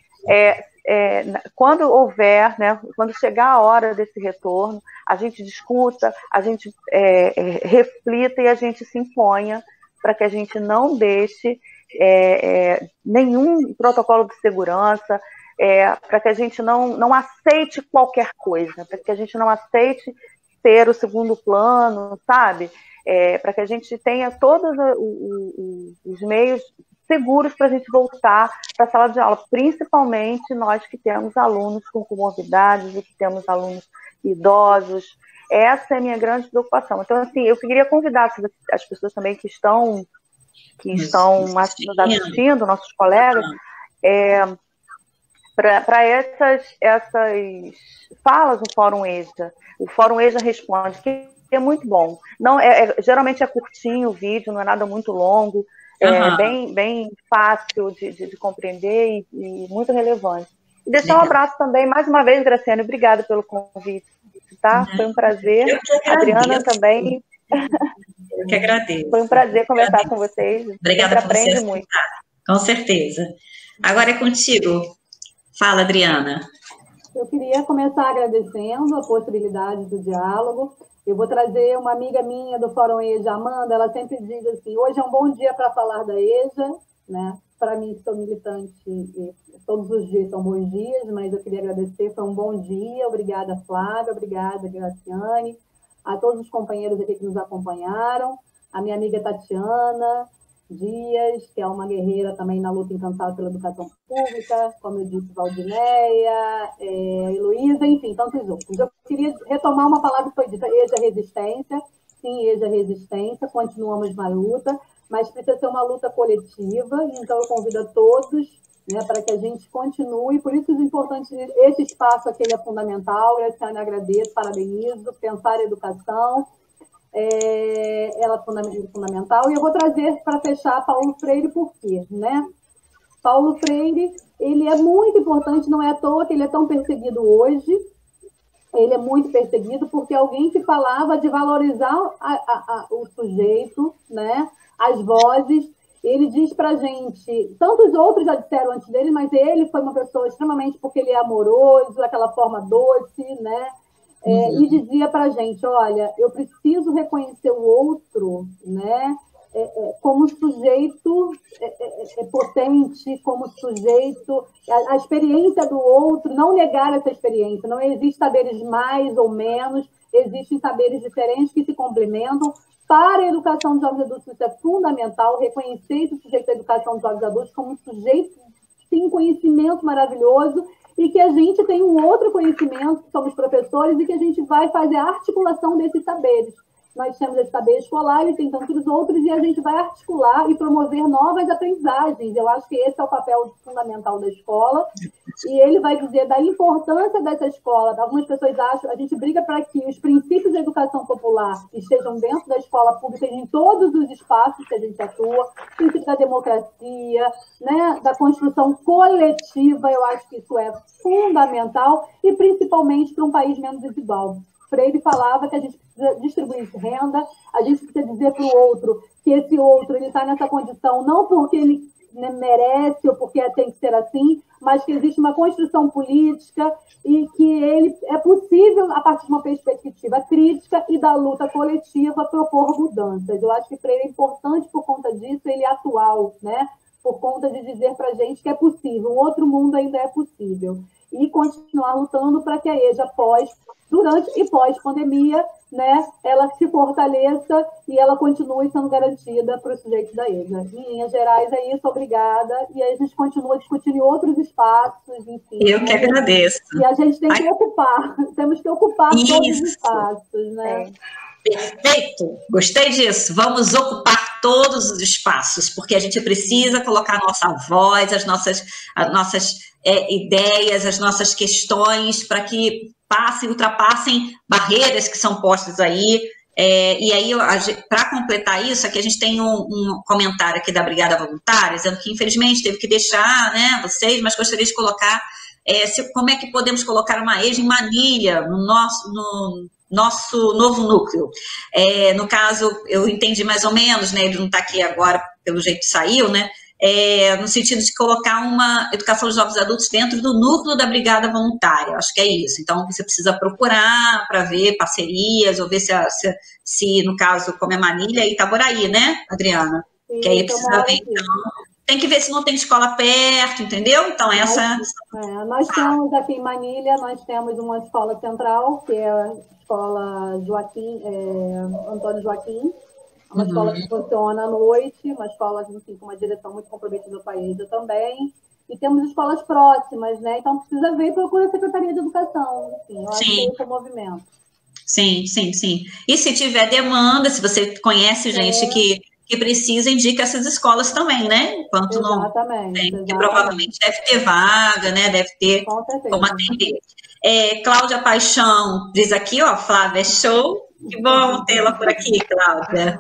Speaker 3: quando houver, né, quando chegar a hora desse retorno, a gente discuta, a gente reflita e a gente se imponha para que a gente não deixe nenhum protocolo de segurança, para que a gente não aceite qualquer coisa, para que a gente não aceite ter o segundo plano, sabe? Para que a gente tenha todos os meios seguros para a gente voltar para a sala de aula, principalmente nós que temos alunos com comorbidades e que temos alunos idosos. Essa é a minha grande preocupação. Então, assim, eu queria convidar as pessoas também que estão nos assistindo, nossos colegas, para essas falas no Fórum EJA. O Fórum EJA Responde, que é muito bom. Não, geralmente é curtinho o vídeo, não é nada muito longo, bem fácil de compreender e muito relevante. E deixar um abraço também, mais uma vez, Graciane, obrigada pelo convite. Tá? Foi um prazer. Adriana também.
Speaker 1: Eu que agradeço.
Speaker 3: Foi um prazer conversar com vocês.
Speaker 1: Obrigada por
Speaker 3: aprende muito.
Speaker 1: Com certeza. Agora é contigo. Fala, Adriana.
Speaker 2: Eu queria começar agradecendo a possibilidade do diálogo. Eu vou trazer uma amiga minha do Fórum EJA, Amanda, ela sempre diz assim, hoje é um bom dia para falar da EJA, né? Para mim, que sou militante, todos os dias são bons dias, mas eu queria agradecer, foi um bom dia, obrigada, Flávia, obrigada, Graciane, a todos os companheiros aqui que nos acompanharam, a minha amiga Tatiana, Dias, que é uma guerreira também na luta incansável pela educação pública, como eu disse, Valdineia, Heloísa, enfim, tantos outros. Eu queria retomar uma palavra que foi dita, EJA Resistência. Sim, EJA Resistência, continuamos na luta, mas precisa ser uma luta coletiva, então eu convido a todos, né, para que a gente continue, por isso é importante, esse espaço aqui é fundamental, Graciane, agradeço, parabenizo, pensar a educação, ela é fundamental, e eu vou trazer para fechar Paulo Freire, por quê? Né? Paulo Freire, ele é muito importante, não é à toa que ele é tão perseguido hoje, ele é muito perseguido porque alguém que falava de valorizar o sujeito, né? As vozes, ele diz para a gente, tantos outros já disseram antes dele, mas ele foi uma pessoa extremamente, porque ele é amoroso, aquela forma doce, né? E dizia para a gente, olha, eu preciso reconhecer o outro, né? Como sujeito potente, como sujeito, a experiência do outro, não negar essa experiência, não existe saberes mais ou menos, existem saberes diferentes que se complementam. Para a educação dos jovens adultos, isso é fundamental, reconhecer esse sujeito da educação dos jovens adultos como um sujeito que tem um conhecimento maravilhoso e que a gente tem um outro conhecimento, que somos professores, e que a gente vai fazer a articulação desses saberes. Nós temos esse saber escolar e tem tantos outros, e a gente vai articular e promover novas aprendizagens. Eu acho que esse é o papel fundamental da escola, e ele vai dizer da importância dessa escola. Algumas pessoas acham, a gente briga para que os princípios da educação popular estejam dentro da escola pública em todos os espaços que a gente atua, princípio da democracia, né, da construção coletiva, eu acho que isso é fundamental, e principalmente para um país menos desigual. Freire falava que a gente precisa distribuir renda, a gente precisa dizer para o outro que esse outro está nessa condição não porque ele merece ou porque tem que ser assim, mas que existe uma construção política e que ele é possível, a partir de uma perspectiva crítica e da luta coletiva, propor mudanças. Eu acho que Freire é importante por conta disso, ele é atual, né? Por conta de dizer para a gente que é possível, um outro mundo ainda é possível. E continuar lutando para que a EJA durante e pós-pandemia, né, ela se fortaleça e ela continue sendo garantida para os sujeitos da EJA. Em linhas gerais, é isso, obrigada. E aí a gente continua discutindo em outros espaços, enfim.
Speaker 1: Eu que agradeço.
Speaker 2: E a gente tem que ocupar, temos que ocupar todos os espaços, né?
Speaker 1: Perfeito, gostei disso. Vamos ocupar todos os espaços, porque a gente precisa colocar a nossa voz, as nossas ideias, as nossas questões, para que ultrapassem barreiras que são postas aí. E aí, para completar isso, aqui a gente tem um comentário aqui da Brigada Voluntária, dizendo que, infelizmente, teve que deixar, né, vocês, mas gostaria de colocar como é que podemos colocar uma EJA em Manilha, no nosso novo núcleo. No caso, eu entendi mais ou menos, né, ele não está aqui agora, pelo jeito saiu, né, no sentido de colocar uma educação dos jovens adultos dentro do núcleo da Brigada Voluntária, acho que é isso. Então, você precisa procurar para ver parcerias, ou ver se no caso, como é Manilha e Itaboraí, né, Adriana?
Speaker 2: Sim,
Speaker 1: que aí precisa ver, então, tem que ver se não tem escola perto, antônio Então,
Speaker 2: nós temos aqui em Manilha, nós temos uma escola central, que é a escola Antônio Joaquim, uma escola que funciona à noite, uma escola, enfim, com uma direção muito comprometida com a EJA também, e temos escolas próximas, né? Então, precisa ver e procura a Secretaria de Educação, enfim, eu acho que esse é o movimento.
Speaker 1: Sim. E se tiver demanda, se você conhece gente que precisa, indica essas escolas também, né? Enquanto
Speaker 2: exatamente.
Speaker 1: Que provavelmente deve ter vaga, né? Deve ter como atender. Cláudia Paixão diz aqui, ó, Flávia, show. Que bom tê-la por aqui, Cláudia.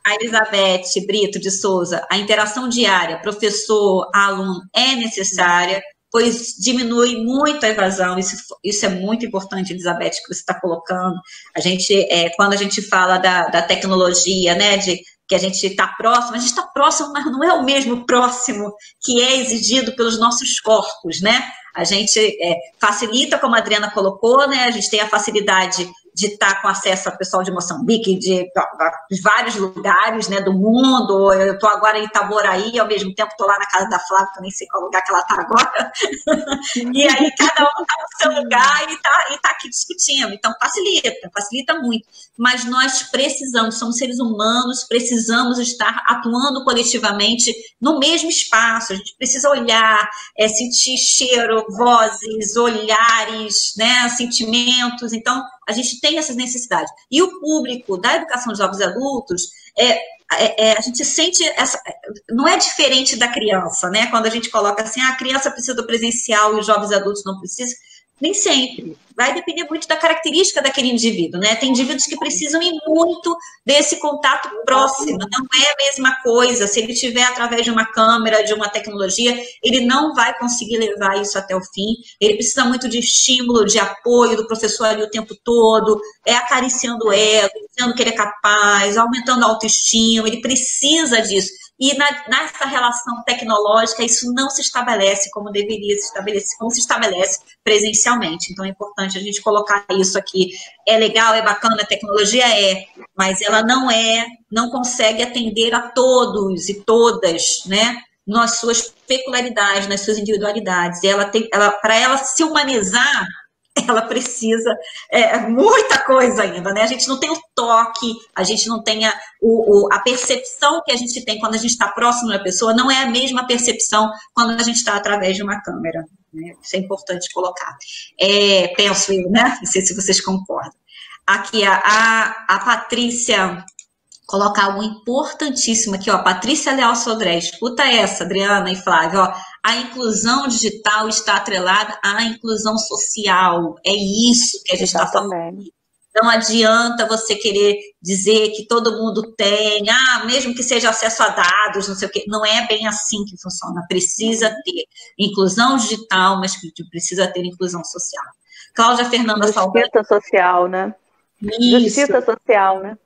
Speaker 1: A Elizabeth Brito de Souza, a interação diária, professor-aluno é necessária, pois diminui muito a evasão, isso é muito importante, Elizabeth, que você está colocando. A gente, quando a gente fala da tecnologia, né, que a gente está próximo, mas não é o mesmo próximo que é exigido pelos nossos corpos, né? A gente facilita, como a Adriana colocou, né? A gente tem a facilidade estar com acesso ao pessoal de Moçambique, de vários lugares, né, do mundo. Eu estou agora em Itaboraí, ao mesmo tempo estou lá na casa da Flávia, que eu nem sei qual lugar que ela está agora. E aí cada um está no seu lugar e está aqui discutindo. Então facilita muito. Mas nós precisamos, somos seres humanos, precisamos estar atuando coletivamente no mesmo espaço. A gente precisa olhar, sentir cheiro, vozes, olhares, né, sentimentos. Então, a gente tem essas necessidades. E o público da educação de jovens e adultos, a gente sente não é diferente da criança, né? Quando a gente coloca assim, a criança precisa do presencial e os jovens e adultos não precisam. Nem sempre. Vai depender muito da característica daquele indivíduo, né? Tem indivíduos que precisam ir muito desse contato próximo, não é a mesma coisa. Se ele tiver através de uma câmera, de uma tecnologia, ele não vai conseguir levar isso até o fim. Ele precisa muito de estímulo, de apoio do professor ali o tempo todo, acariciando o ego, dizendo que ele é capaz, aumentando a autoestima, ele precisa disso. E nessa relação tecnológica, isso não se estabelece como deveria se estabelecer, como se estabelece presencialmente. Então, é importante a gente colocar isso aqui. É legal, é bacana, a tecnologia mas ela não consegue atender a todos e todas, né? Nas suas peculiaridades, nas suas individualidades. Para ela se humanizar, ela precisa muita coisa ainda, né? A gente não tem o toque, a gente não tem a percepção que a gente tem quando a gente está próximo da pessoa, não é a mesma percepção quando a gente está através de uma câmera, né? Isso é importante colocar. Penso eu, né? Não sei se vocês concordam. Aqui, a Patrícia coloca algo importantíssimo aqui, ó. Patrícia Leal Sodré, escuta essa, Adriana e Flávia, ó. A inclusão digital está atrelada à inclusão social. É isso que a gente está falando. Não adianta você querer dizer que todo mundo tem, mesmo que seja acesso a dados, não sei o quê. Não é bem assim que funciona. Precisa ter inclusão digital, mas precisa ter inclusão social. Cláudia Fernanda Saldanha.
Speaker 3: Justiça social, né?
Speaker 1: Isso.
Speaker 3: Justiça social, né?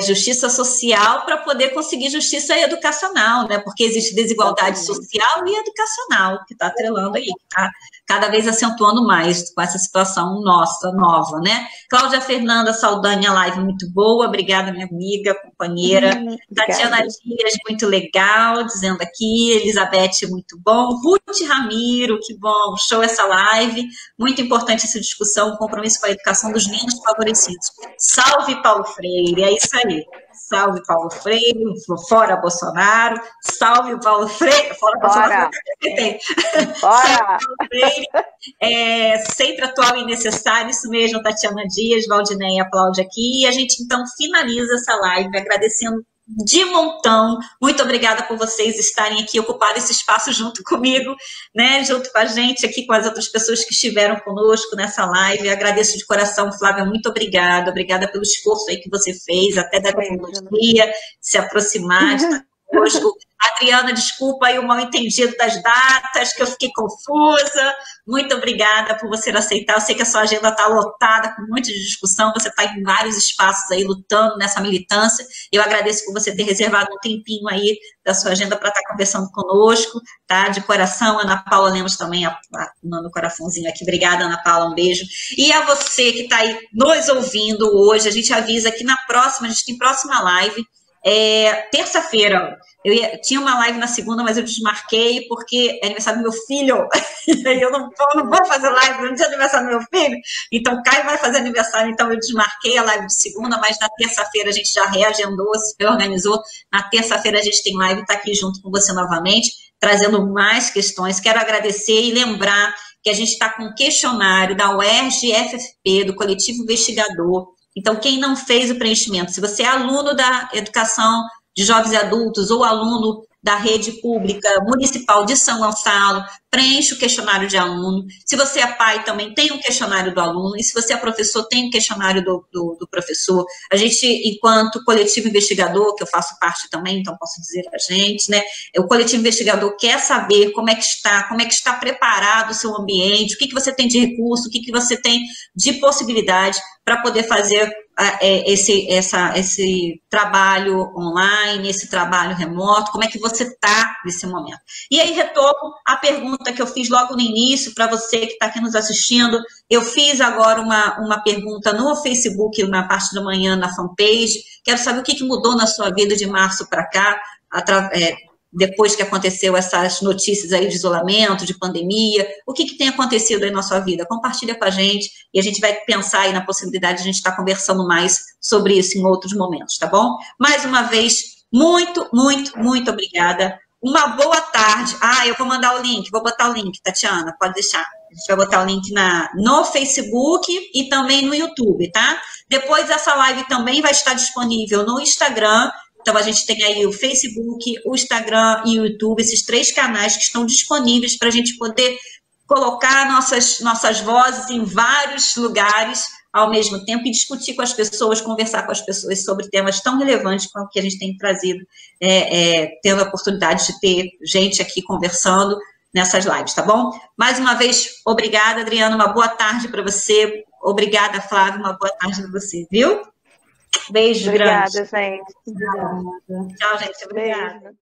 Speaker 1: Justiça social para poder conseguir justiça educacional, né? Porque existe desigualdade social e educacional, que está atrelando aí, tá cada vez acentuando mais com essa situação nova, né? Cláudia Fernanda Saldanha, live muito boa, obrigada, minha amiga, companheira. Tatiana Dias, muito legal, dizendo aqui, Elizabeth, muito bom. Ruth Ramiro, que bom, show essa live, muito importante essa discussão, compromisso com a educação dos menos favorecidos. Salve Paulo Freire, é isso aí. Salve Paulo Freire, fora Bolsonaro, salve Paulo Freire, fora Bolsonaro. Salve Paulo Freire, sempre atual e necessário, isso mesmo, Tatiana Dias, Valdinéia aplaude aqui, e a gente então finaliza essa live agradecendo de montão. Muito obrigada por vocês estarem aqui, ocupar esse espaço junto comigo, né, junto com a gente aqui, com as outras pessoas que estiveram conosco nessa live. Eu agradeço de coração, Flávia, muito obrigada pelo esforço aí que você fez, até da tecnologia, de se aproximar, de estar conosco. Adriana, desculpa aí o mal entendido das datas, que eu fiquei confusa. Muito obrigada por você aceitar. Eu sei que a sua agenda está lotada com um monte de discussão, você está em vários espaços aí lutando nessa militância. Eu agradeço por você ter reservado um tempinho aí da sua agenda para estar conversando conosco, tá? De coração, Ana Paula Lemos também, mandando um coraçãozinho aqui. Obrigada, Ana Paula, um beijo. E a você que está aí nos ouvindo hoje, a gente avisa que na próxima, a gente tem próxima live, terça-feira. Tinha uma live na segunda, mas eu desmarquei porque é aniversário do meu filho. Eu não vou fazer live no dia do aniversário do meu filho. Então, o Caio vai fazer aniversário, então eu desmarquei a live de segunda, mas na terça-feira a gente já reagendou, se reorganizou. Na terça-feira a gente tem live, está aqui junto com você novamente, trazendo mais questões. Quero agradecer e lembrar que a gente está com um questionário da UERJ-FFP, do Coletivo Investigador. Então, quem não fez o preenchimento, se você é aluno da educação de jovens e adultos ou aluno da rede pública municipal de São Gonçalo, preenche o questionário de aluno. Se você é pai, também tem um questionário do aluno. E se você é professor, tem um questionário do professor. A gente, enquanto coletivo investigador, que eu faço parte também, então posso dizer a gente, né? O coletivo investigador quer saber como é que está preparado o seu ambiente, o que você tem de recurso, o que você tem de possibilidade para poder fazer esse trabalho online, esse trabalho remoto, como é que você está nesse momento. E aí, retomo a pergunta pergunta que eu fiz logo no início para você que está aqui nos assistindo. Eu fiz agora uma pergunta no Facebook, na parte da manhã, na fanpage. Quero saber o que mudou na sua vida de março para cá, depois que aconteceu essas notícias aí de isolamento, de pandemia. O que tem acontecido aí na sua vida? Compartilha com a gente e a gente vai pensar aí na possibilidade de a gente estar conversando mais sobre isso em outros momentos, tá bom? Mais uma vez, muito, muito, muito obrigada. Uma boa tarde. Eu vou mandar o link, vou botar o link, Tatiana, pode deixar. A gente vai botar o link no Facebook e também no YouTube, tá? Depois essa live também vai estar disponível no Instagram. Então, a gente tem aí o Facebook, o Instagram e o YouTube, esses 3 canais que estão disponíveis para a gente poder colocar nossas vozes em vários lugares ao mesmo tempo e discutir com as pessoas, conversar com as pessoas sobre temas tão relevantes como que a gente tem trazido, tendo a oportunidade de ter gente aqui conversando nessas lives, tá bom? Mais uma vez, obrigada, Adriana, uma boa tarde para você. Obrigada, Flávia, uma boa tarde para você, viu? Beijo grande.
Speaker 3: Obrigada, gente.
Speaker 2: Obrigada.
Speaker 1: Tchau, gente. Obrigada.
Speaker 3: Beijo.